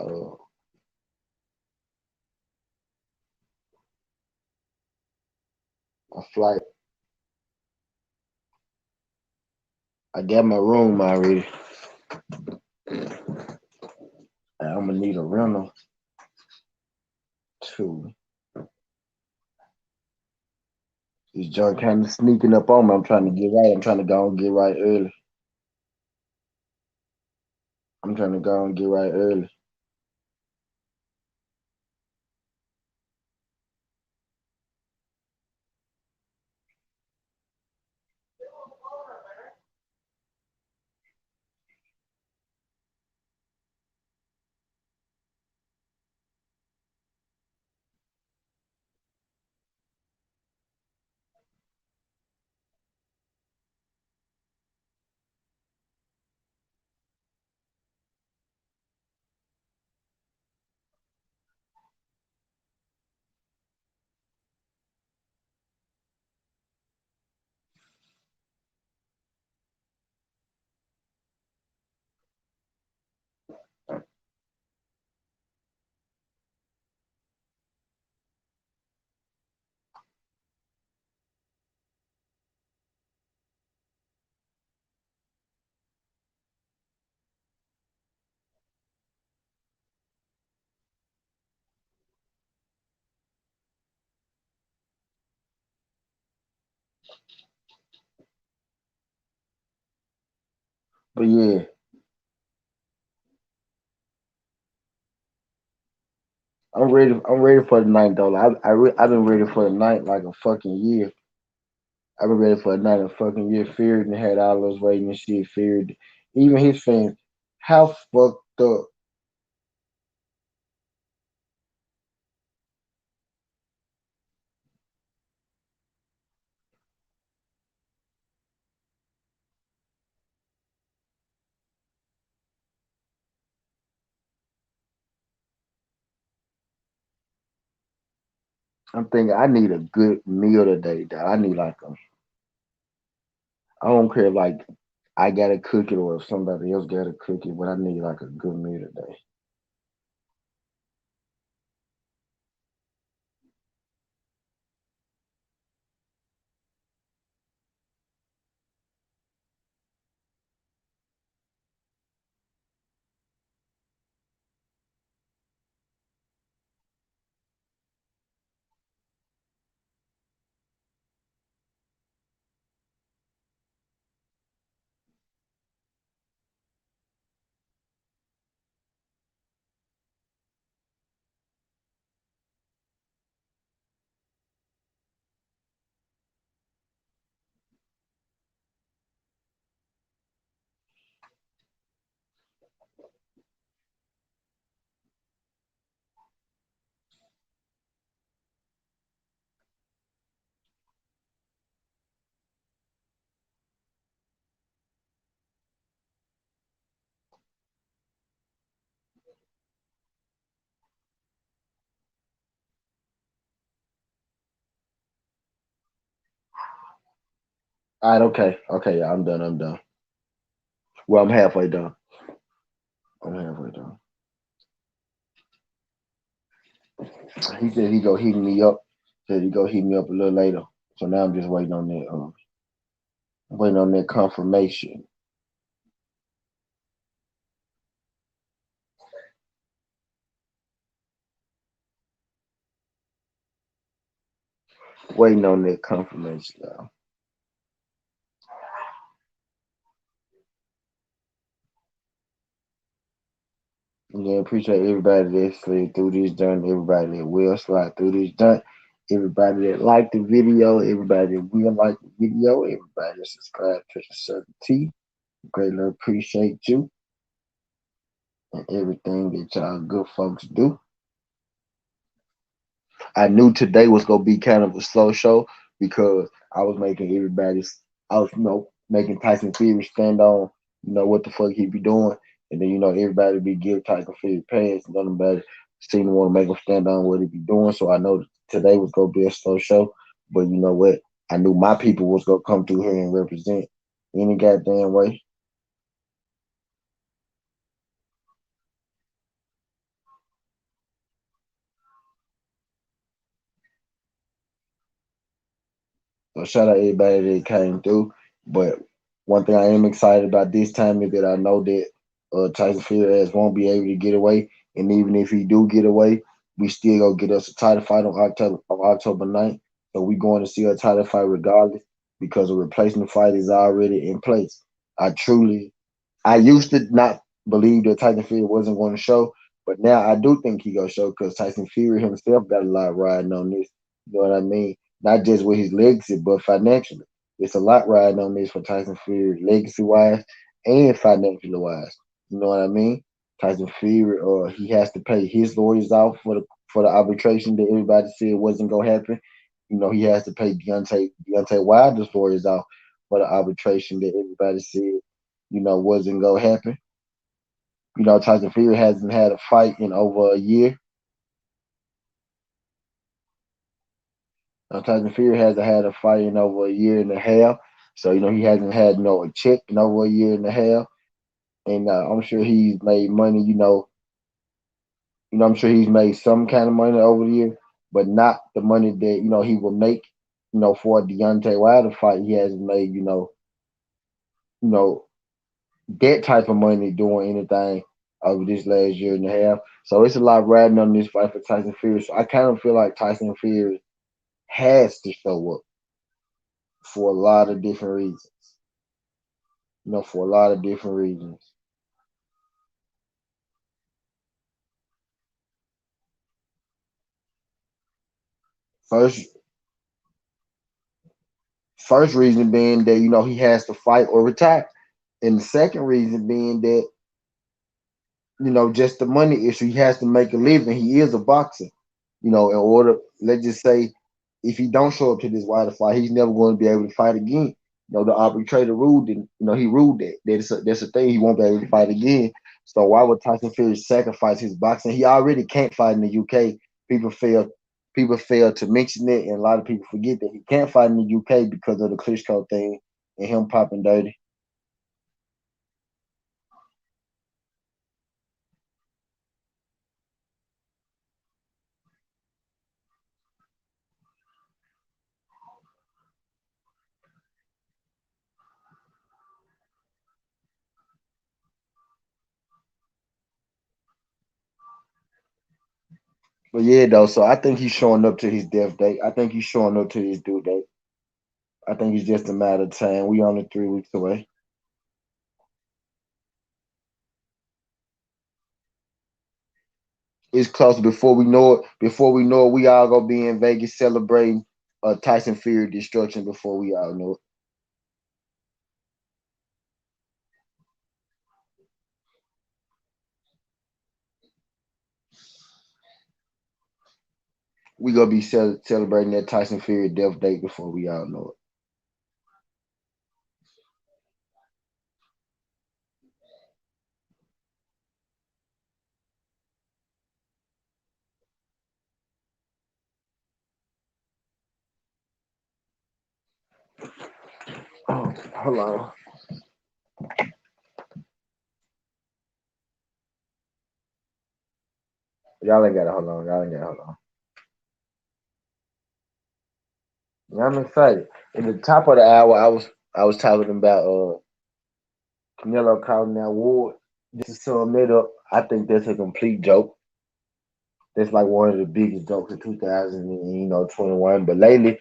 S3: flight. I got my room already. I'm gonna need a rental too. This junk kind of sneaking up on me. I'm trying to get right. I'm trying to go and get right early. I'm trying to go and get right early. But yeah, I'm ready. I'm ready for the night though. I've been ready for the night like a fucking year. I've been ready for a night a fucking year. Feared and had all those waiting and shit. Feared even his fans. How fucked up. I'm thinking I need a good meal today. Dog. I need like a. I don't care if like I gotta cook it or if somebody else gotta cook it, but I need like a good meal today. All right, okay, yeah, I'm done. I'm done. Well, I'm halfway done. I'm halfway done. He said he go hit me up. Said he go hit me up a little later. So now I'm just waiting on that. Waiting on that confirmation. Waiting on that confirmation now. Yeah, appreciate everybody that slid through this journey, everybody that will slide through this journey, everybody that liked the video, everybody that will like the video, everybody that subscribed to the Circle T. Greatly appreciate you and everything that y'all good folks do. I knew today was gonna be kind of a slow show because I was making everybody's I was, making Tyson Fury stand on, what the fuck he be doing. And then, everybody be give Tyson Fury pass. Nobody seem to want to make him stand on what he be doing. So I know today was gonna be a slow show. But you know what? I knew my people was gonna come through here and represent any goddamn way. So shout out everybody that came through. But one thing I am excited about this time is that I know that Tyson Fury ass won't be able to get away. And even if he do get away, we still gonna get us a title fight on October 9th. So we going to see a title fight regardless because a replacement fight is already in place. I truly I used to not believe that Tyson Fury wasn't going to show, but now I do think he gonna show because Tyson Fury himself got a lot riding on this. You know what I mean? Not just with his legacy, but financially. It's a lot riding on this for Tyson Fury, legacy wise and financially wise. You know what I mean? Tyson Fury, he has to pay his lawyers off for the arbitration that everybody said wasn't gonna happen. He has to pay Deontay Wilder's lawyers off for the arbitration that everybody said wasn't gonna happen. Tyson Fury hasn't had a fight in over a year. Tyson Fury hasn't had a fight in over a year and a half. So, he hasn't had a check in over a year and a half. And I'm sure he's made money, I'm sure he's made some kind of money over the year, but not the money that, he will make, for a Deontay Wilder fight. He hasn't made, you know, that type of money doing anything over this last year and a half. So it's a lot riding on this fight for Tyson Fury. So I kind of feel like Tyson Fury has to show up for a lot of different reasons. For a lot of different reasons. First, first reason being that he has to fight or retire, and the second reason being that just the money issue. He has to make a living. He is a boxer. In order, let's just say, if he don't show up to this wider fight, he's never going to be able to fight again. The arbitrator ruled, and he ruled that that's a thing. He won't be able to fight again. So why would Tyson Fury sacrifice his boxing? He already can't fight in the UK. People fail, people fail to mention it, and a lot of people forget that he can't fight in the UK because of the Klitschko thing and him popping dirty. But yeah, though, so I think he's showing up to his death date. I think he's showing up to his due date. I think it's just a matter of time. We only 3 weeks away. It's close. Before we know it, we all gonna be in Vegas celebrating Tyson Fury destruction. Before we all know it, we gonna be celebrating that Tyson Fury death date before we all know it. Oh, hold on, y'all ain't gotta hold on. Y'all ain't gotta hold on. Yeah, I'm excited. At the top of the hour, I was talking about Canelo calling that war. Just to sum it up, I think that's a complete joke. That's like one of the biggest jokes of 2021. But lately,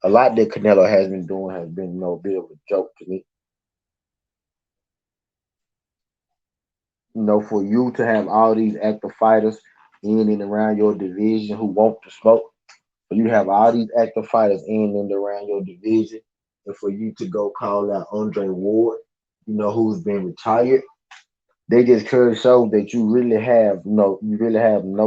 S3: a lot that Canelo has been doing has been a bit of a joke to me. For you to have all these active fighters in and around your division who want to smoke, for you to have all these active fighters in and around your division, and for you to go call out Andre Ward, who's been retired, they just could show that you really have no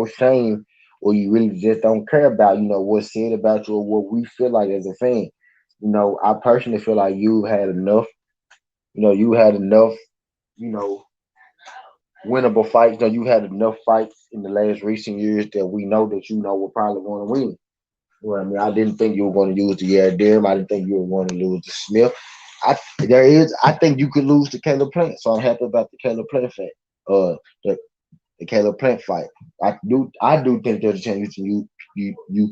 S3: shame or you really just don't care about, what's said about you or what we feel like as a fan. I personally feel like you had enough. You had enough. You know, winnable fights. You had enough fights in the last recent years that we know that were probably going to win. Well, I mean, I didn't think you were going to lose to Yadir. I didn't think you were going to lose to Smith. I think you could lose to Caleb Plant. So I'm happy about the Caleb Plant fight. The Caleb Plant fight. I do think there's a chance you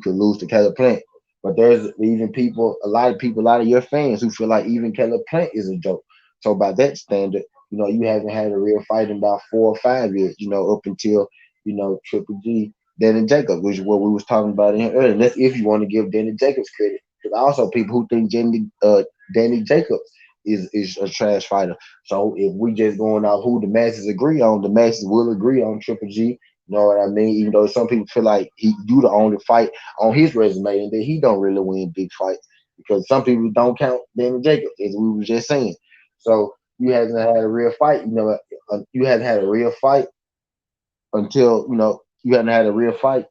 S3: could lose to Caleb Plant. But there's even people, a lot of your fans who feel like even Caleb Plant is a joke. So by that standard, you haven't had a real fight in about 4 or 5 years. Up until Triple G, Danny Jacobs, which is what we was talking about in here earlier. And that's if you want to give Danny Jacobs credit. There's also people who think Danny Jacobs is a trash fighter. So if we just going out who the masses agree on, the masses will agree on Triple G. You know what I mean? Even though some people feel like he do the only fight on his resume and that he don't really win big fights because some people don't count Danny Jacobs, as we were just saying. So you haven't had a real fight. You haven't had a real fight until you hadn't had a real fight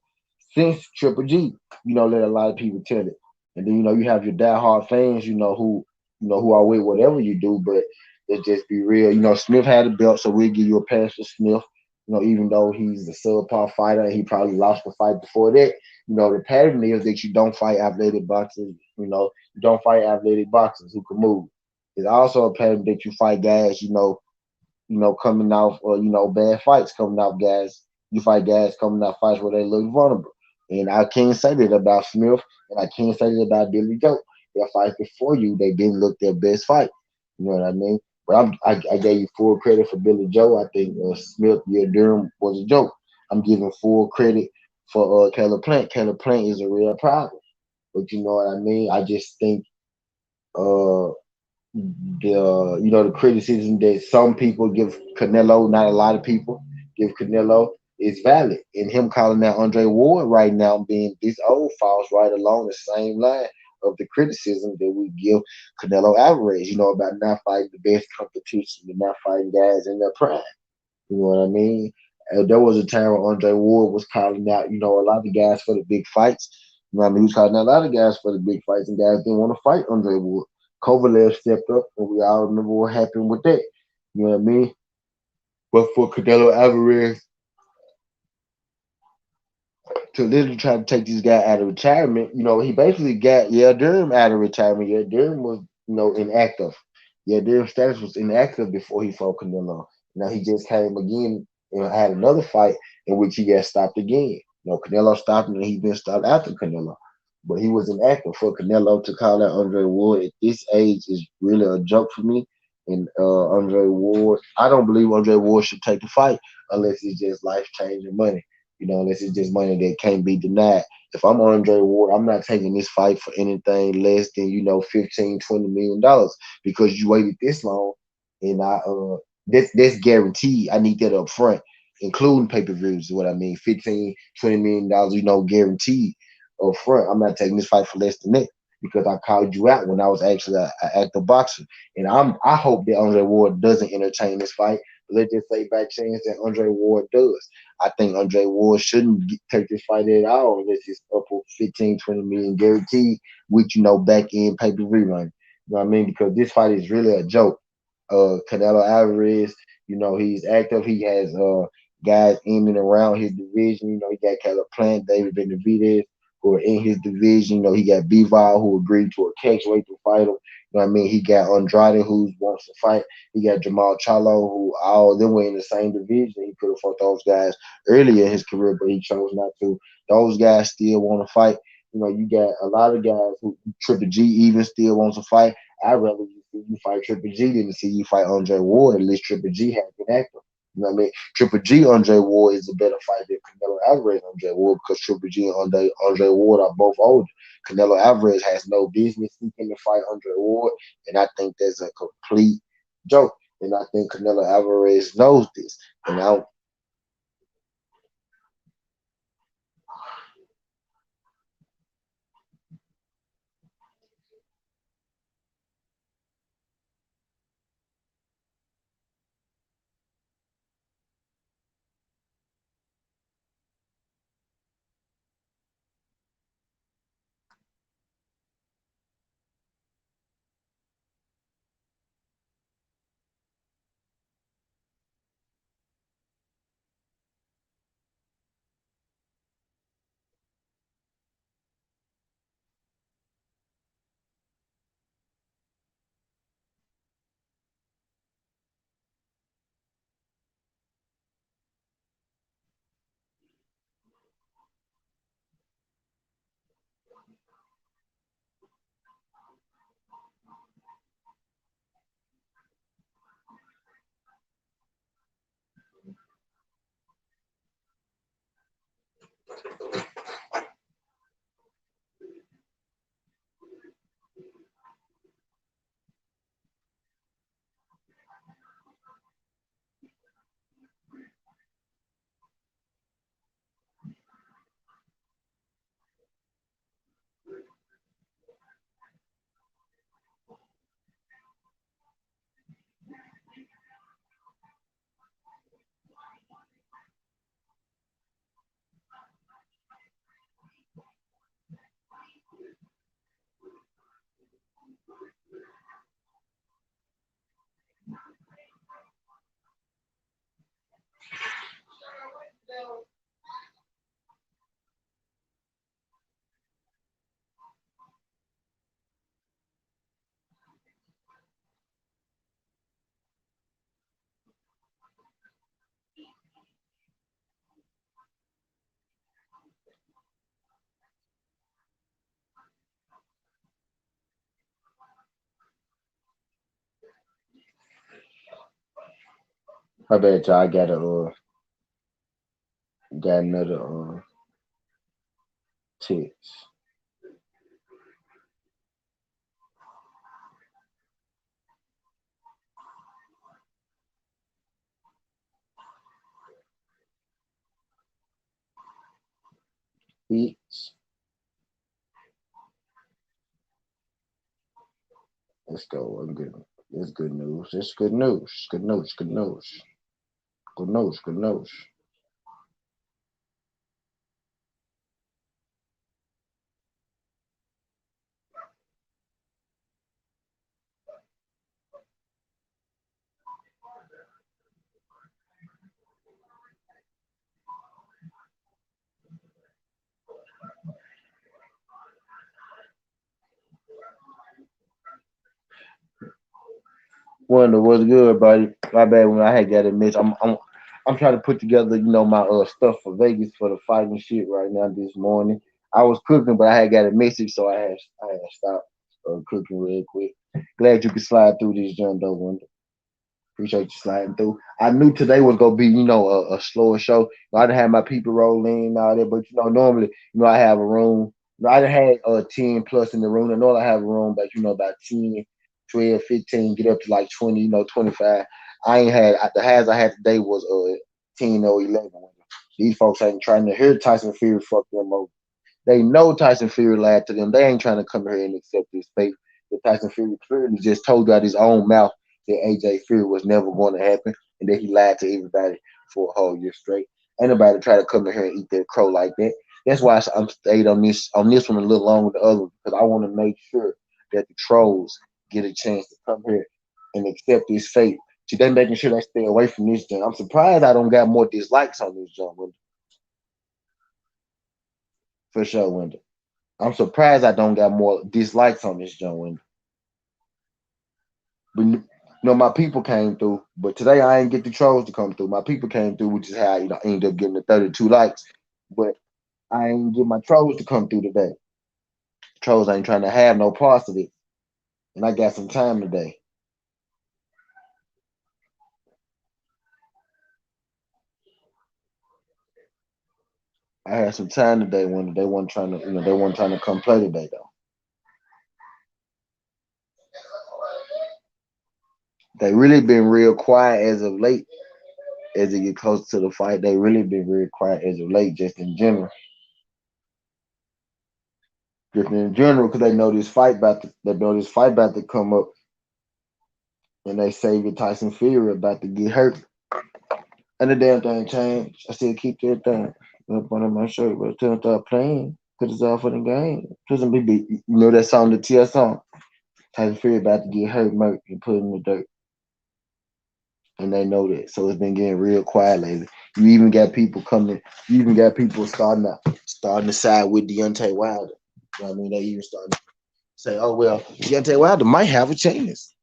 S3: since Triple G. Let a lot of people tell it, and then you have your diehard fans. Who are with whatever you do, but let's just be real. Smith had a belt, so we'll give you a pass for Smith. Even though he's a subpar fighter, and he probably lost the fight before that. The pattern is that you don't fight athletic boxers. You don't fight athletic boxers who can move. It's also a pattern that you fight guys. Coming off bad fights, coming off guys. You fight guys coming off fights where they look vulnerable. And I can't say that about Smith, and I can't say that about Billy Joe. Their fights before you, they didn't look their best fight. You know what I mean? But I gave you full credit for Billy Joe. I think Smith, yeah, Durham was a joke. I'm giving full credit for Caleb Plant. Caleb Plant is a real problem. But you know what I mean? I just think uh the criticism that some people give Canelo, not a lot of people give Canelo, is valid. And him calling out Andre Ward right now being this old falls right along the same line of the criticism that we give Canelo Alvarez, about not fighting the best competition and not fighting guys in their prime. You know what I mean? There was a time when Andre Ward was calling out, a lot of guys for the big fights. You know what I mean? He was calling out a lot of guys for the big fights, and guys didn't want to fight Andre Ward. Kovalev stepped up, and we all remember what happened with that. You know what I mean? But for Canelo Alvarez to literally try to take this guy out of retirement, he basically got Durham out of retirement. Durham was, inactive. Durham's status was inactive before he fought Canelo. Now he just came again and had another fight in which he got stopped again. Canelo stopped him and he's been stopped after Canelo. But he was inactive for Canelo to call out Andre Ward at this age is really a joke for me. And Andre Ward, I don't believe Andre Ward should take the fight unless it's just life changing money. Unless it's just money that can't be denied. If I'm Andre Ward, I'm not taking this fight for anything less than, 15, $20 million because you waited this long. And that's guaranteed. I need that up front, including pay-per-views is what I mean. 15, $20 million, guaranteed up front. I'm not taking this fight for less than that because I called you out when I was actually an active boxer. And I hope that Andre Ward doesn't entertain this fight. Let's just say by chance that Andre Ward does. I think Andre Ward shouldn't take this fight at all unless it's up for 15, 20 million guaranteed with, back end pay per view money. You know what I mean? Because this fight is really a joke. Canelo Alvarez, he's active. He has guys in and around his division. He got Caleb Plant, David Benavidez, who are in his division. He got Bivol, who agreed to a catch weight to fight him. You know what I mean? He got Andrade, who wants to fight. He got Jamal Charlo, who all of them were in the same division. He could have fought those guys earlier in his career, but he chose not to. Those guys still want to fight. You got a lot of guys who Triple G even still wants to fight. I'd rather see you fight Triple G than to see you fight Andre Ward. At least Triple G has been active. You know what I mean? Triple G Andre Ward is a better fight than Canelo Alvarez Andre Ward because Triple G and Andre Ward are both older. Canelo Alvarez has no business seeking to fight Andre Ward, and I think that's a complete joke. And I think Canelo Alvarez knows this. And I I bet y'all got another text. Bitch. Let's go. I'm good. It's good news. It's good news. Good news. Good news. Good news. Good news. Wonder what's good, buddy. My bad when I had got a miss. I'm trying to put together, my stuff for Vegas for the fight and shit right now this morning. I was cooking, but I had got a message, so I had stopped cooking real quick. Glad you could slide through this jump though, Wonder. Appreciate you sliding through. I knew today was gonna be, a slower show. I didn't have my people roll in and all that, but normally, I have a room. I done had 10 plus in the room. I know I have a room, but about 10, 12, 15, get up to like 20, 25. I ain't had the highs I had today was 10 or 11. These folks ain't trying to hear Tyson Fury fuck them over. They know Tyson Fury lied to them. They ain't trying to come here and accept this fate. But Tyson Fury clearly just told you out his own mouth that AJ Fury was never going to happen and that he lied to everybody for a whole year straight. Ain't nobody try to come in here and eat that crow like that. That's why I'm stayed on this one a little longer than the other because I want to make sure that the trolls get a chance to come here and accept this fate. See, they making sure they stay away from this junk. I'm surprised I don't got more dislikes on this junk, for sure, Window. I'm surprised I don't got more dislikes on this joint window. But my people came through. But today I ain't get the trolls to come through. My people came through, which is how I ended up getting the 32 likes. But I ain't get my trolls to come through today. Trolls ain't trying to have no parts of it. And I got some time today. I had some time today when they weren't trying to, they weren't trying to come play today though. They really been real quiet as of late. As it get close to the fight, they really been real quiet as of late, just in general. Just in general, because they know this fight about to come up, and they say that Tyson Fury about to get hurt, and the damn thing changed. I said keep that thing up under my shirt, but tell them start playing, cause it's all for the game. Doesn't be, that song, the TS song. Tyson Fury about to get hurt, murk, and put in the dirt, and they know that. So it's been getting real quiet lately. You even got people coming. You even got people starting to side with Deontay Wilder. You know what I mean? They even starting to say, "Oh well, Deontay Wilder might have a chance.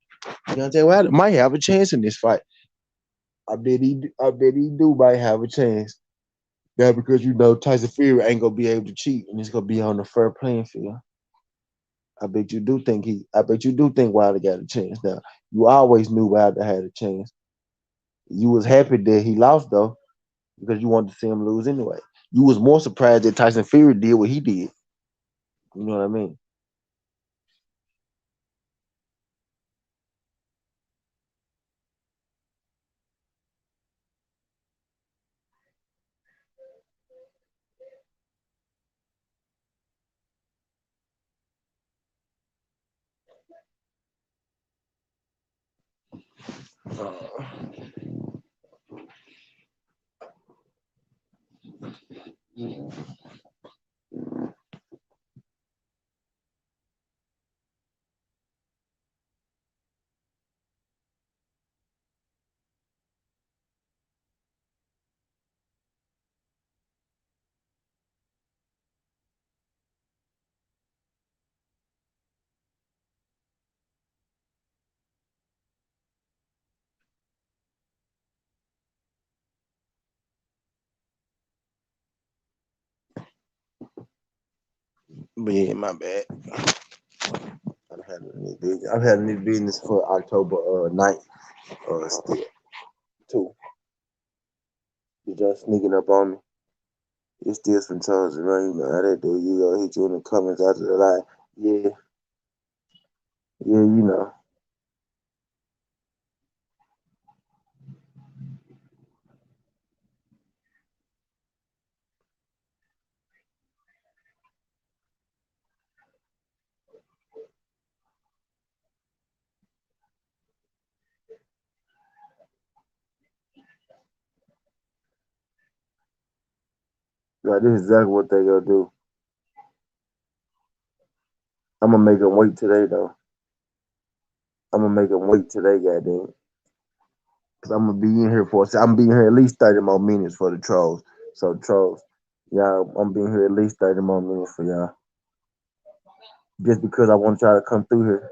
S3: Deontay Wilder might have a chance in this fight. I bet he do might have a chance. Yeah, because Tyson Fury ain't gonna be able to cheat, and it's gonna be on the fair playing field. I bet you do think Wilder got a chance. Now you always knew Wilder had a chance. You was happy that he lost though, because you wanted to see him lose anyway. You was more surprised that Tyson Fury did what he did. You know what I mean? But yeah, my bad. I've had this business for October 9th. Still too. You just sneaking up on me. It's still some charges, man. You know how they do. You gonna hit you in the comments after the live. Yeah, yeah, you know. Like, this is exactly what they gonna do. I'm gonna make them wait today, though. I'm gonna make them wait today, goddamn. Cause I'm gonna be in here I'm being here at least 30 more minutes for the trolls. So trolls, y'all, I'm being here at least 30 more minutes for y'all. Just because I want y'all to come through here.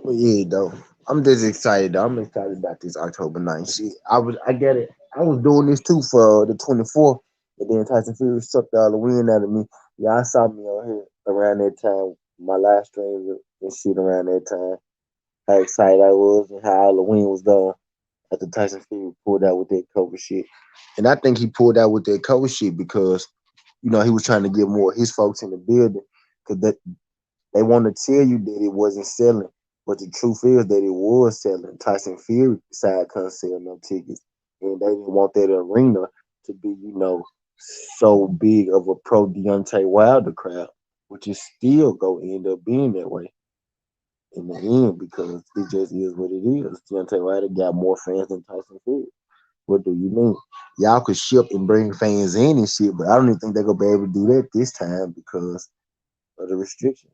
S3: But yeah, though. I'm just excited though. I'm excited about this October 9th shit. I get it. I was doing this too for the 24th, and then Tyson Fury sucked all the wind out of me. Y'all saw me on here around that time, my live streams and shit around that time. How excited I was and how all the wind was gone after Tyson Fury pulled out with that COVID shit. And I think he pulled out with that COVID shit because, he was trying to get more of his folks in the building. Because they want to tell you that it wasn't selling, but the truth is that it was selling. Tyson Fury decided couldn't sell no tickets, and they didn't want that arena to be, so big of a pro Deontay Wilder crowd, which is still gonna end up being that way in the end because it just is what it is. Deontay Wilder got more fans than Tyson Fury. What do you mean? Y'all could ship and bring fans in and shit, but I don't even think they're gonna be able to do that this time because of the restrictions.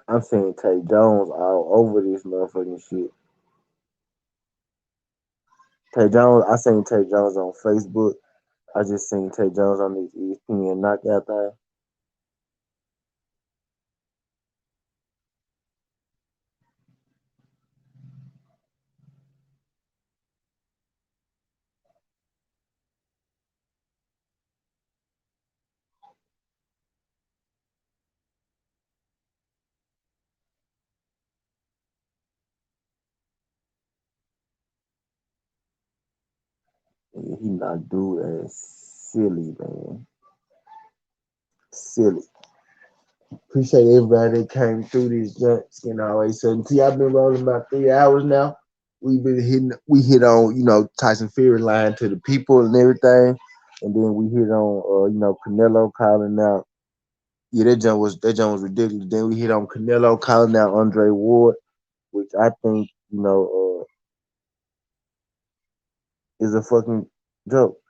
S3: I'm seeing Tay Jones all over this motherfucking shit. Tay Jones, I seen Tay Jones on Facebook. I just seen Tay Jones on this ESPN knockout thing. Yeah, he not dude as silly, man. Silly. Appreciate everybody that came through this junk. Always certainty. I've been rolling about 3 hours now. We hit on, Tyson Fury lying to the people and everything. And then we hit on Canelo calling out. Yeah, that jump was ridiculous. Then we hit on Canelo calling out Andre Ward, which I think, is a fucking joke.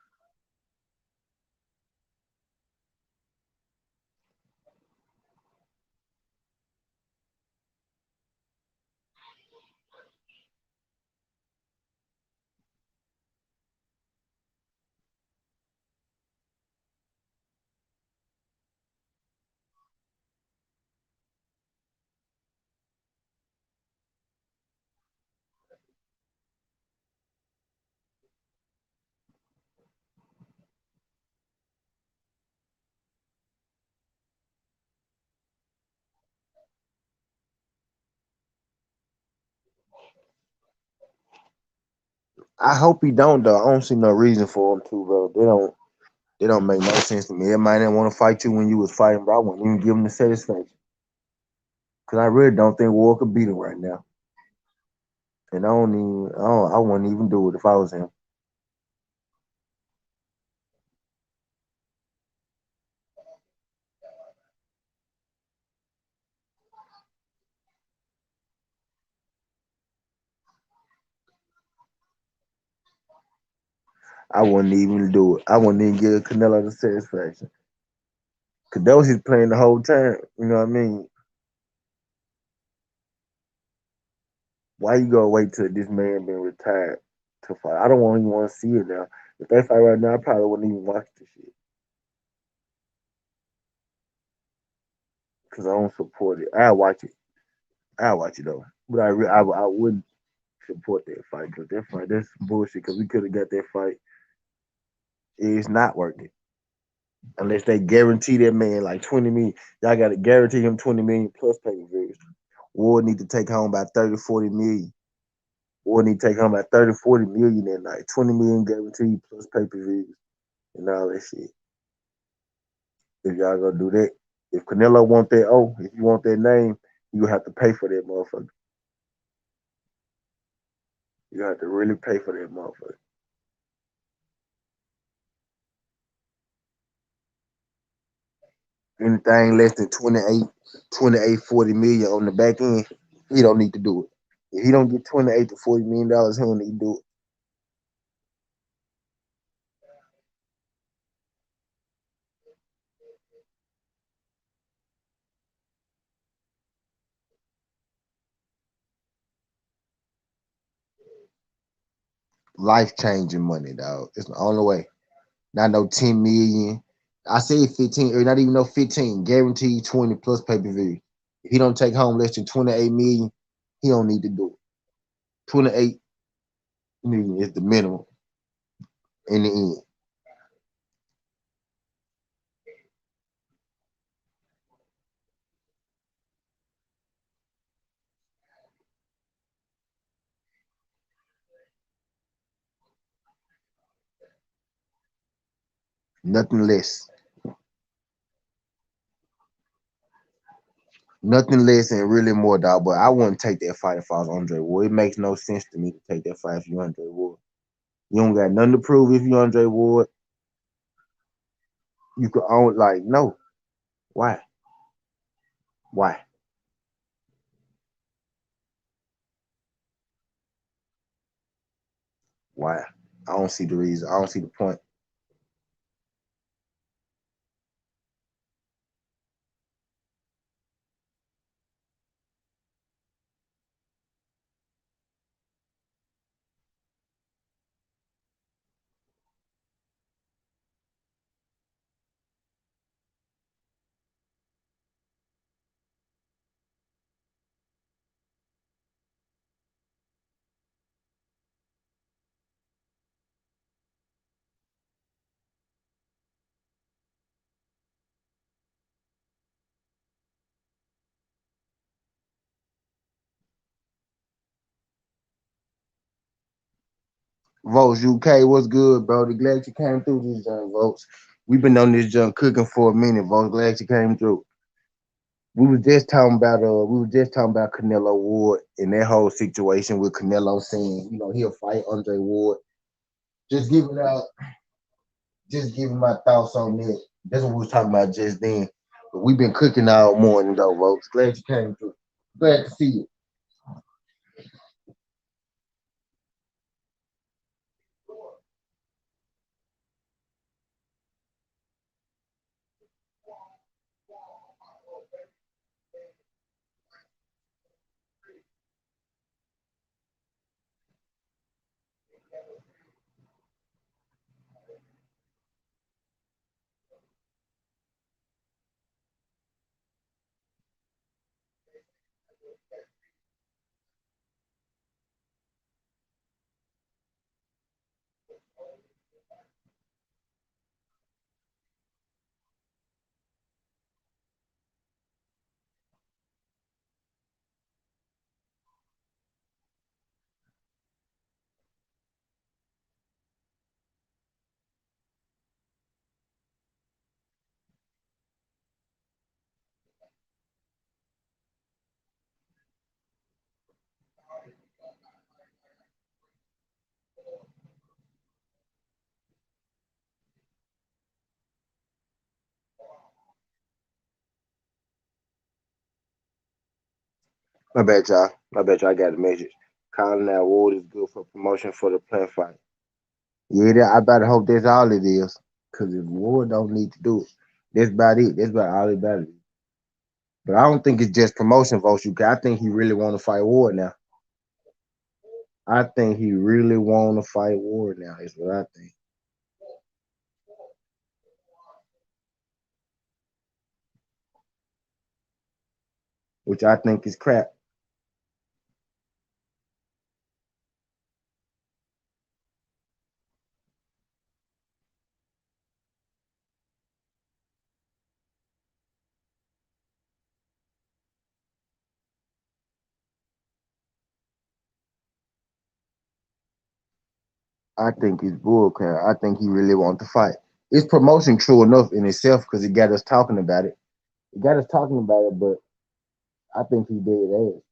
S3: I hope he don't though. I don't see no reason for him to, bro. They don't make no sense to me. Everybody didn't want to fight you when you was fighting, bro. I wouldn't even give him the satisfaction. Cause I really don't think War could beat him right now. And I wouldn't even do it if I was him. I wouldn't even do it. I wouldn't even give Canelo the satisfaction. Cause that was his plan the whole time. You know what I mean? Why you gonna wait till this man been retired to fight? I don't want even want to see it now. If they fight right now, I probably wouldn't even watch the shit. Cause I don't support it. I watch it. I watch it though. But I wouldn't support that fight because that fight that's bullshit. Because we could have got that fight. It's not worth it unless they guarantee that man like 20 million. Y'all got to guarantee him 20 million plus pay per views. Ward need to take home about 30, 40 million. Ward need to take home about 30, 40 million that night. 20 million guaranteed plus pay per views and all that shit. If y'all gonna do that, if Canelo want that, if you want that name, you have to pay for that motherfucker. You have to really pay for that motherfucker. Anything less than 40 million on the back end, he don't need to do it. If he don't get 28 to $40 million, he don't need to do it. Life changing money, dog. It's the only way. Not no 10 million. I say 15, or not even no 15. Guaranteed 20 plus pay per view. If he don't take home less than 28 million, he don't need to do it. 28 million is the minimum in the end. Nothing less. Nothing less and really more, dog. But I wouldn't take that fight if I was Andre Ward. It makes no sense to me to take that fight if you Andre Ward. You don't got nothing to prove if you Andre Ward. You could own like no. Why? Why? Why? I don't see the reason. I don't see the point. Votes UK, what's good, bro? Glad you came through this junk, Votes. We've been on this junk cooking for a minute, Votes. Glad you came through. We were just talking about Canelo Ward and that whole situation with Canelo saying, he'll fight Andre Ward. Just giving out, just giving my thoughts on that. That's what we was talking about just then. But we've been cooking all morning though, Votes. Glad you came through. Glad to see you. My bad, y'all. My bad, y'all. I got a message. Calling that Ward is good for promotion for the plant fight. Yeah, I better hope that's all it is. Cause if Ward don't need to do it, that's about it. That's about all it better. But I don't think it's just promotion votes. I think he really want to fight Ward now. I think he really want to fight Ward now. Is what I think. Which I think is crap. I think it's bullcrap. I think he really want to fight. It's promotion true enough in itself because it got us talking about it. It got us talking about it, but I think he dead ass.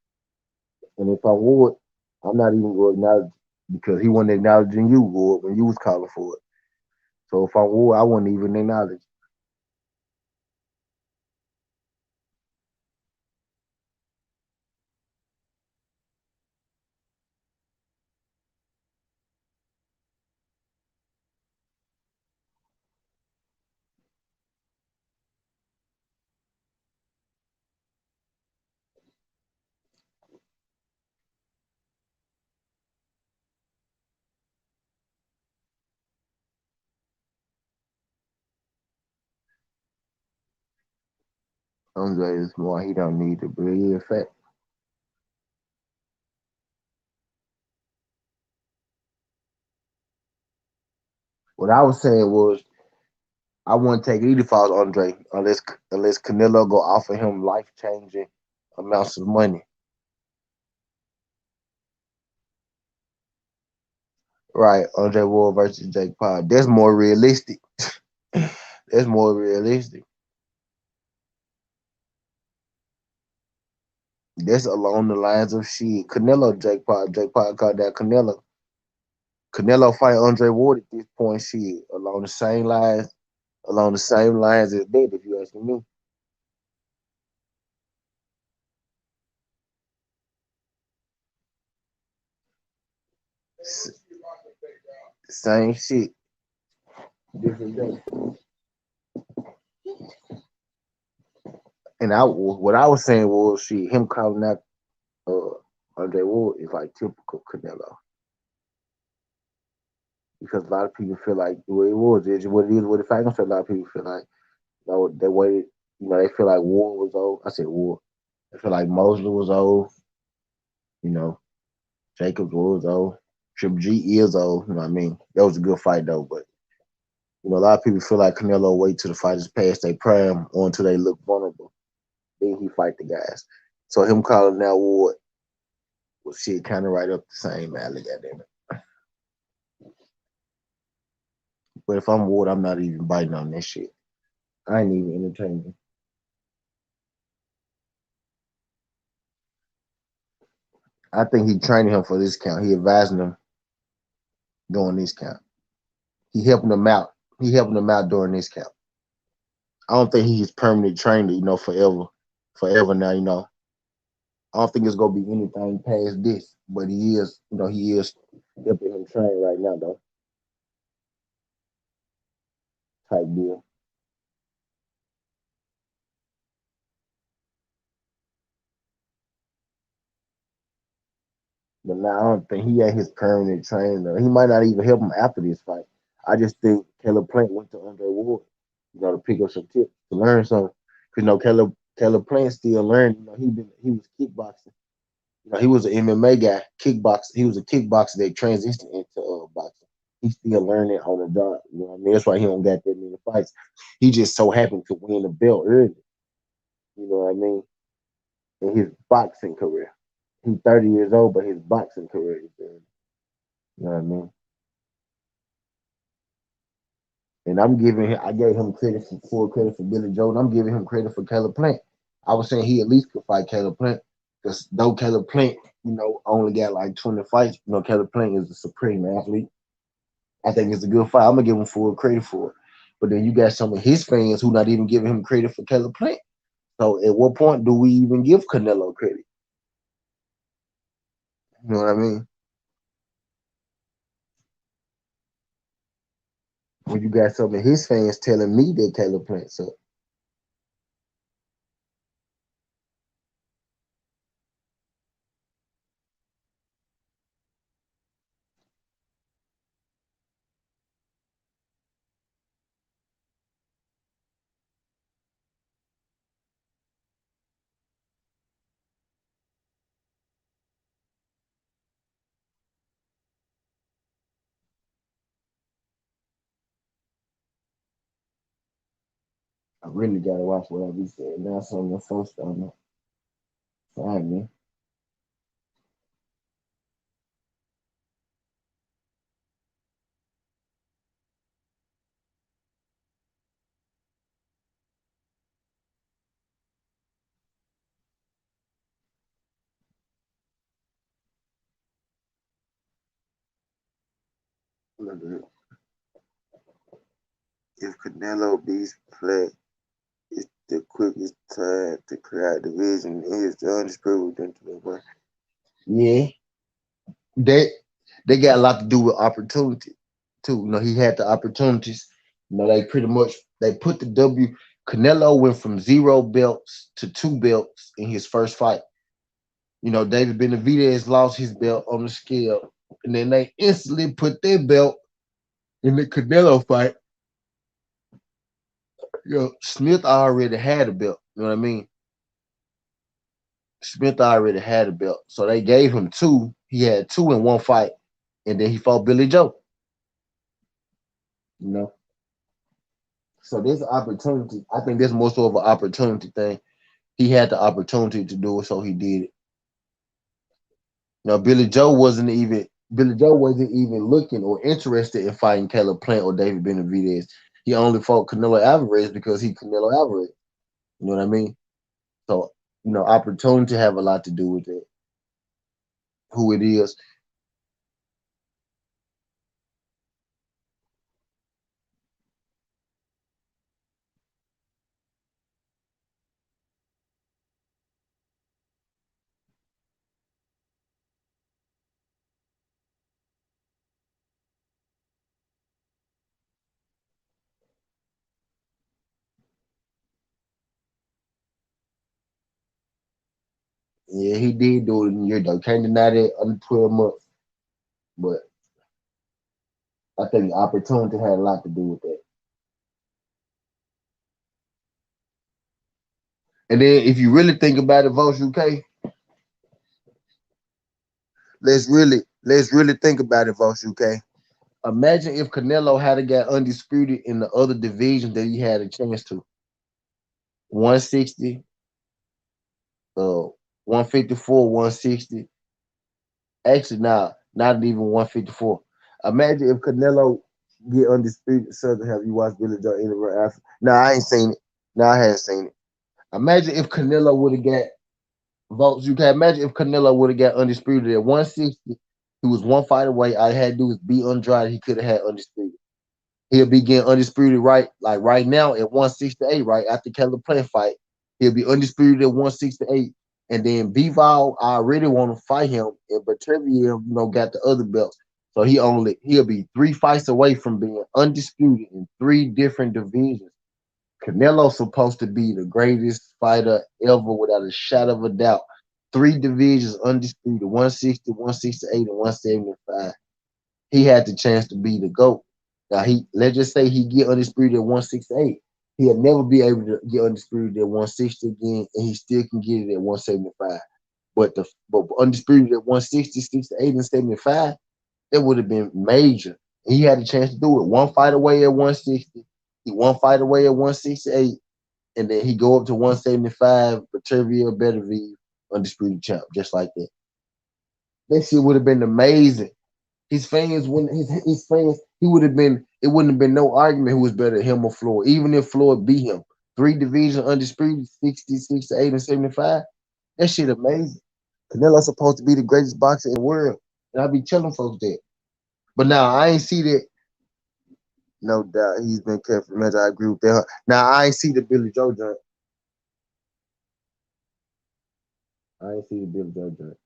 S3: And if I would, I'm not even going to acknowledge because he wasn't acknowledging you, Wood, when you was calling for it. So if I would, I wouldn't even acknowledge. Andre is more. He don't need to be in fact. What I was saying was I wouldn't take any falls Andre unless Canelo go offer him life changing amounts of money. Right, Andre Ward versus Jake Paul. That's more realistic. That's more realistic. That's along the lines of shit. Canelo, Jake Paul. Jake Paul called that Canelo. Canelo fight Andre Ward at this point, shit, along the same lines as that, if you ask me. S- Same shit, different day. And what I was saying was, shit, him calling out Andre Ward is like typical Canelo because a lot of people feel like the way it was is what it is. What the fact is, a lot of people feel like they waited. They feel like Ward was old. I said Ward. They feel like Mosley was old. You know, Jacobs was old. Triple G is old. You know what I mean? That was a good fight though, but a lot of people feel like Canelo wait till the fighters pass their prime or until they look vulnerable. Then he fight the guys. So him calling now Ward was shit kind of right up the same alley, goddamn it. But if I'm Ward, I'm not even biting on that shit. I ain't even entertaining. I think he training him for this count. He advising him during this count. He helping him out. He helping him out during this count. I don't think he's permanent trainer, forever. Forever now, I don't think it's gonna be anything past this, but he is helping him train right now though, type deal. But now I don't think he ain't his permanent trainer. He might not even help him after this fight. I just think Caleb Plant went to Andre Ward, to pick up some tips to learn something. Cause Caleb Plant still learning. He was kickboxing. He was an MMA guy, kickboxer. He was a kickboxer that transitioned into boxing. He's still learning on the job. You know what I mean? That's why he don't got that many fights. He just so happened to win the belt early. You know what I mean? In his boxing career. He's 30 years old, but his boxing career is early. You know what I mean? And I gave him credit for full credit for Billy Joe, and I'm giving him credit for Caleb Plant. I was saying he at least could fight Caleb Plant because though Caleb Plant, only got like 20 fights, Caleb Plant is a supreme athlete. I think it's a good fight. I'm gonna give him full credit for it. But then you got some of his fans who not even giving him credit for Caleb Plant. So at what point do we even give Canelo credit? You know what I mean? When you got some of his fans telling me that Caleb Plant suck. I really gotta watch what I be saying. Now some of the folks don't know. Find me. Look at it. If Canelo beats Plant, it's the quickest time to clear out the division. Is the undisputed gentleman. Yeah, they they got a lot to do with opportunity too. You know, he had the opportunities. You know, they pretty much they put the W. Canelo went from 0 belts to 2 belts in his first fight. You know, David Benavidez lost his belt on the scale, and then they instantly put their belt in the Canelo fight. You know, Smith already had a belt. You know what I mean? Smith already had a belt, so they gave him two. He had two in one fight, and then he fought Billy Joe. You know, so this opportunity, I think this more so of an opportunity thing. He had the opportunity to do it, so he did it. Now Billy Joe wasn't even looking or interested in fighting Caleb Plant or David Benavidez. He only fought Canelo Alvarez because he Canelo Alvarez. You know what I mean? So, you know, opportunity have a lot to do with it. Who it is. Yeah, he did do it in a year though. Can't deny that under 12 months. But I think the opportunity had a lot to do with that. And then if you really think about it, Votes UK, let's really think about it, Votes UK. Imagine if Canelo had got undisputed in the other division that he had a chance to. 160, 154, 160. Actually, not even 154. Imagine if Canelo get undisputed Southern. Have you watched Billy Joe anywhere after? No, I ain't seen it. No, I haven't seen it. Imagine if Canelo would have got votes. You can imagine if Canelo would have got undisputed at 160. He was one fight away. All he had to do was beat Andrade. He could have had undisputed. He'll be getting undisputed right now at 168, right after Caleb Plant fight. He'll be undisputed at 168. And then Bivol, I already want to fight him, but Trevor, got the other belts. So he'll be 3 fights away from being undisputed in 3 different divisions. Canelo's supposed to be the greatest fighter ever without a shadow of a doubt. 3 divisions undisputed, 160, 168, and 175. He had the chance to be the GOAT. Now let's just say he get undisputed at 168. He'll never be able to get undisputed at 160 again, and he still can get it at 175. But undisputed at 160, 68, and 75, it would have been major. He had a chance to do it. One fight away at 160, he one fight away at 168, and then he go up to 175, Petrevia Beterbiev, undisputed champ, just like that. That shit would have been amazing. His fans wouldn't his fans he would have been it wouldn't have been no argument who was better, him or Floyd, even if Floyd beat him. 3 division undisputed, 60, 68, and 75. That shit amazing. Canelo's supposed to be the greatest boxer in the world. And I be telling folks that. But now I ain't see that. No doubt he's been careful. Man, I agree with that. Now I ain't see the Billy Joe joint. I ain't see the Billy Joe joint.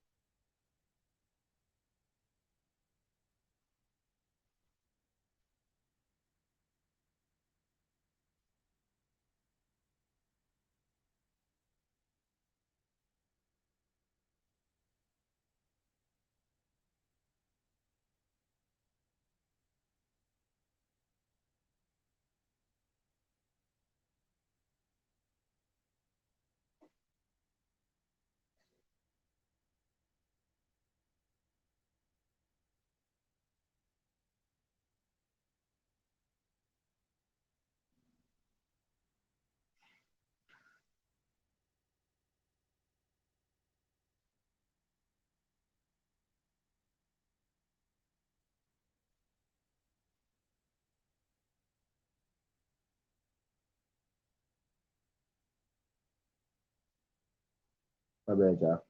S3: My bad, y'all.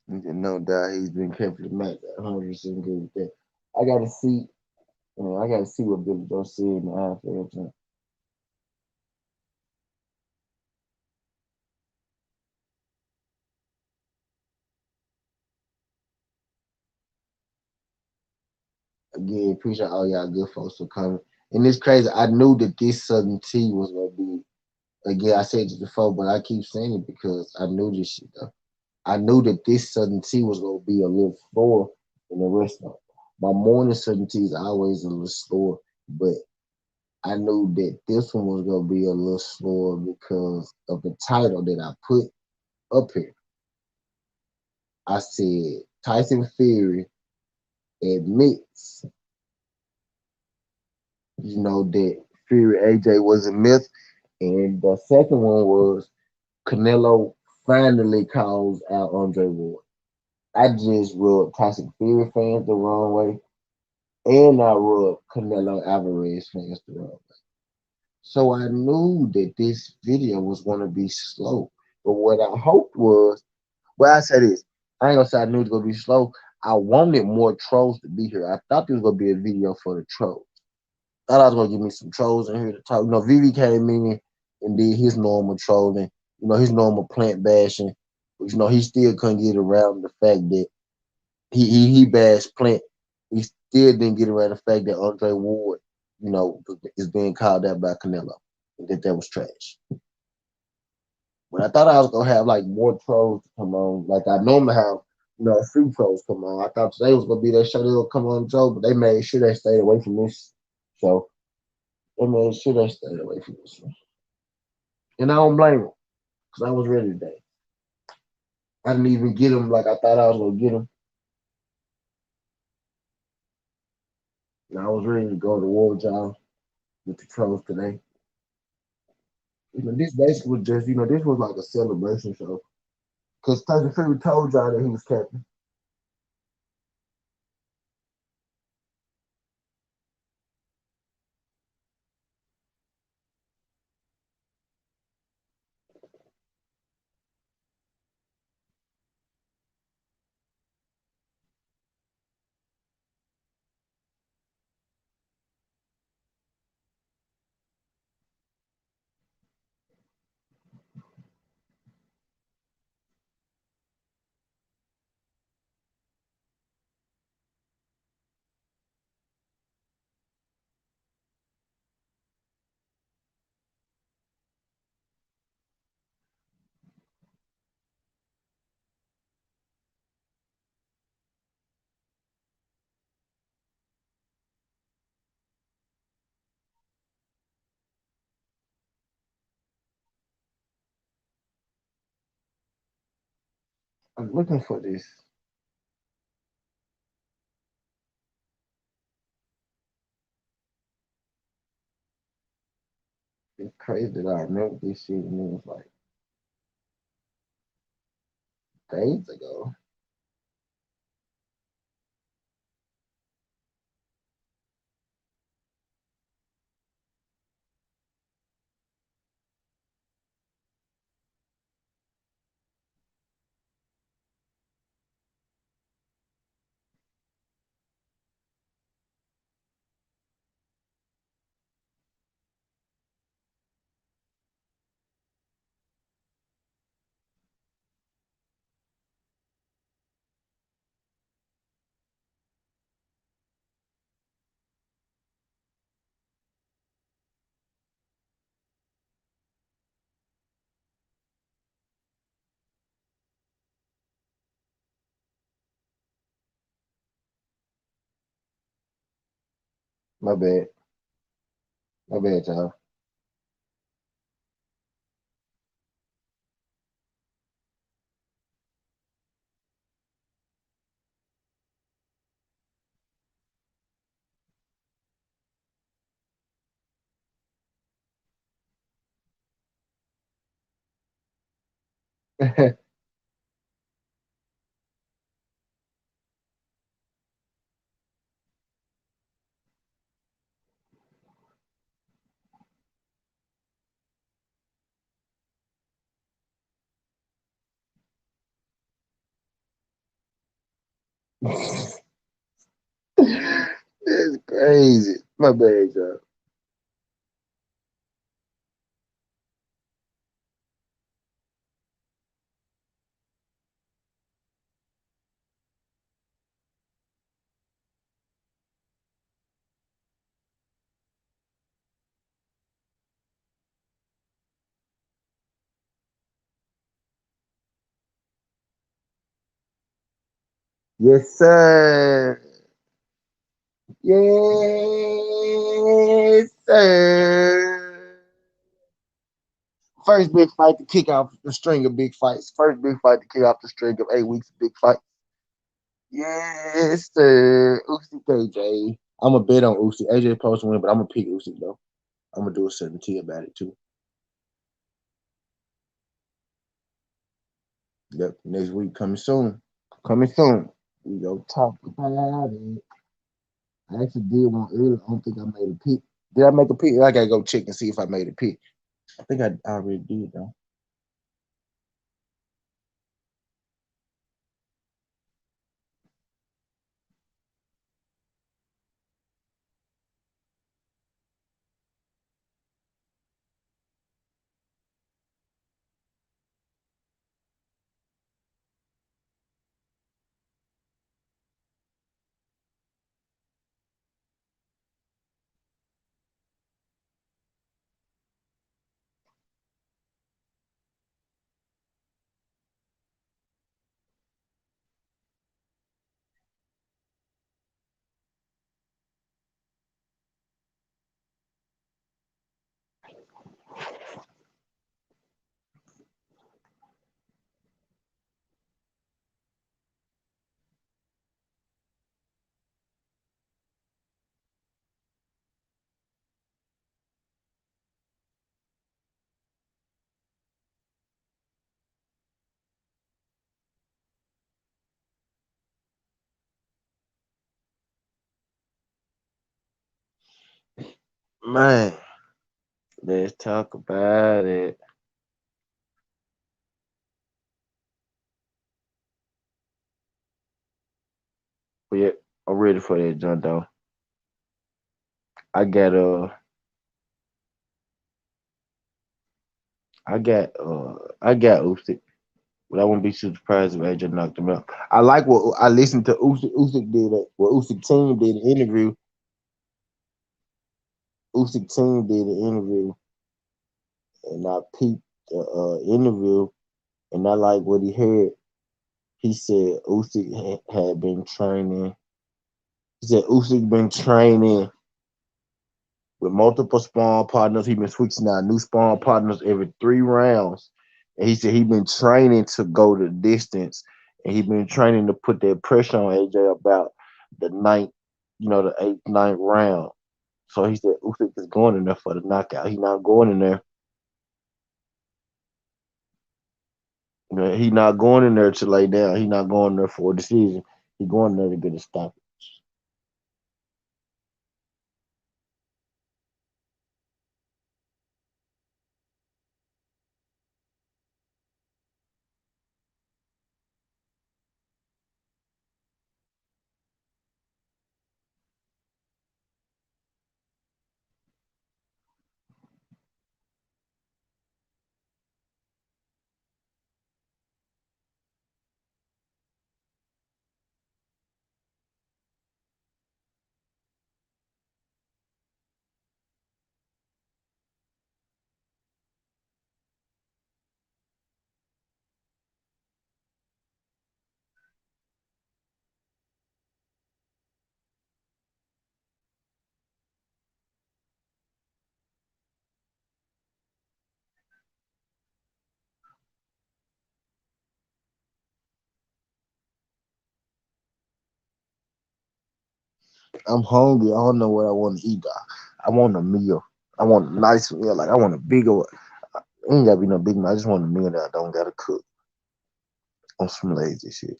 S3: No doubt he's been carefully matched. 100% good with that. I gotta see. I gotta see what Billy Joe said in the NFL. Again, appreciate all y'all good folks for coming. And it's crazy. I knew that this Southern T was gonna be. Again, I said it before, but I keep saying it because I knew this shit though. I knew that this Southern Tea was gonna be a little slower than the rest of them. My morning Southern Tea is always a little slower, but I knew that this one was gonna be a little slower because of the title that I put up here. I said Tyson Fury admits, that Fury AJ was a myth, and the second one was Canelo finally calls out Andre Ward. I just rubbed Tyson Fury fans the wrong way, and I rubbed Canelo Alvarez fans the wrong way. So I knew that this video was going to be slow. But what I hoped was, well, I said this. I ain't gonna say I knew it was gonna be slow. I wanted more trolls to be here. I thought there was gonna be a video for the trolls. Thought I was gonna give me some trolls in here to talk. Vivi came in and did his normal trolling. His normal plant bashing. But, he still couldn't get around the fact that he bashed Plant. He still didn't get around the fact that Andre Ward, is being called out by Canelo, and that was trash. But I thought I was gonna have like more trolls to come on, like I normally have, a few trolls come on. I thought today was gonna be that show they would come on the show, but they made sure they stayed away from this show. They made sure they stayed away from this one, and I don't blame them because I was ready today. I didn't even get them like I thought I was gonna get them. And I was ready to go to war, y'all, with the trolls today. This basically was just, this was like a celebration show. Because Tyson Fury told y'all that he was captain. I'm looking for this. It's crazy that I remember this shit and it was like days ago. My bad. My bad, y'all. That's crazy. My bad, y'all. Yes, sir. Yes, sir. First big fight to kick off the string of big fights. First big fight to kick off the string of 8 weeks of big fights. Yes, sir. Usyk AJ. I'm a bet on Usyk. AJ supposed to win, but I'm gonna pick Usyk though. I'm gonna do a certainty about it too. Yep, next week coming soon. Coming soon. We go talk about it. I actually did one earlier. I don't think I made a pick. Did I make a pick? I gotta go check and see if I made a pick. I think I already did though. Man, let's talk about it. But yeah, I'm ready for that, John though. I got I got Usyk. But I wouldn't be too surprised if AJ knocked him out. I like what I listened to Usyk did what Usyk team did an interview. Usyk team did an interview and I peeped the interview and I like what he heard. He said Usyk had been training. He said Usyk been training with multiple spawn partners. He been switching out new spawn partners every 3 rounds. And he said he been training to go the distance. And he been training to put that pressure on AJ about the ninth, the eighth, ninth round. So he said Usyk is going in there for the knockout. He not going in there. He not going in there to lay down. He not going there for a decision. He going there to get a stop. I'm hungry. I don't know what I want to eat. I want a meal. I want a nice meal. Like I want a bigger. It ain't gotta be no big meal. I just want a meal that I don't gotta cook on some lazy shit.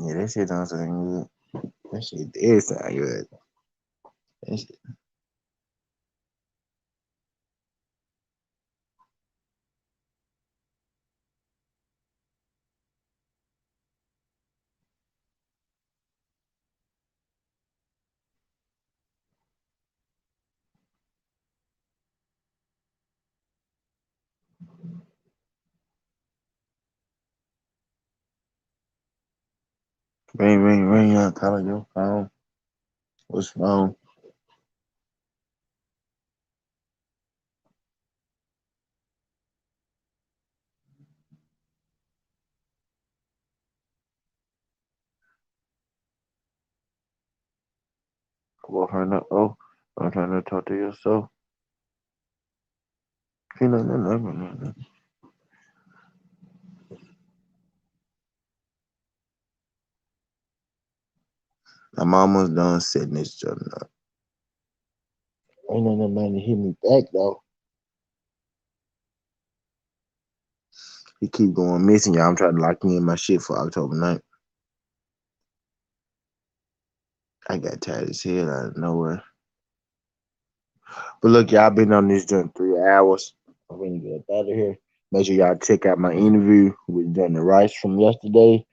S3: Yeah, that shit don't sound good. That shit did sound good. That shit, ring, ring, ring. I'm calling your phone. What's wrong? Well, her no. Oh, I'm trying to talk to yourself. You know, no, no, no, no, no. I'm almost done setting this joint up. Ain't no nobody hit me back though. He keep going missing, y'all. I'm trying to lock me in my shit for October 9th. I got tired as hell out of nowhere. But look, y'all been on this joint 3 hours. I'm gonna get up out of here. Make sure y'all check out my interview with Johnny Rice from yesterday.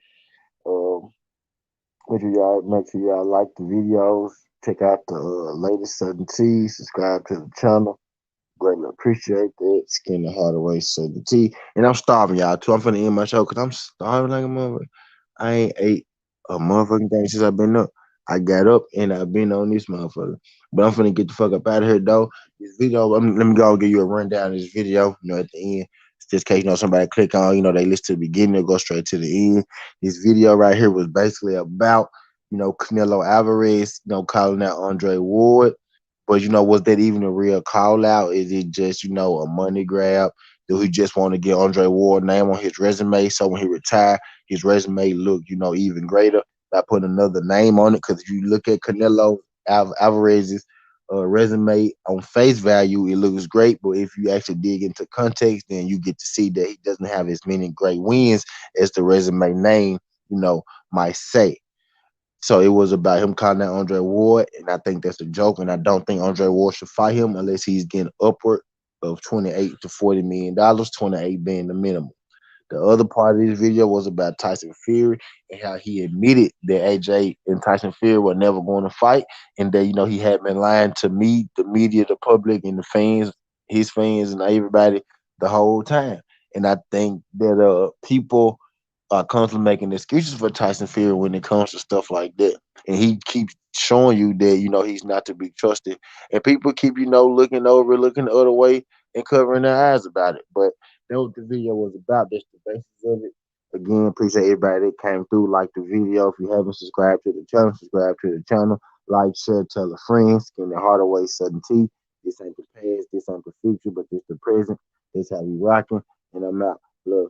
S3: Um, make sure y'all like the videos. Check out the latest Southern Tea. Subscribe to the channel. Greatly appreciate that. Skin the Hardaway Southern Tea. And I'm starving y'all too. I'm finna end my show because I'm starving like a motherfucker. I ain't ate a motherfucking thing since I've been up. I got up and I've been on this motherfucker. But I'm finna get the fuck up out of here though. This video, let me go and give you a rundown of this video, at the end. Just in case somebody click on, they listen to the beginning or go straight to the end. This video right here was basically about, Canelo Alvarez, calling out Andre Ward. But was that even a real call out? Is it just, a money grab? Do he just want to get Andre Ward name on his resume so when he retire, his resume look, even greater by putting another name on it? Because if you look at Canelo Alvarez's resume on face value, it looks great. But if you actually dig into context, then you get to see that he doesn't have as many great wins as the resume name, might say. So it was about him calling out Andre Ward, and I think that's a joke. And I don't think Andre Ward should fight him unless he's getting upward of 28 to $40 million, 28 being the minimum. The other part of this video was about Tyson Fury and how he admitted that AJ and Tyson Fury were never going to fight, and that he had been lying to me, the media, the public, and the fans, his fans, and everybody the whole time. And I think that people are constantly making excuses for Tyson Fury when it comes to stuff like that, and he keeps showing you that he's not to be trusted, and people keep looking over, looking the other way, and covering their eyes about it. But that what the video was about. That's the basis of it. Again, appreciate everybody that came through. Like the video. If you haven't subscribed to the channel, subscribe to the channel. Like, share, tell a friend. Skin the Hardaway Southern Tea. This ain't the past, this ain't the future, but this the present. This how we rocking. And I'm out. Love.